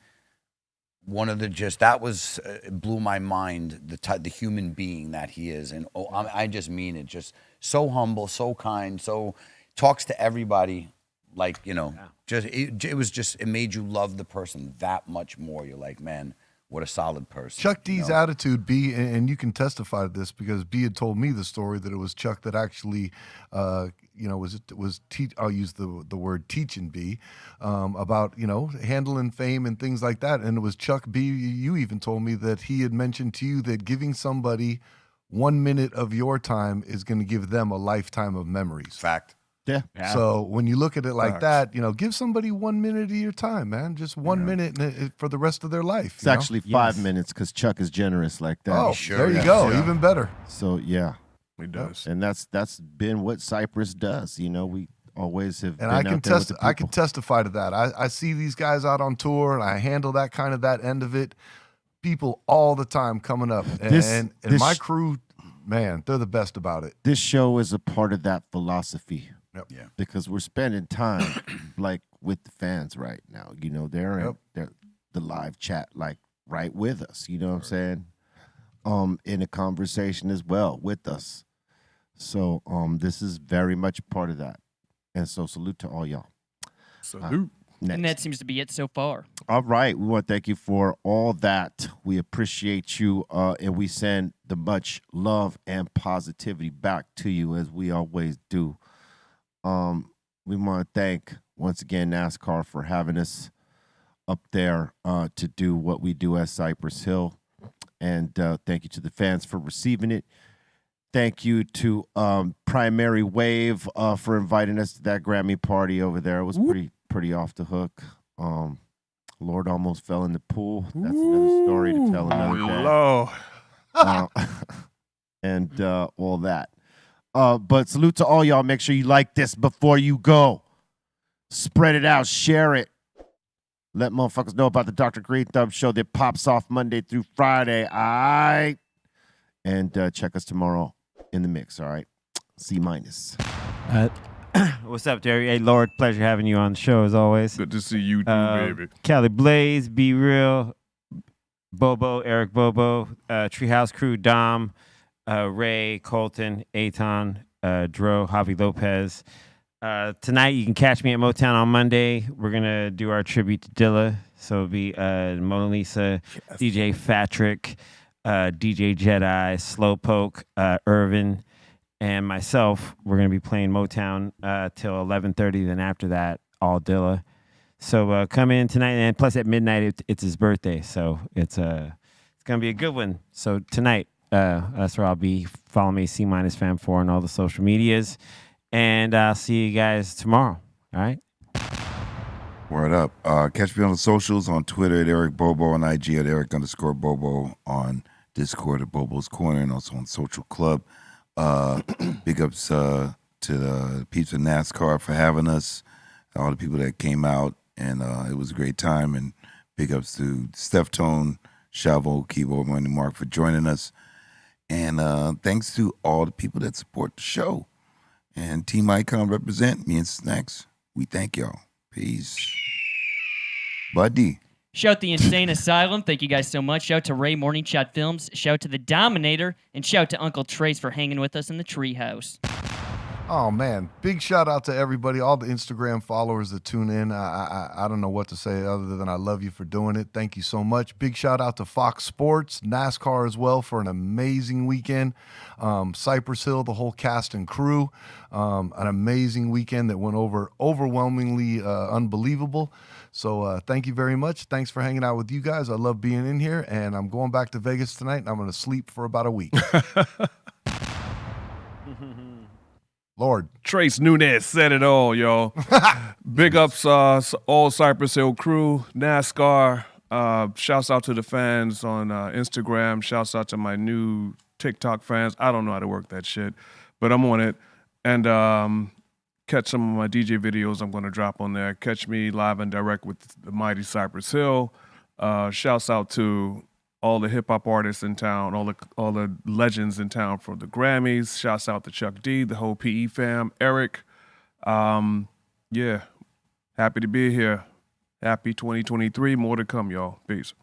one of the that was, it blew my mind, the human being that he is. And I just mean it, just so humble, so kind, so talks to everybody. Like, it made you love the person that much more. You're like, man, what a solid person. Chuck D's attitude, B, and you can testify to this because B had told me the story that it was Chuck that actually, I'll use the word teaching B, about, handling fame and things like that. And it was Chuck B, you even told me that he had mentioned to you that giving somebody 1 minute of your time is going to give them a lifetime of memories. Fact. Yeah. So when you look at it like Facts. that, give somebody 1 minute of your time, man. Just 1 minute for the rest of their life. It's actually 5 minutes because Chuck is generous like that. Oh, Sure there you is. go. Yeah. Even better. So yeah, He does. and that's been what Cypress does. We always have. And been I out can there with the I can people. testify to that. I see these guys out on tour, and I handle that end of it. People all the time coming up, and This- my crew, man, they're the best about it. This show is a part of that philosophy. Yeah. Because we're spending time like with the fans right now. They're in the live chat like right with us. You know what I'm saying? In a conversation as well with us. So this is very much a part of that. And so salute to all y'all. Salute. Next. And that seems to be it so far. All right. We want to thank you for all that. We appreciate you. And we send the much love and positivity back to you as we always do. We want to thank once again NASCAR for having us up there to do what we do at Cypress Hill, and thank you to the fans for receiving it. Thank you to Primary Wave for inviting us to that Grammy party over there. It was pretty off the hook. Lord almost fell in the pool. That's another story to tell another day. Lord. And all that. But salute to all y'all. Make sure you like this before you go. Spread it out. Share it. Let motherfuckers know about the Dr. Greenthumb show that pops off Monday through Friday. All right. And check us tomorrow in the mix. All right. C-. What's up, Jerry? Hey, Lord, pleasure having you on the show as always. Good to see you too, baby. Cali Blaze, Be Real, Bobo, Eric Bobo, Treehouse Crew, Dom, Ray, Colton, Aton, Dro, Javi Lopez. Tonight you can catch me at Motown on Monday. We're gonna do our tribute to Dilla. So it'll be Mona Lisa, DJ Fatrick, DJ Jedi, Slowpoke, Irvin, and myself. We're gonna be playing Motown till 11:30. Then after that, all Dilla. So come in tonight, and plus at midnight it's his birthday, so it's gonna be a good one. So tonight, that's where I'll be. Follow me, C-Fam4 on all the social medias, and I'll see you guys tomorrow. All right. Word up. Catch me on the socials on Twitter at Eric Bobo, on IG at Eric_Bobo, on Discord at Bobo's Corner, and also on Social Club. Big ups to the peeps of NASCAR for having us, all the people that came out, and it was a great time. And big ups to Steph Tone, Chavo, Keyboard, and Mark for joining us. And thanks to all the people that support the show. And Team Icon represent me and Snacks. We thank y'all. Peace. Buddy. Shout the Insane Asylum. Thank you guys so much. Shout to Ray Morning Shot Films. Shout to the Dominator. And shout to Uncle Trace for hanging with us in the treehouse. Oh, man. Big shout out to everybody, all the Instagram followers that tune in. I don't know what to say other than I love you for doing it. Thank you so much. Big shout out to Fox Sports, NASCAR as well for an amazing weekend. Cypress Hill, the whole cast and crew. An amazing weekend that went over overwhelmingly unbelievable. So thank you very much. Thanks for hanging out with you guys. I love being in here, and I'm going back to Vegas tonight, and I'm going to sleep for about a week. Lord. Trace Nunez said it all, y'all. Big ups, all Cypress Hill crew, NASCAR. Shouts out to the fans on Instagram. Shouts out to my new TikTok fans. I don't know how to work that shit, but I'm on it. And catch some of my DJ videos I'm going to drop on there. Catch me live and direct with the mighty Cypress Hill. Shouts out to all the hip-hop artists in town, all the legends in town for the Grammys. Shouts out to Chuck D, the whole PE fam, Eric. Yeah, happy to be here. Happy 2023. More to come, y'all. Peace.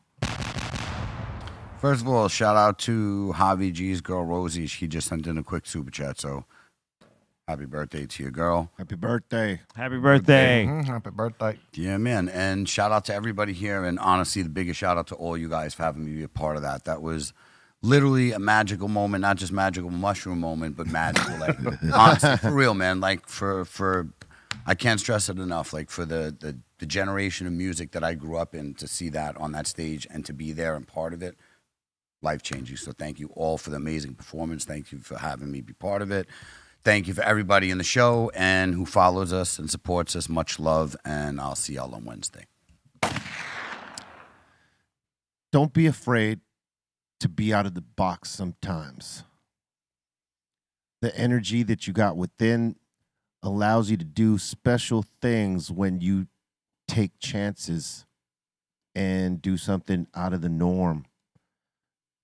First of all, shout out to Javi G's girl, Rosie. She just sent in a quick super chat, so happy birthday to your girl. Happy birthday. Happy birthday. Happy birthday. Yeah, man. And shout out to everybody here. And honestly, the biggest shout out to all you guys for having me be a part of that. That was literally a magical moment, not just magical mushroom moment, but magical. Like, honestly, for real, man. Like, for I can't stress it enough. Like, for the generation of music that I grew up in, to see that on that stage and to be there and part of it, life-changing. So thank you all for the amazing performance. Thank you for having me be part of it. Thank you for everybody in the show and who follows us and supports us. Much love, and I'll see y'all on Wednesday. Don't be afraid to be out of the box sometimes. The energy that you got within allows you to do special things when you take chances and do something out of the norm.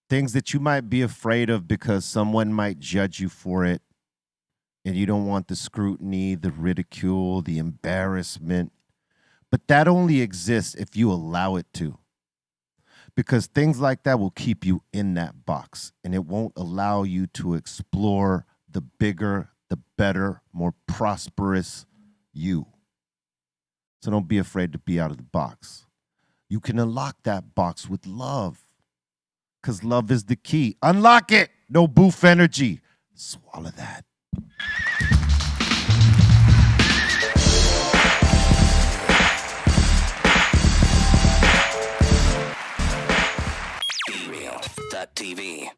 Things that you might be afraid of because someone might judge you for it. And you don't want the scrutiny, the ridicule, the embarrassment. But that only exists if you allow it to. Because things like that will keep you in that box. And it won't allow you to explore the bigger, the better, more prosperous you. So don't be afraid to be out of the box. You can unlock that box with love. Because love is the key. Unlock it. No boof energy. Swallow that. BeReal.TV